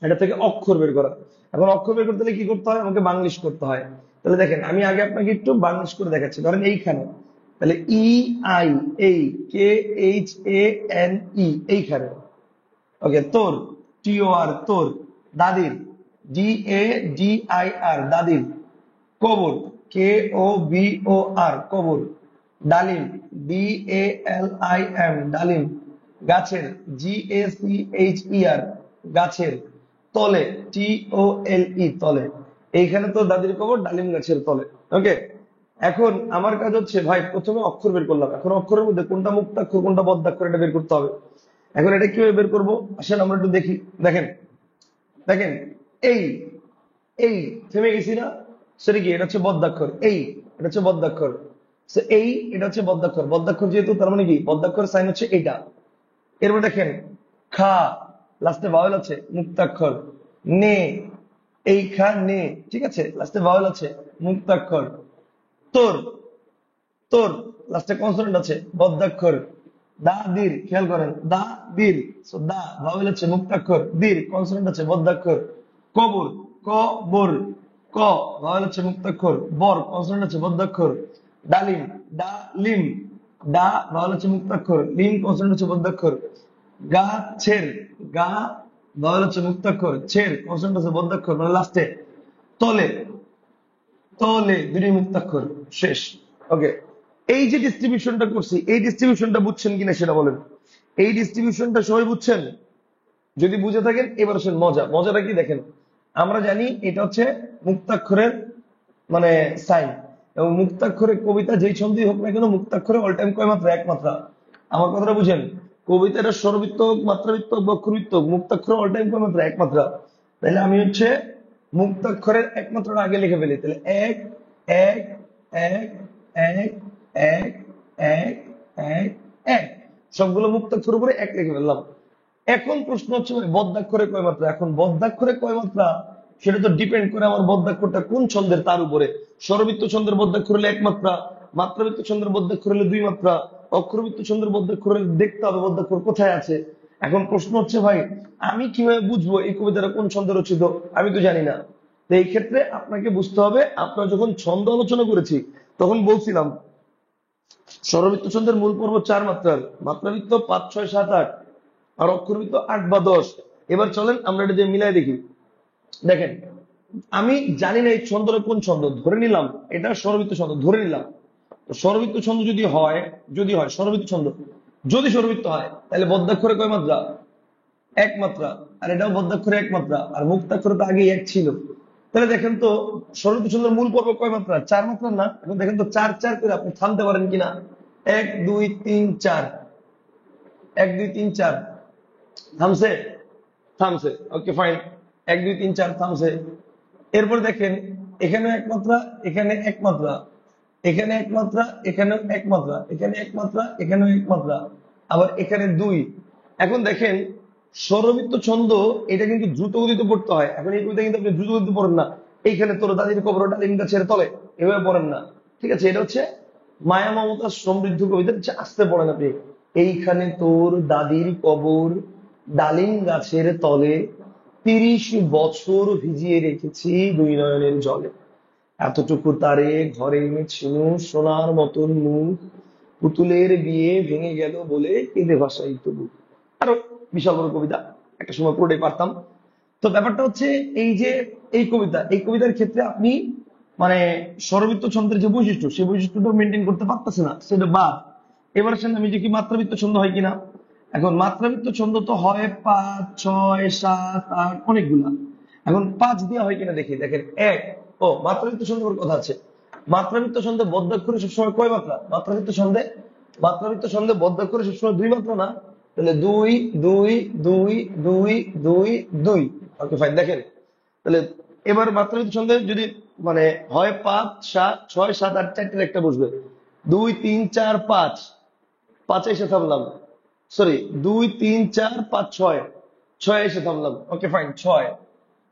এটা থেকে অক্ষর বের করা। এখন অক্ষর বের করতে হলে কি করতে হয়, আমাকে বাংলিশ করতে হয়। তাহলে দেখেন আমি আগে আপনাকে একটু বাংলিশ করে দেখাচ্ছি। ধরেন এইখানে, তাহলে ই আই, এই K H A N E, এইখানে। ওকে, তোর, TOR তোর, দাদির DADIR দাদির, কবর KOBOR কবর, ডালিম DALIM ডালিম, গাছের GACHER গাছের, তলে TOLE তলে। এইখানে তো দাদির কবর, ডালিম গাছের তলে। ওকে, এখন আমার কাজ হচ্ছে ভাই প্রথমে অক্ষর বের করলাম, এখন অক্ষরের মধ্যে কোনটা মুক্তাক্ষর কোনটা বদ্যাক্ষর এটা বের করতে হবে। এখন এটা কিভাবে বের করবো আসেন আমরা একটু দেখি। দেখেন দেখেন এই এই থেমে গেছি না, সেটা কি? এটা হচ্ছে বদ্যাক্ষর, এই এটা হচ্ছে বদ্যাক্ষর। এই এটা হচ্ছে বদ্যাক্ষর, বদ্যাক্ষর যেহেতু তার মানে কি বদ্যাক্ষর সাইন হচ্ছে এইটা। এরপর দেখেন খা, লাস্টে ভাওয়েল আছে, মুক্তাক্ষর। নে, এই খা নে, ঠিক আছে, লাস্টে ভাওয়েল আছে, মুক্তাক্ষর। তোর, তোর লাস্টে কনসোনেন্ট আছে, বদ্যাক্ষর। দা দীর, খেয়াল করেন, দা দীর, সো দা ভাওয়েল আছে, মুক্তাক্ষর, দীর কনসোনেন্ট আছে, বদ্যাক্ষর। কবর, ক বর, ক ভাওয়েল আছে, মুক্তাক্ষর, বর কনসোনেন্ট আছে, বদ্যাক্ষর। ডালিম, ডা লিম, ডা ভাওয়েল আছে, মুক্তাক্ষর, লিম কনসোনেন্ট আছে, বদ্যাক্ষর। গাছের, গা ভাওয়েল আছে, মুক্তাক্ষর, ছের কনসোনেন্ট আছে, বদ্যাক্ষর, মানে লাস্টে। তলে, তলে দুটি মুক্তাক্ষর, শেষ। ওকে, এই যে ডিস্ট্রিবিউশনটা করছি এই ডিস্ট্রিবিউশনটা বুঝছেন কিনা সেটা বলেন। এই ডিস্ট্রিবিউশনটা সবাই বুঝছেন? যদি বুঝে থাকেন এবার আসেন মজাটা কি দেখেন। আমরা জানি এটা হচ্ছে মুক্তাক্ষরের মানে সাইন, এবং মুক্তাক্ষরে কবিতা যেই ছন্দেই হোক না কেন মুক্তাক্ষরে অল টাইম কয় মাত্রা? এক মাত্রা। আমার কথাটা বুঝেন, কবিতাটা স্বরবৃত্ত হোক, মাত্রাবৃত্ত হোক, বক্ষরবৃত্ত হোক, মুক্তাক্ষরে অল টাইম কয় মাত্রা? এক মাত্রা। তাহলে আমি হচ্ছে মুক্তাক্ষরের এক মাত্রাটা আগে লিখে ফেলি। তাহলে এক এক এক এক এক এক এক এক, সবগুলো মুক্তাক্ষর উপরে এক লিখে ফেললাম। এখন প্রশ্ন হচ্ছে ভাই বদ্যাক্ষরে কয় মাত্রা? এখন বদ্যাক্ষরে কয় মাত্রা সেটা তো ডিপেন্ড করে আমার বদ্যাক্ষরটা কোন ছন্দের তার উপরে। স্বরবৃত্ত ছন্দের বদ্যাক্ষর হলে এক মাত্রা, মাত্রাবৃত্ত ছন্দের বদ্যাক্ষর হলে দুই মাত্রা, অক্ষরবৃত্ত ছন্দের বদ্যাক্ষর হলে দেখতে হবে বদ্যাক্ষর কোথায় আছে। এখন প্রশ্ন হচ্ছে ভাই আমি কিভাবে বুঝবো এই কবিতাটা কোন ছন্দে রচিত? আমি তো জানি না। তো এই ক্ষেত্রে আপনাকে বুঝতে হবে, আপনারা যখন ছন্দ আলোচনা করেছি তখন বলছিলাম স্বরবৃত্ত ছন্দের মূল পর্ব 4 মাত্রার, মাত্রাবৃত্ত 5 6 7 8, আর অক্ষরবৃত্ত 8 বা 10। এবার চলেন আমরা এটা দিয়ে মিলাই দেখি। দেখেন আমি জানি না এই ছন্দটা কোন ছন্দ, ধরে নিলাম এটা স্বরবৃত্ত ছন্দ, ধরে নিলাম। তো স্বরবৃত্ত ছন্দ যদি হয় স্বরবৃত্ত ছন্দ, যদি স্বরবৃত্ত হয় তাহলে বদ্যাক্ষরে কয় মাত্রা? এক মাত্রা। আর এটাও বদ্যাক্ষরে এক মাত্রা, আর মুক্তাক্ষরে তো আগেই এক ছিল। তাহলে দেখেন তো স্বরবৃত্ত ছন্দের মূল পর্ব কয় মাত্রা? 4 মাত্রা না? এখন দেখেন তো 4 4 করে আপনি থামতে পারেন কিনা। 1 2 3 4, 1 2 3 4, থামছে? থামছে, ওকে ফাইন। 1 2 3 4 থামছে। এরপর দেখেন এখানে এক মাত্রা, এখানে এক মাত্রা, এখানে এক মাত্রা, এখানেও এক মাত্রা, এখানে এক মাত্রা, এখানেও এক মাত্রা, আবার এখানে দুই। এখন দেখেন স্বরবৃত্ত ছন্দ এটা কিন্তু দ্রুত গতিতে পড়তে হয়। এখন এই কবিতা কিন্তু আপনি দ্রুত গতিতে পড়েন না। এইখানে তোর দাদির কবর ডালিম গাছের তলে এভাবে পড়েন না, ঠিক আছে? এটা হচ্ছে মায়া মমতা সমৃদ্ধ কবিতা, হচ্ছে আস্তে পড়েন আপনি। এইখানে তোর দাদির কবর ডালিম গাছের তলে, 30 বছর ভিজিয়ে রেখেছি দুই নয়নের জলে, এতটুকু তারে ঘরে এনেছিল সোনার মতন মুখ, পুতুলের বিয়ে ভেঙে গেল বলে কেঁদে ভাসাই তবু। আরো বিশাল বড় কবিতা, একটা সময় পড়ে পারতাম। তো ব্যাপারটা হচ্ছে এই যে এই কবিতার ক্ষেত্রে আপনি মানে স্বরবৃত্ত ছন্দের যে বৈশিষ্ট্য সেই বৈশিষ্ট্যটা মেনটেন করতে পারতেছে না, সেটা বাদ। এবার আসেন আমি যে কি মাত্রাবৃত্ত ছন্দ হয় কিনা। এখন মাত্রাবৃত্ত ছন্দ তো হয় 5 6 7 8 অনেকগুলা। এখন 5 দেওয়া হয় কিনা দেখি। দেখেন এক, ও মাত্রাবৃত্ত ছন্দের কথা আছে। মাত্রাবৃত্ত ছন্দে বদ্যাক্ষরে সবসময় কয় মাত্রা? মাত্রাবৃত্ত ছন্দে বদ্যাক্ষরে সবসময় দুই মাত্রা না? তাহলে 2 2 2 2 2 2। Okay fine. দেখেন তাহলে এবার মাত্রাবৃত্ত ছন্দে যদি মানে হয় 5 7 6 7 8 চারটের একটা বসবে। 2 3 4 5, 5 এসে থামলাম। সরি 2 3 4 5 6, 6 এসে থামলাম। Okay fine 6।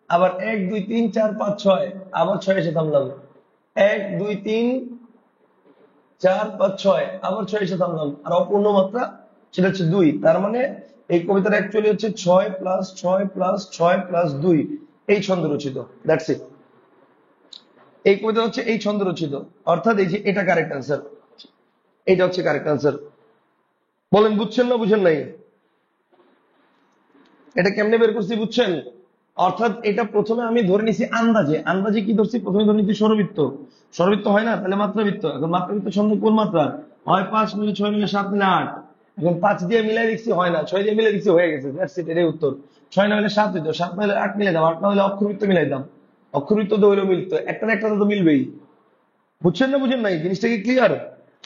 আবার 1 2 3 4 5 6, আবার 6 এসে থামলাম। 1 2 3 4 5 6, আবার 6 এসে থামলাম। আর অপূর্ণ মাত্রা সেটা হচ্ছে 2। তার মানে এই কবিতাটা অ্যাকচুয়ালি হচ্ছে 6 প্লাস 6 প্লাস 6 প্লাস 2 এই ছন্দ রচিত। That's it. এই কবিতা হচ্ছে এই ছন্দ রচিত, অর্থাৎ এই যে এটা কারেক্ট অ্যান্সার, এটা হচ্ছে কারেক্ট অ্যান্সার। বলেন বুঝছেন না বুঝেন নাই? এটা কেমনে বের করছি বুঝছেন? অর্থাৎ এটা প্রথমে আমি ধরে নিছি আন্দাজে। আন্দাজে কি ধরছি? প্রথমে ধরে নিচ্ছি সরবৃত্ত। সরবৃত্ত হয় না, তাহলে মাত্রাবৃত্ত। এখন মাত্রাবৃত্ত সঙ্গে কোন মাত্রা? হয় 5 মিলে 6 মিলে 7 মিলে 8। এখন 5 দিয়ে মিলাই দেখছি হয় না, 6 দিয়ে মিলে দেখছি হয়ে গেছে। দ্যাটস ইট, এটাই উত্তর। 6 না হলে 7 হইতো, 7 না হলে 8 মিলে দাম, 8 না হলে অক্ষরবৃত্ত মিলাই দাম। অক্ষরবৃত্ত তো হইলেও মিলতো, একটা না একটা তো মিলবেই। বুঝছেন না বুঝেন নাই? জিনিসটা কি ক্লিয়ার?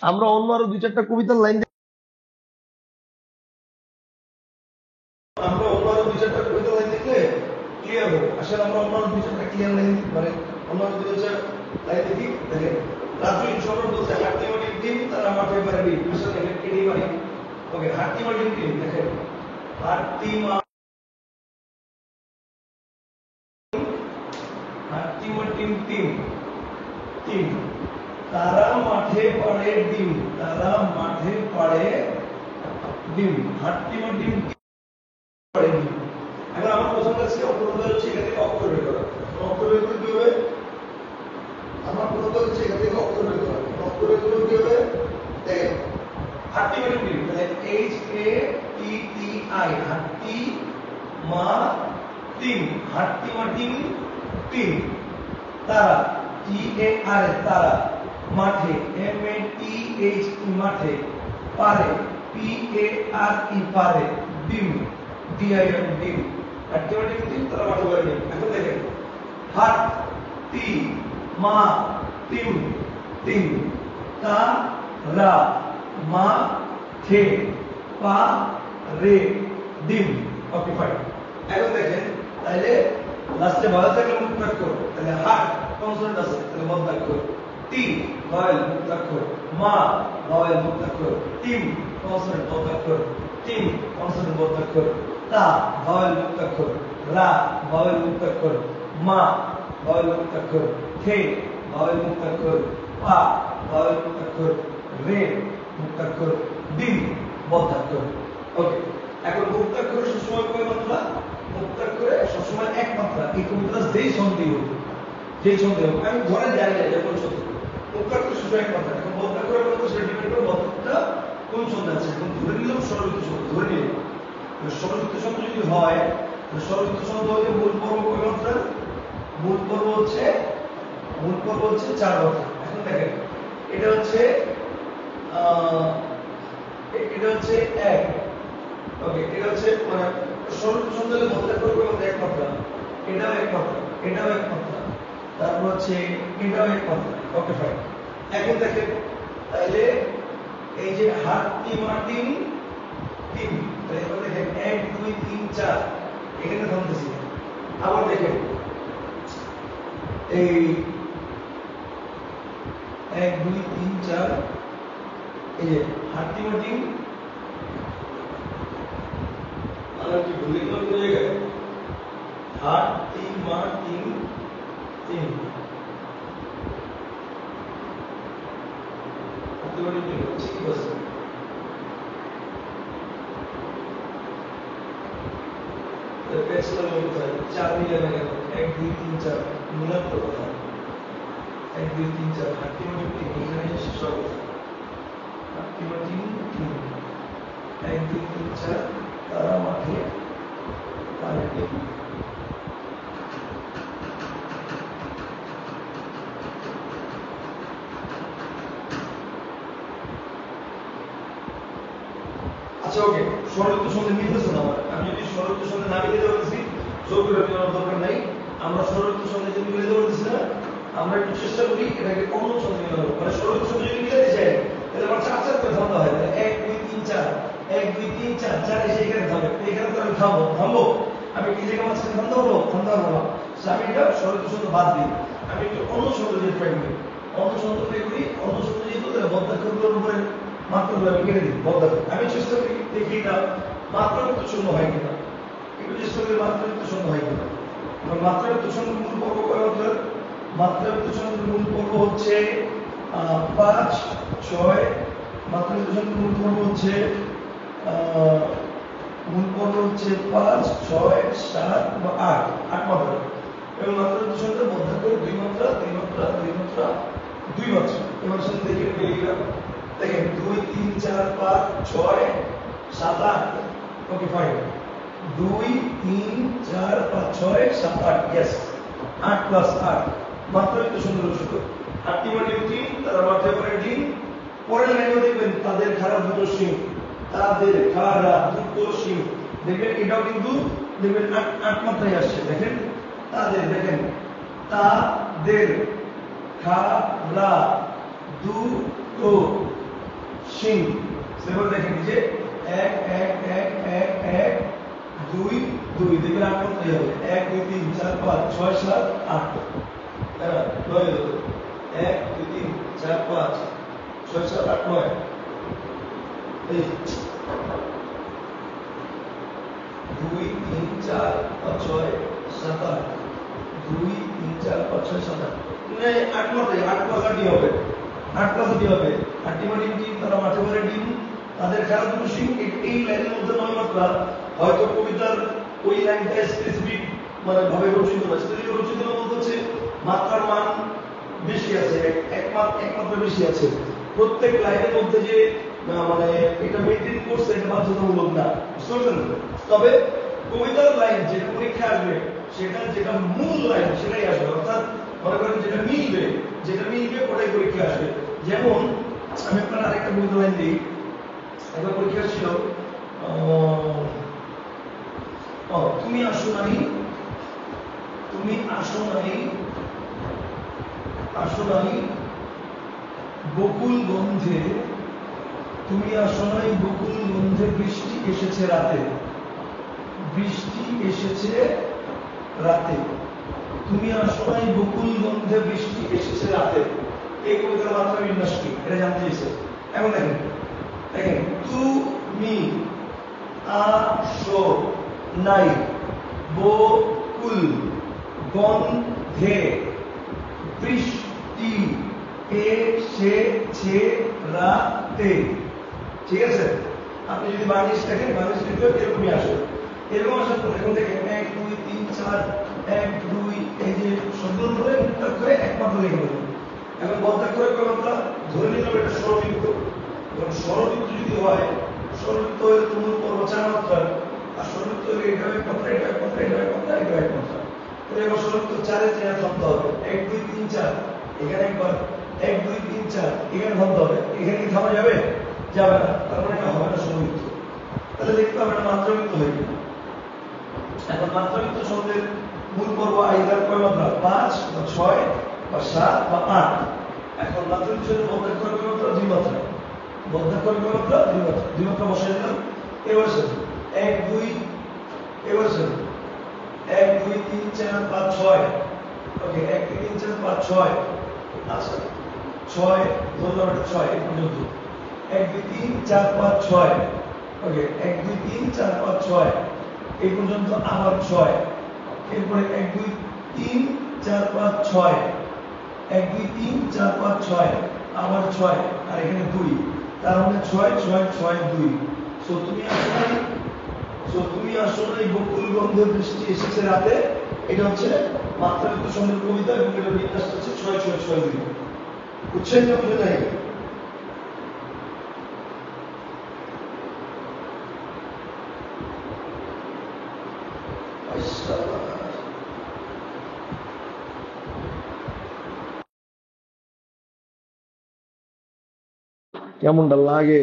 আমরা অন্য আরো 2-4টা কবিতার লাইন, আমরা অন্য আরো 2-4টা কবিতার লাইন দেখলে ক্লিয়ার হবে। আসলে আমরা অন্য আরো 2-4টা ক্লিয়ার লাইন মানে অন্য আরো 2-4 লাইন দেখি। দেখেন, রাজু ইনশাল্লাহ বলছে হাঁটতে মাটির টিম তারা মাঠে পারবি। আসলে এটাই মানে ওকে, হাঁটতে মাটির টিম। দেখেন, হাঁটতি হাঁটতি মাটির টিম টিম তারা মাঠে পাড়ে ডিম, তারা মাঠে পাড়ে ডিম, হাঁটতি মাটির পাড়ে ডিম। এখন আমার প্রথম কাজ কি? অক্ষর হচ্ছে এখান থেকে অক্ষর বের করা। অক্ষর বের করে কি হবে? আমার প্রথম কাজ হচ্ছে এখান থেকে অক্ষর বের করা। অক্ষর বের করে কি হবে? দেখেন, হাঁটতি মানে কি? তাহলে HATTI, হাঁটতি মা তিন, হাঁটতি মা তিন তিন। তারা TARA, তারা। মাঠে MATHE, মাঠে। পারে PARE, পারে। ডিম DIM, ডিম। হাঁটতি মা তিন, তারা মাঠে পারে ডিম। এখন দেখেন, হাট তি মা তিম তিম, তা রা মা থে পা রে ডিম। Okay fine. এখন দেখেন, তাইলে লাস্টে ভালো থাকলে মুক্তাক্ষর, তাহলে হাট কনসোনেন্ট আছে, তাহলে মধ্যাক্ষর। তি ভয়েল মুক্তাক্ষর, মা ভয়েল মুক্তাক্ষর, তিম কনসোনেন্ট মধ্যাক্ষর, তিম কনসোনেন্ট মধ্যাক্ষর, তা ভয়েল মুক্তাক্ষর, রা ভয়েল মুক্তাক্ষর, মা ভয়েল মুক্তাক্ষর, থে ভয়েল মুক্তাক্ষর, পা ভয়েল মুক্তাক্ষর, রে মুক্তাক্ষর, ডিম মধ্যাক্ষর। ওকে, এখন মুক্তাক্ষরে সবসময় কয় মাত্রা? মুক্তাক্ষরে সবসময় এক মাত্রা। এই কবিতা যেই ছন্দে হোক, যেই ছন্দে হোক, আমি ধরে জানি না যে কোন ছন্দ। মুক্তাক্ষরে সবসময় এক মাত্রা। এখন মধ্যাক্ষরের মধ্যে সেটা ডিপেন্ড করে মধ্যাক্ষরটা কোন ছন্দে আছে। এখন ধরে নিলাম স্বরবৃত্ত ছন্দ, ধরে নিলাম স্বরবৃত্ত ছন্দ যদি হয়, স্বরবৃত্ত ছন্দ হলে মূল পর্ব কয় মাত্রা? মূল পর্ব হচ্ছে 4 মাত্রা। এখন দেখেন, এটা হচ্ছে এটা হচ্ছে 1। ওকে, এটা হচ্ছে মানে সরল সন্ধানের মধ্যাক্ষর করব এক মাত্রা, এটাও এক মাত্রা, এটাও এক মাত্রা, তারপর হচ্ছে এটাও এক মাত্রা। Okay fine. এখন দেখেন, তাহলে এই যে হাটতি মাটিন তিন, তাহলে এবার দেখেন 1 2 3 4 এখানে থামতেছি। আবার দেখেন, এই 1 2 3 4, এই যে হাটতি মাটিন কি ভুলে গেলাম কোন জায়গায়? হাট তিন মা তিন তিন, ঠিক আছে। চার মিলে না কেন? 1 2 3 4 মিলাম তো কথা। 1 2 3 4 হাটতি মাটি তিন, এখানে শেষ হবে। হাটতি মাটি তিন, 1 2 3 4 তারা মাঠে পারে ডিম। আচ্ছা ওকে, সরলতার সঙ্গে মিলতেছে না আমার। আমি যদি সরলতার সঙ্গে না মিলে বলতেছি, জোর করে নেওয়ার দরকার নাই। আমরা সরলতার সঙ্গে যদি মিলে বলতেছি না, আমরা একটু চেষ্টা করি এটাকে অন্য সঙ্গে মিলাবো। মানে সরলতার সঙ্গে যদি মিলাতে চাই, তাহলে আমার 4 4 করে থামতে হয়। 1 2 3 4, 1 2 3 4 4 এসে এখানে থামবে। এখানে তো আমি থামবো। আমি কি জায়গায় মাঝখানে থামতে পারবো না। আমি এটা সরলতার সঙ্গে বাদ দিই। আমি একটু অন্য সঙ্গে দিয়ে ট্রাই করি। অন্য সঙ্গে যেহেতু মধ্যাক্ষরগুলোর উপরে মাত্রাগুলো আমি কেটে দিই। আমি চেষ্টা করি দেখি এটা মাত্রাবৃত্ত শূন্য হয় কিনা, একটু চেষ্টা করি মাত্রাবৃত্ত শূন্য হয় কিনা। মাত্রাবৃত্ত শূন্যের মূল পর্ব কয় মাত্রা? মাত্রাবৃত্ত শূন্যের মূল পর্ব হচ্ছে 5 6। মাত্রাবৃত্ত শূন্যের মূল পর্ব হচ্ছে 5 6 7 বা 8 মাত্রা। এবং মাত্রাবৃত্ত শূন্যের মধ্যাক্ষর 2 মাত্রা 2 মাত্রা 2 মাত্রা 2 মাত্রা। এবার সাথে দেখে পেয়ে দেখেন 2 3 4 5 6 7 8। Okay fine. 2 3 4 5 6 7 8, यस 8 প্লাস 8 মাত্রই তো সুন্দর শুধু আলটিমেটলি তারা মাঠে পড়ে ডিম পরের লাইনে দেখবেন তাদের খারাপ দুটো সিং তাদের খারাপ দুটো সিং দেখবেন এটাও কিন্তু দেখবেন 8 মাত্রায় আসছে দেখেন তাদের দেখেন তাদের খারাপ দুটো সিং সেভাবে দেখেন যে 1 1 1 1 1 2 2 দেখবেন 8 মাত্রায় হবে 1 2 3 4 5 6 7 8 হ্যাঁ 9 1 2 3 4 5 6 7 8 9 এই 2 3 4 5 6 7 8 2 3 4 5 6 7 8 মানে 8 মাত্রায় 8 প্লাস 8 হবে 8 প্লাস 8 হবে আলটিমেটলি তারা মাঠে পড়ে ডিম তাদের খেলা দুটো সিং এই লাইনের মধ্যে 9 মাত্রা হয়তো কবিতার ওই লাইনটা স্পেসিফিক মানে ভাবে রচিত না স্পেসিফিক রচিত বলতে হচ্ছে মাত্রার মান বেশি আছে এক মাত্রা বেশি আছে প্রত্যেক লাইনের মধ্যে যে মানে এটা মেইনটেইন করছে এটা বাধ্যতামূলক না বুঝছেন তবে কবিতার লাইন যেটা পরীক্ষা আসবে সেটা যেটা মূল লাইন সেটাই আসবে অর্থাৎ মনে করেন যেটা মিলবে ওটাই পরীক্ষা আসবে যেমন আমি আপনার আরেকটা কবিতা লাইন দিই একটা পরীক্ষা ছিল তুমি আসো নাই বকুল গন্ধে তুমি আসো নাই বকুল গন্ধে বৃষ্টি এসেছে রাতে তুমি আসো নাই বকুল গন্ধে বৃষ্টি এসেছে রাতে এই কবিতার মাত্রা বিন্যাস কি এটা জানতে চাইছে এখন দেখেন তুমি আসো নাই বকুল গন্ধে বৃষ্টি এসেছে রাতে ঠিক আছে আপনি যদি বার্নিশ দেখেন বার্নিশ লিখলে এরকমই আসে এরকম আসার পর এখন দেখেন 1 2 3 4 1 2 এই যে শব্দের ধরে মুক্তার করে একমাত্র লিখে দেবেন এখন বদ্ধাক্ষরে কয় মাত্রা ধরে নিলাম এটা স্বরবৃত্ত এবং স্বরবৃত্ত যদি হয় স্বরবৃত্ত হলে তুমি পর্ব 4 মাত্রা আর স্বরবৃত্ত হলে এটা এক মাত্রা এটা এক মাত্রা এটা এক মাত্রা এটা এক মাত্রা তাহলে এবার স্বরবৃত্ত 4 এ 3 থামতে হবে 1 2 3 4 এখানে একবার 1 2 3 4 এখানে থামতে হবে এখানে কি থামা যাবে যাবে না তারপরে এটা হবে না স্বরবৃত্ত তাহলে দেখতে হবে এটা মাত্রাবৃত্ত হয়ে গেল এখন মাত্রাবৃত্ত শব্দের মূল পর্ব আইদার কয় মাত্রা 5 বা 6 বা 7 বা 8 এখন মাত্রাবৃত্ত শব্দের বদ্ধাক্ষর কয় মাত্রা 2 মাত্রা বদ্ধাক্ষর কয় মাত্রা 2 মাত্রা বসাই দিলাম এবার স্যার 1 2 এবার স্যার 1 2 3 4 5 6 ওকে 1 2 3 4 5 6 আচ্ছা 6 ধরলাম এটা 6 এই পর্যন্ত 1 2 3 4 5 6 ওকে 1 2 3 4 5 6 এই পর্যন্ত আবার 6 এরপরে 1 2 3 4 5 6 1 2 3 4 5 6 আবার 6 আর এখানে 2 তার মানে 6 6 6 2 সো তুমি আসো নাই বকুল গন্ধে বৃষ্টি এসেছে রাতে এটা হচ্ছে মাত্রাবৃত্ত শব্দের কবিতা এবং এটা বিন্যাস হচ্ছে 6 6 6 2 বুঝছেন না বুঝে নাই কেমনটা লাগে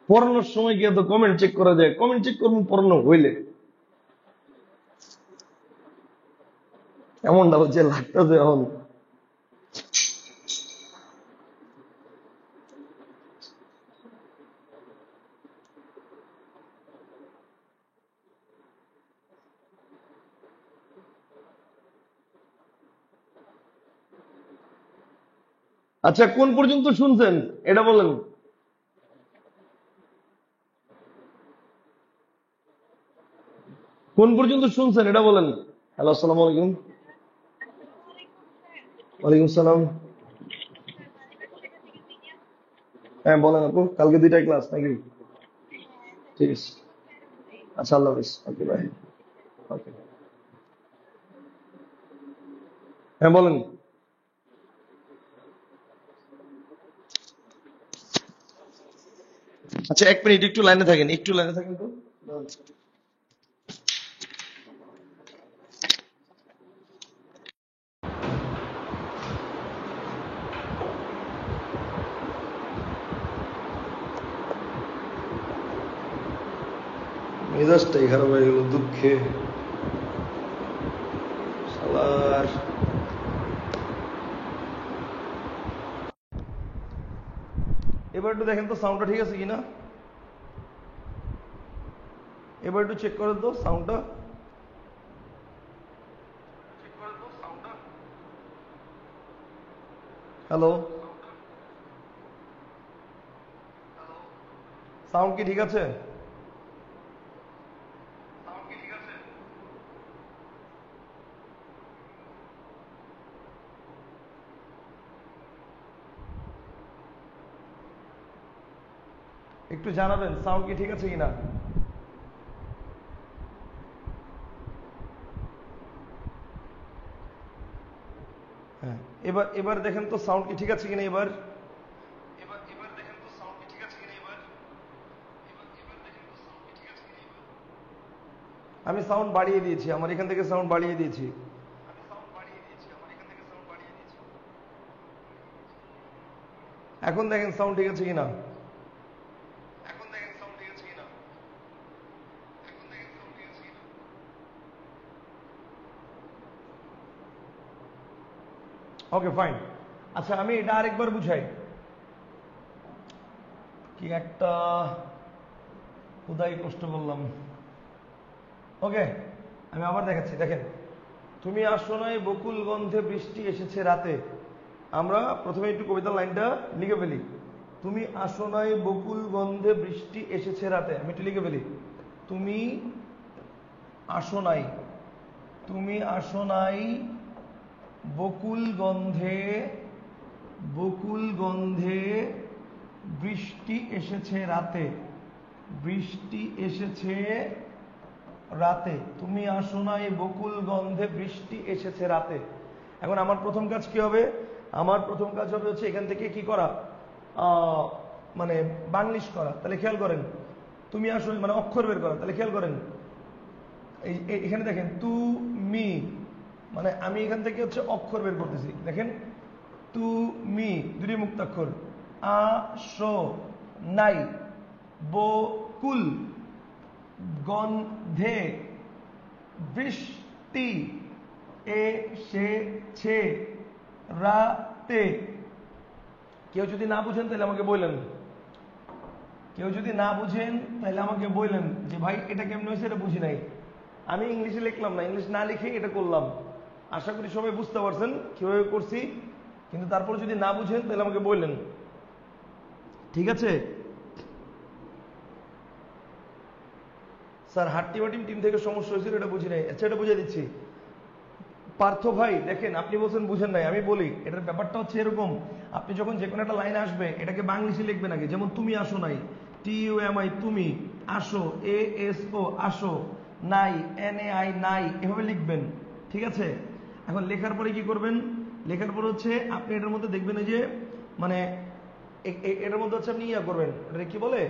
পড়ানোর সময় গিয়ে তো কমেন্ট চেক করা যায় কমেন্ট চেক করবেন পড়ানো হইলে এমনটা হচ্ছে লাগতেছে এখন আচ্ছা কোন পর্যন্ত শুনছেন এটা বলেন কোন পর্যন্ত শুনছেন এটা বলেন হ্যালো আসসালামু আলাইকুম ওয়ালাইকুম সালাম হ্যাঁ বলেন আপু কালকে 2টায় ক্লাস নাকি ঠিক আছে আচ্ছা আল্লাহ হাফিজ ওকে বাই ওকে হ্যাঁ বলেন আচ্ছা, 1 মিনিট একটু লাইনে থাকেন, একটু লাইনে থাকেন তো। মেজাজটাই খারাপ হয়ে গেল দুঃখে। শালার। এবার একটু দেখেন তো সাউন্ডটা ঠিক আছে কিনা, এবার একটু চেক করেন তো সাউন্ডটা। হ্যালো, সাউন্ড কি ঠিক আছে? একটু জানাবেন সাউন্ড কি ঠিক আছে কিনা। হ্যাঁ, এবার এবার দেখেন তো সাউন্ড কি ঠিক আছে কিনা এবার। আমি সাউন্ড বাড়িয়ে দিয়েছি, আমার এখান থেকে সাউন্ড বাড়িয়ে দিয়েছি। এখন দেখেন সাউন্ড ঠিক আছে কিনা। Okay fine. আচ্ছা, আমি এটা আরেকবার বুঝাই। কি একটা উদয় কষ্ট বললাম। ওকে, আমি আবার দেখাচ্ছি, দেখেন। তুমি আসো নাই বকুল গন্ধে বৃষ্টি এসেছে রাতে। আমরা প্রথমে একটু কবিতার লাইনটা লিখে ফেলি। তুমি আসো নাই বকুল গন্ধে বৃষ্টি এসেছে রাতে, আমি একটু লিখে ফেলি। তুমি আসো নাই, তুমি আসো নাই বকুল গন্ধে, বকুল গন্ধে বৃষ্টি এসেছে রাতে, বৃষ্টি এসেছে রাতে। তুমি আসো নাই বকুল গন্ধে বৃষ্টি এসেছে রাতে। এখন আমার প্রথম কাজ কি হবে? আমার প্রথম কাজ হবে হচ্ছে এখান থেকে কি করা, মানে বাংলিশ করা। তাহলে খেয়াল করেন, তুমি আসো মানে অক্ষর বের করা। তাহলে খেয়াল করেন, এখানে দেখেন তুমি, মানে আমি এখান থেকে হচ্ছে অক্ষর বের করতেছি। দেখেন তুমি দুটি মুক্তাক্ষর। আসো নাই বকুল গন্ধে বৃষ্টি এসেছে রাতে। কেউ যদি না বুঝেন তাহলে আমাকে বললেন, কেউ যদি না বুঝেন তাহলে আমাকে বললেন যে ভাই এটা কেমন হয়েছে, এটা বুঝি নাই। আমি ইংলিশে লিখলাম না, ইংলিশ না লিখে এটা করলাম। আশা করি সবাই বুঝতে পারছেন কিভাবে করছি। কিন্তু তারপর যদি না বুঝেন তাহলে আমাকে বললেন, ঠিক আছে? স্যার হাট্টিমাটিম টিম থেকে সমস্যা হয়েছিল, এটা বুঝি নাই। আচ্ছা, এটা বুঝে দিচ্ছি। পার্থ ভাই দেখেন, আপনি বলছেন বুঝেন নাই, আমি বলি এটার ব্যাপারটা হচ্ছে এরকম। আপনি যখন যে কোনো একটা লাইন আসবে এটাকে বাংলিশে লিখবেন আগে। যেমন তুমি আসো নাই, TUMI তুমি, আসো ASO আসো, নাই NAI নাই, এভাবে লিখবেন, ঠিক আছে? এখন লেখার পরে কি করবেন? লেখার পরে হচ্ছে আপনি এটার মধ্যে দেখবেন যে মানে এটার মধ্যে হচ্ছে আপনি ইয়া করবেন, এটা কি বলে,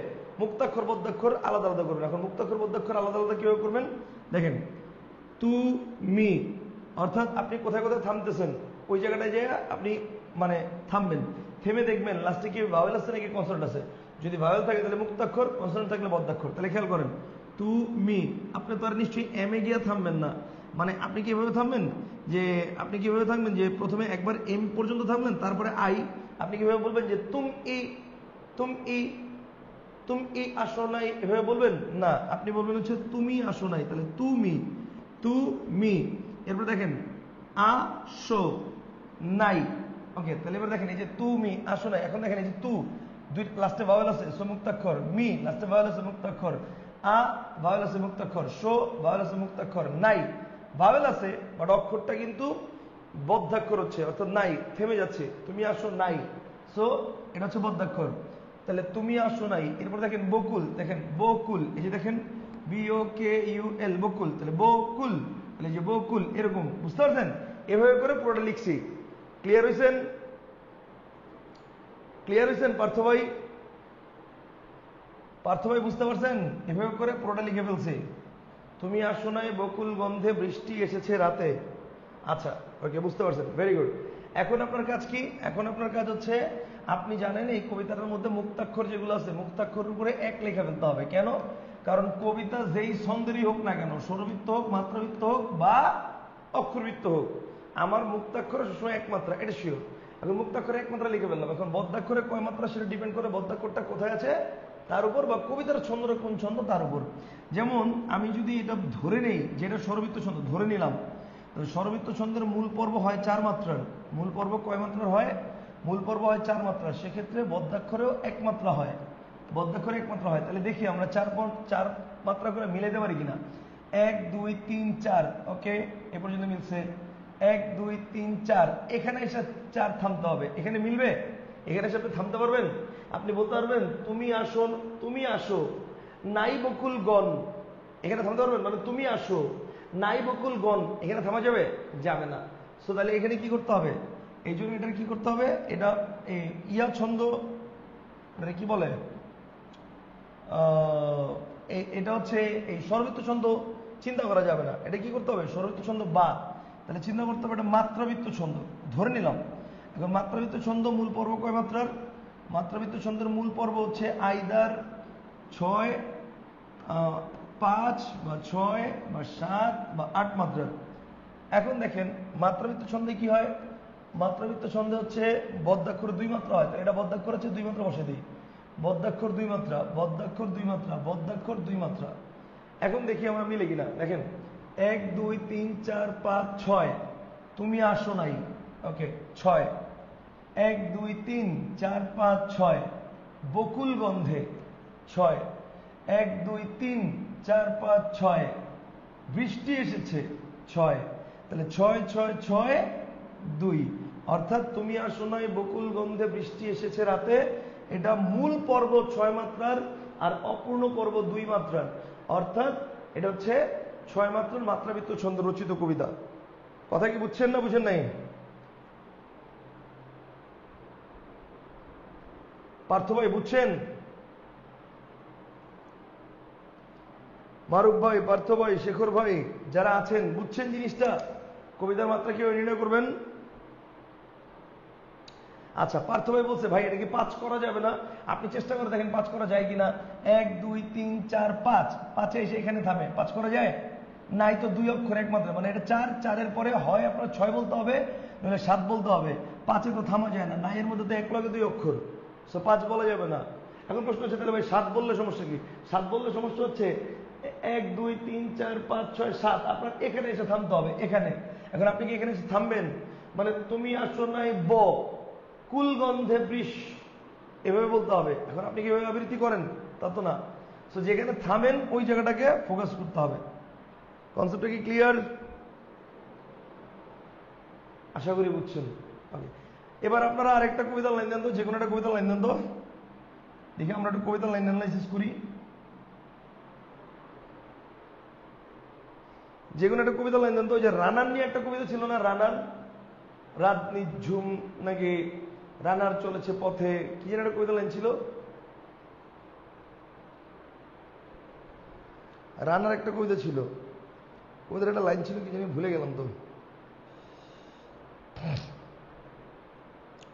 মুক্তাক্ষর বদ্ধাক্ষর আলাদা আলাদা করবেন। এখন মুক্তাক্ষর বদ্ধাক্ষর আলাদা আলাদা কিভাবে করবেন দেখেন। তুমি, অর্থাৎ আপনি কোথায় কোথায় থামতেছেন ওই জায়গাটায় যে আপনি মানে থামবেন। থেমে দেখবেন লাস্টে কি ভাওয়েল আছে নাকি কনসোনেন্ট আছে। যদি ভাওয়েল থাকে তাহলে মুক্তাক্ষর, কনসোনেন্ট থাকলে বদ্ধাক্ষর। তাহলে খেয়াল করেন, তুমি, আপনি তো আর নিশ্চয়ই এমে গিয়ে থামবেন না। মানে আপনি কিভাবে থামবেন, যে আপনি কিভাবে থামবেন যে প্রথমে একবার এম পর্যন্ত থামলেন, তারপরে আই। আপনি কিভাবে বলবেন যে তুমি তুমি আসো নাই, এভাবে বলবেন না। আপনি বলবেন হচ্ছে তুমি আসো নাই। তাহলে তুমি, তুমি, এরপর দেখেন আসো নাই। ওকে, তাহলে এবার দেখেন এই যে তুমি আসো নাই। এখন দেখেন এই যে দুই লাস্টে ভাওয়েল আছে, সো মুক্তাক্ষর। মি লাস্টে ভাওয়েল আছে, মুক্তাক্ষর। ভাওয়েল আছে, মুক্তাক্ষর। ভাওয়েল আছে, মুক্তাক্ষর। নাই ভাওয়েল আছে, বাট অক্ষরটা কিন্তু বদ্ধাক্ষর হচ্ছে, অর্থাৎ নাই, থেমে যাচ্ছে। তুমি আসো নাই, সো এটা হচ্ছে বদ্ধাক্ষর। তাহলে তুমি আসো নাই। এরপর দেখেন বকুল, দেখেন বকুল, এই যে দেখেন BOKUL বকুল। তাহলে বকুল, তাহলে যে বকুল, এরকম বুঝতে পারছেন? এভাবে করে পুরোটা লিখছি। ক্লিয়ার হয়েছেন? ক্লিয়ার হয়েছেন পার্থ ভাই? পার্থ ভাই বুঝতে পারছেন? এভাবে করে পুরোটা লিখে ফেলছি। তুমি আসো নাই বকুল গন্ধে বৃষ্টি এসেছে রাতে। আচ্ছা, ওকে, বুঝতে পারছেন, ভেরি গুড। এখন আপনার কাজ কি? এখন আপনার কাজ হচ্ছে, আপনি জানেন এই কবিতাটার মধ্যে মুক্তাক্ষর যেগুলো আছে, মুক্তাক্ষরের উপরে এক লেখা ফেলতে হবে। কেন? কারণ কবিতা যেই ছন্দেরই হোক না কেন, স্বরবৃত্ত হোক, মাত্রাবৃত্ত হোক বা অক্ষরবৃত্ত হোক, আমার মুক্তাক্ষরে সবসময় এক মাত্রা, এটা শিওর। এখন মুক্তাক্ষরে এক মাত্রা লিখে ফেললাম। এখন বদ্যাক্ষরে কয় মাত্রা সেটা ডিপেন্ড করে বদ্যাক্ষরটা কোথায় আছে তার উপর, বা কবিতার ছন্দটা কোন ছন্দ তার উপর। যেমন আমি যদি এটা ধরে নেই যেটা স্বরবৃত্ত ছন্দ, ধরে নিলাম, স্বরবৃত্ত ছন্দের মূল পর্ব হয় 4 মাত্রার। মূল পর্ব কয় মাত্রার হয়? মূল পর্ব হয় 4 মাত্রার। সেক্ষেত্রে বদ্যাক্ষরেও এক মাত্রা হয়, বদ্যাক্ষরে এক মাত্রা হয়। তাহলে দেখি আমরা 4 মাত্রা করে মিলাইতে পারি কিনা। 1 2 3 4, ওকে, এ পর্যন্ত মিলছে। 1 2 3 4, এখানে এসে 4 থামতে হবে। এখানে মিলবে? এখানে এসে আপনি থামতে পারবেন? আপনি বলতে পারবেন তুমি আসো, তুমি আসো নাই বকুল গণ, এখানে থামতে পারবেন? মানে তুমি আসো নাই বকুল গণ, এখানে থামা যাবে? যাবে না। সো তাহলে এখানে কি করতে হবে? এই জন্য এটা কি করতে হবে, এটা ইয়া ছন্দ, মানে কি বলে, এটা হচ্ছে এই স্বরবৃত্ত ছন্দ চিন্তা করা যাবে না। এটা কি করতে হবে? স্বরবৃত্ত ছন্দ বা, তাহলে চিন্তা করতে হবে এটা মাত্রাবৃত্ত ছন্দ, ধরে নিলাম। এখন মাত্রাবৃত্ত ছন্দ মূল পর্ব কয় মাত্রার? মাত্রাবৃত্ত ছন্দের মূল পর্ব হচ্ছে আইদার 6, 5 বা 6 বা 7 বা 8 মাত্রার। এখন দেখেন মাত্রাবৃত্ত ছন্দে কি হয়? মাত্রাবৃত্ত ছন্দে হচ্ছে বদ্যাক্ষর 2 মাত্রা হয়। এটা বদ্যাক্ষর হচ্ছে 2 মাত্রা বসে দিই, বদ্যাক্ষর 2 মাত্রা, বদ্যাক্ষর 2 মাত্রা, বদ্যাক্ষর 2 মাত্রা। এখন দেখি আমরা মিলে কিনা। দেখেন 1 2 3 4 5 6, তুমি আসো নাই, ওকে, 6। 1 2 3 4 5 6, বকুল গন্ধে 6। 1 2 3 4 5 6, বৃষ্টি এসেছে 6। তাহলে 6 6 6 2, অর্থাৎ তুমি আসো নাই বকুল গন্ধে বৃষ্টি এসেছে রাতে, এটা মূল পর্ব 6 মাত্রার আর অপূর্ণ পর্ব 2 মাত্রার। অর্থাৎ এটা হচ্ছে 6 মাত্রার মাত্রাবৃত্ত ছন্দ রচিত কবিতা। কথা কি বুঝছেন না বুঝেন নাই? পার্থ ভাই বুঝছেন? মারুফ ভাই, পার্থ ভাই, শেখর ভাই, যারা আছেন বুঝছেন জিনিসটা? কবিতার মাত্রা কিভাবে নির্ণয় করবেন? আচ্ছা, পার্থ ভাই বলছে ভাই এটা কি 5 করা যাবে না? আপনি চেষ্টা করে দেখেন 5 করা যায় কিনা। 1 2 3 4 5, 5 এসে এখানে থামে, 5 করা যায়? নাই তো 2 অক্ষর এক মাত্রা, মানে এটা 4, 4-এর পরে হয় আপনার 6 বলতে হবে, নাহলে 7 বলতে হবে। 5-এ তো থামা যায় না, নাই এর মধ্যে তো এক লগে 2 অক্ষর, সো 5 বলা যাবে না। এখন প্রশ্ন হচ্ছে তাহলে ভাই 7 বললে সমস্যা কি? 7 বললে সমস্যা হচ্ছে 1 2 3 4 5 6 7, আপনার এখানে এসে থামতে হবে, এখানে। এখন আপনি কি এখানে এসে থামবেন? মানে তুমি আসো নাই কুলগন্ধে বৃষ, এভাবে বলতে হবে। এখন আপনি কিভাবে আবৃত্তি করেন তা তো না। সো যেখানে থামেন ওই জায়গাটাকে ফোকাস করতে হবে। কনসেপ্টটা কি ক্লিয়ার? আশা করি বুঝছেন। এবার আপনারা আরেকটা কবিতার লাইন দেন তো, যে কোনো একটা কবিতার লাইন দেন তো, দেখি আমরা একটা কবিতার লাইন অ্যানালাইসিস করি। যে কোনো একটা কবিতার লাইন দেন তো। ওই যে রানার নিয়ে একটা কবিতা ছিল না, রানার, রাত নিঝুম নাকি রানার চলেছে পথে, কি যেন একটা কবিতা লাইন ছিল, রানার একটা কবিতা ছিল, কবিতার একটা লাইন ছিল কি জানি, ভুলে গেলাম তো।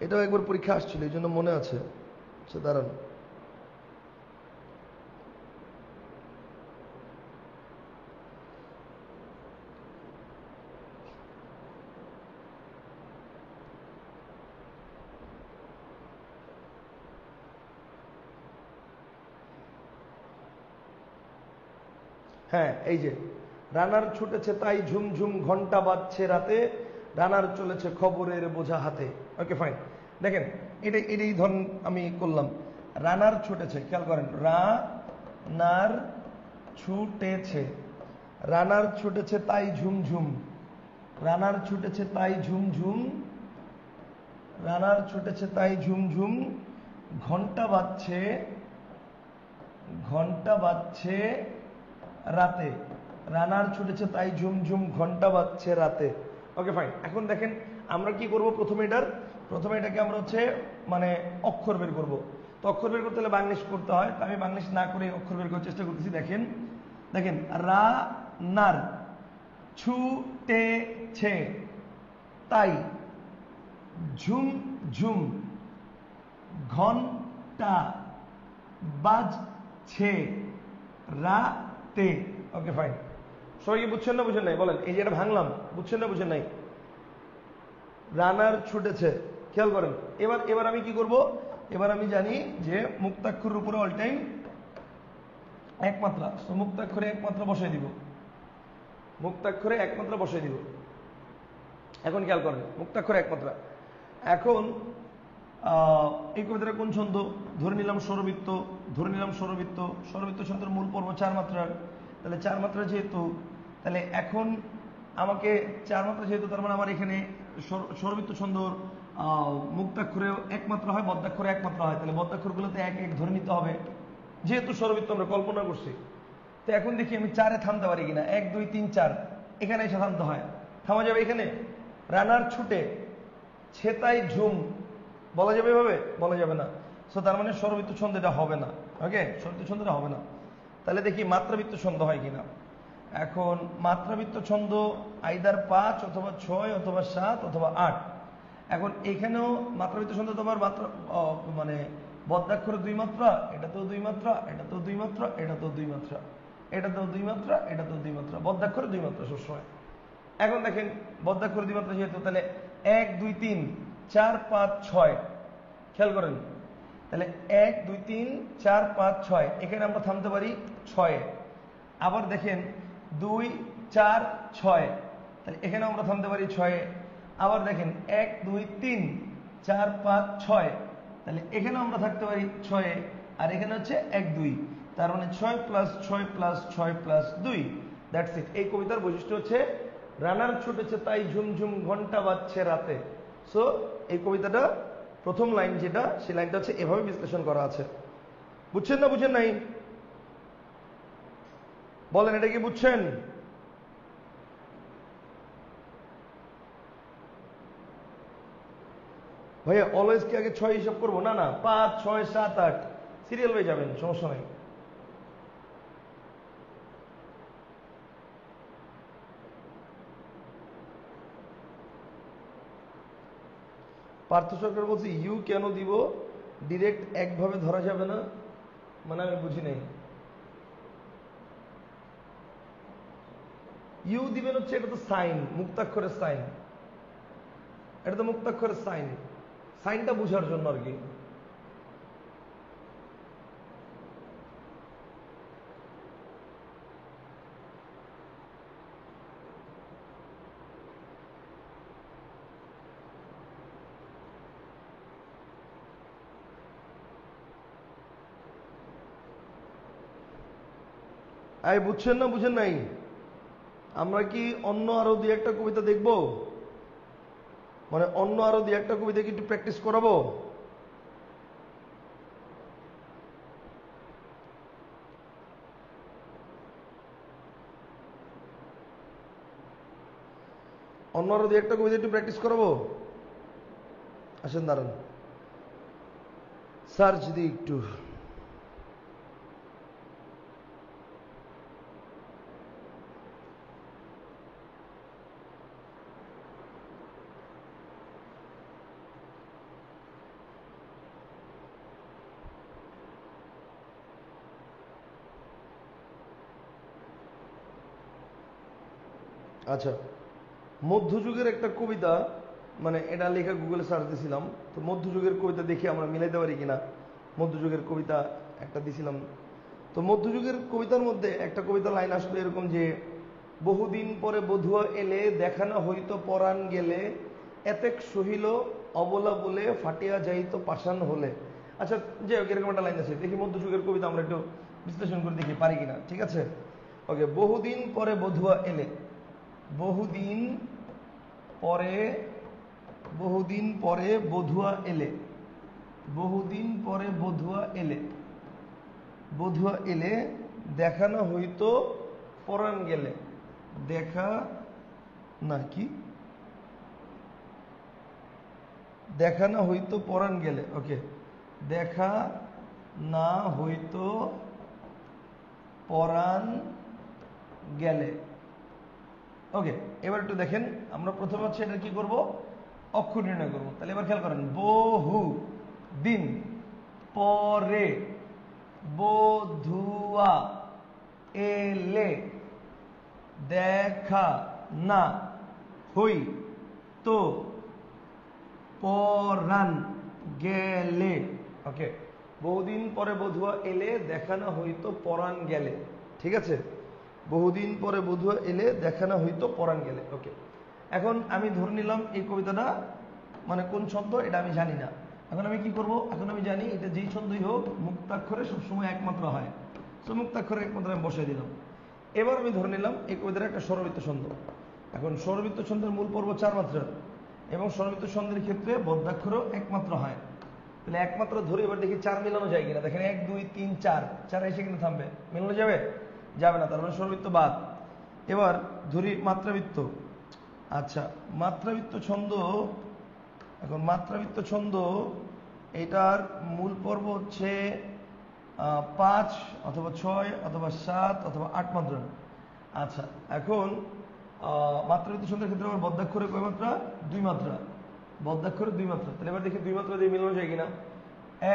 এটাও একবার পরীক্ষা আসছিল, এই জন্য মনে আছে। সে দাঁড়ান, হ্যাঁ, এই যে রানার ছুটেছে তাই ঝুমঝুম ঘন্টা বাজছে রাতে, রানার চলেছে খবরের বোঝা হাতে। Okay fine. দেখেন এটাই ধরুন আমি করলাম, রানার ছুটেছে, খেয়াল করেন, রানার ছুটেছে, রানার ছুটেছে তাই ঝুমঝুম, রানার ছুটেছে তাই ঝুমঝুম, রানার ছুটেছে তাই ঝুমঝুম, ঘন্টা বাজছে, ঘন্টা বাজছে রাতে, রানার ছুটেছে তাই ঝুমঝুম ঘন্টা বাজছে রাতে। Okay fine. এখন দেখেন আমরা কি করব, প্রথমে এটাকে আমরা হচ্ছে মানে অক্ষর বের করব। তো অক্ষর বের করতে হলে বাংলিশ করতে হয়, তো আমি বাংলিশ না করে অক্ষর বের করার চেষ্টা করতেছি। দেখেন দেখেন, রা নার, ছুটেছে তাই, ঝুম ঝুম ঘন্টা বাজছে রাতে। ওকে ফাইন, সবাই কি বুঝছেন না বুঝেন নাই বলেন? এই যে এটা ভাঙলাম, বুঝছেন না বুঝেন নাই? রানার ছুটেছে, খেয়াল করেন। এবার এবার আমি কি করব? এবার আমি জানি যে মুক্তাক্ষরের উপরে অল টাইম এক মাত্রা, তো মুক্তাক্ষরে এক মাত্রা বসাই দিব, মুক্তাক্ষরে এক মাত্রা বসাই দিব। এখন খেয়াল করেন, মুক্তাক্ষরে এক মাত্রা। এখন এই কবিতাটা কোন ছন্দ? ধরে নিলাম স্বরবৃত্ত, ধরে নিলাম স্বরবৃত্ত। স্বরবৃত্ত ছন্দের মূল পর্ব 4 মাত্রার, তাহলে 4 মাত্রা যেহেতু, তাহলে এখন আমাকে 4 মাত্রা যেহেতু, তার মানে আমার এখানে স্বরবৃত্ত ছন্দর মুক্তাক্ষরেও এক মাত্রা হয়, বদ্যাক্ষরে এক মাত্রা হয়, তাহলে বদ্যাক্ষরগুলোতে এক এক ধরে নিতে হবে, যেহেতু স্বরবৃত্ত আমরা কল্পনা করছি। তো এখন দেখি আমি 4-এ থামতে পারি কিনা। 1 2 3 4, এখানে এসে থামতে হয়, থামা যাবে এখানে? রানার ছুটে ছেতাই ঝুম, বলা যাবে এভাবে? বলা যাবে না। সো তার মানে স্বরবৃত্ত ছন্দ এটা হবে না। ওকে, স্বরবৃত্ত ছন্দ এটা হবে না। তাহলে দেখি মাত্রাবৃত্ত ছন্দ হয় কিনা। এখন মাত্রাবৃত্ত ছন্দ আইদার 5 অথবা 6 অথবা 7 অথবা 8। এখন এখানেও মাত্রাবৃত্ত ছন্দ তোমার মাত্রা মানে বদ্যাক্ষরে 2 মাত্রা, এটাতেও 2 মাত্রা, এটাতেও 2 মাত্রা, এটাতেও 2 মাত্রা, এটাতেও 2 মাত্রা, এটাতেও 2 মাত্রা, বদ্যাক্ষরে 2 মাত্রা সবসময়। এখন দেখেন বদ্যাক্ষরে 2 মাত্রা যেহেতু, তাহলে 1 2 3 4 5 6, খেয়াল করেন। তাহলে 1 2 3 4 5 6, এখানে আমরা থামতে পারি 6-এ। আবার দেখেন 2 4 6, তাহলে এখানে আমরা থামতে পারি 6-এ। আবার দেখেন 1 2 3 4 5 6, তাহলে এখানে আমরা থাকতে পারি 6-এ। আর এখানে হচ্ছে 1 2, তার মানে 6 + 6 + 6 + 2, দ্যাটস ইট। এই কবিতার বৈশিষ্ট্য হচ্ছে রানার ছুটেছে তাই ঝুমঝুম ঘন্টা বাজছে রাতে। সো এই কবিতাটা প্রথম লাইন যেটা, সেই লাইনটা হচ্ছে এভাবে বিশ্লেষণ করা আছে। বুঝছেন না বুঝেন নাই? বলেন, এটা কি বুঝছেন? ভাইয়া অলওয়েজ কি আগে 6 হিসাব করবো? না না, 5 6 7 8 সিরিয়াল হয়ে যাবেন, সমস্যা নাই। পার্থ সরকার বলছে ইউ কেন দিব? ডিরেক্ট একভাবে ধরা যাবে না, মানে আমি বুঝি নাই। ইউ দিবেন হচ্ছে, এটা তো সাইন, মুক্তাক্ষরের সাইন, এটা তো মুক্তাক্ষরের সাইন, সাইনটা বুঝার জন্য আর কি। আই বুঝছেন না বুঝেন নাই? আমরা কি অন্য আরো 2-1টা কবিতা দেখব? মানে অন্য আরো 2-1টা কবিতা কি একটু প্র্যাকটিস করাবো? অন্য আরো 2-1টা কবিতা একটু প্র্যাকটিস করাবো? আসেন দাঁড়ান, সার্চ দিই একটু। আচ্ছা, মধ্যযুগের একটা কবিতা, মানে এটা লেখা গুগলে সার্চ দিছিলাম, তো মধ্যযুগের কবিতা দেখি আমরা মিলাইতে পারি কিনা। মধ্যযুগের কবিতা একটা দিছিলাম, তো মধ্যযুগের কবিতার মধ্যে একটা কবিতা লাইন আসলো এরকম যে, বহুদিন পরে বধুয়া এলে দেখানো হইতো পরাণ গেলে, এতেক সহিল অবলা বলে ফাটিয়া যাইতো পাষাণ হলে। আচ্ছা যাই হোক, এরকম একটা লাইন আছে, দেখি মধ্যযুগের কবিতা আমরা একটু বিশ্লেষণ করে দেখি পারি কিনা। ঠিক আছে, ওকে। বহুদিন পরে বধুয়া এলে, বহুদিন পরে, বহুদিন পরে বধুয়া এলে, বহুদিন পরে বধুয়া এলে, বধুয়া এলে দেখানো হইতো পরাণ গেলে, দেখা না কি, দেখানো হইতো পরাণ গেলে। ওকে, দেখা না হইতো পরাণ গেলে। ওকে, এবার একটু দেখেন, আমরা প্রথমে হচ্ছে এটা কি করব, অক্ষর নির্ণয় করব। তাহলে এবার খেয়াল করেন, বহু দিন পরে বধুয়া এলে দেখা না হই তো পরাণ গেলে। ওকে, বহুদিন পরে বধুয়া এলে দেখা না হইতো পরাণ গেলে। ঠিক আছে, বহুদিন পরে বধুয়া এলে দেখা না হইতো পরাণ গেলে। ওকে, এখন আমি ধরে নিলাম এই কবিতাটা মানে কোন ছন্দ এটা আমি জানি না। এখন আমি কি করব, এখন আমি জানি এটা যেই ছন্দই হোক মুক্তাক্ষরে সবসময় একমাত্র হয়, তো মুক্তাক্ষরে একমাত্র আমি বসাই দিলাম। এবার আমি ধরে নিলাম এই কবিতাটা একটা স্বরবৃত্ত ছন্দ। এখন স্বরবৃত্ত ছন্দের মূল পর্ব 4 মাত্রার, এবং স্বরবৃত্ত ছন্দের ক্ষেত্রে বদ্যাক্ষরও একমাত্র হয়। তাহলে একমাত্র ধরে এবার দেখি 4 মিলানো যায় কিনা। দেখেন 1 2 3 4, 4 এসে কিন্তু থামবে, মিলানো যাবে? যাবে না, তার মানে স্বরবৃত্ত বাদ। এবার ধরি মাত্রাবৃত্ত। আচ্ছা, মাত্রাবৃত্ত ছন্দ, এখন মাত্রাবৃত্ত ছন্দ এটার মূল পর্ব হচ্ছে 5 অথবা 6 অথবা 7 অথবা 8 মাত্রা। আচ্ছা, এখন মাত্রাবৃত্ত ছন্দের ক্ষেত্রে আমার বদ্যাক্ষরে কয় মাত্রা? 2 মাত্রা। বদ্যাক্ষরে 2 মাত্রা। তাহলে এবার দেখি 2 মাত্রা দিয়ে মিলানো যায় কিনা।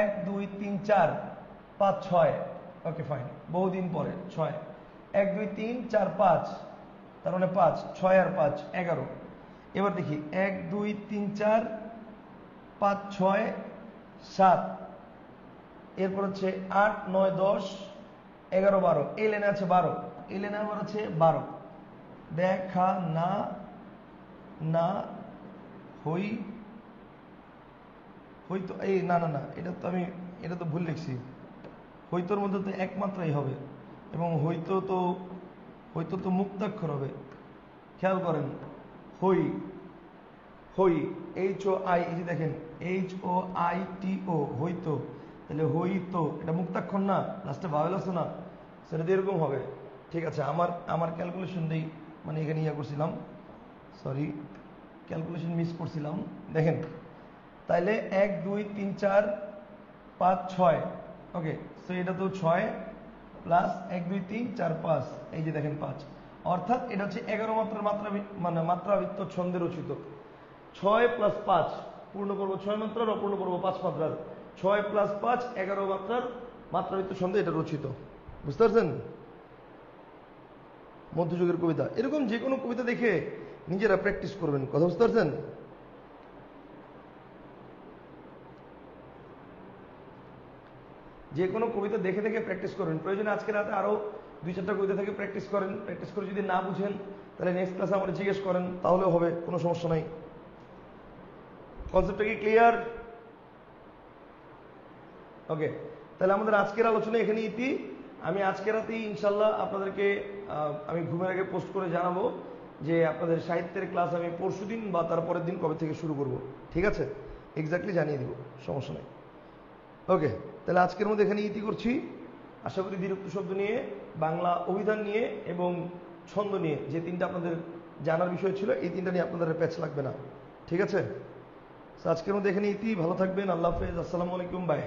1 2 3 4 5 6। ওকে ফাইন, বহুদিন পরে 6। 1 2 3 4 5, তার মানে 5 6 আর 5 11। এবার দেখি 1 2 3 4 5 6 7, এরপর হচ্ছে 8 9 10 11 12। এই লাইনে আছে 12, এই লাইনে আবার আছে 12। দেখা না না হই হইতো, এই না না না, এটা তো ভুল লিখছি। হইতোর মধ্যে তো একমাত্রাই হবে, এবং হইতো তো মুক্তাক্ষর হবে। খেয়াল করেন, হই হই HOI, এই যে দেখেন HOITO, হইতো। তাহলে হইতো এটা মুক্তাক্ষর না, লাস্টে ভাওয়েল আছে না, সেটা দিয়ে এরকম হবে। ঠিক আছে, আমার ক্যালকুলেশন নেই, মানে এখানে ইয়া করছিলাম, সরি ক্যালকুলেশন মিস করছিলাম। দেখেন, তাইলে 1 2 3 4 5 6। ওকে, সো এটা তো 6 প্লাস 1 2 3 4 5, এই যে দেখেন 5। অর্থাৎ এটা হচ্ছে 11 মাত্রার মানে মাত্রাবৃত্ত ছন্দে রচিত। 6 প্লাস 5 পূর্ণপর্ব 6 মাত্রার, অপূর্ণ পর্ব 5 মাত্রার। 6 প্লাস 5 11 মাত্রার মাত্রাবৃত্ত ছন্দে এটা রচিত। বুঝতে পারছেন? মধ্যযুগের কবিতা। এরকম যে কোনো কবিতা দেখে নিজেরা প্র্যাকটিস করবেন। কথা বুঝতে পারছেন? যে কোনো কবিতা দেখে দেখে প্র্যাকটিস করবেন। প্রয়োজনে আজকে রাতে আরো 2-4টা কবিতা থেকে প্র্যাকটিস করেন। প্র্যাকটিস করে যদি না বুঝেন তাহলে নেক্সট ক্লাসে আমার জিজ্ঞেস করেন, তাহলেও হবে, কোনো সমস্যা নাই। কনসেপ্টটা কি ক্লিয়ার? ওকে, তাহলে আমাদের আজকের আলোচনা এখানে ইতি। আমি আজকে রাতেই ইনশাল্লাহ আপনাদেরকে আমি ঘুমের আগে পোস্ট করে জানাবো যে আপনাদের সাহিত্যের ক্লাস আমি পরশুদিন বা তারপরের দিন কবে থেকে শুরু করব। ঠিক আছে, এক্স্যাক্টলি জানিয়ে দিব, সমস্যা নেই। ওকে, তাহলে আজকের মধ্যে এখানে ইতি করছি। আশা করি বিরক্ত শব্দ নিয়ে, বাংলা অভিধান নিয়ে এবং ছন্দ নিয়ে যে 3টা আপনাদের জানার বিষয় ছিল, এই 3টা নিয়ে আপনাদের প্যাচ লাগবে না। ঠিক আছে, আজকের মধ্যে এখানে ইতি। ভালো থাকবেন, আল্লাহ হাফেজ, আসসালামু আলাইকুম, বাই।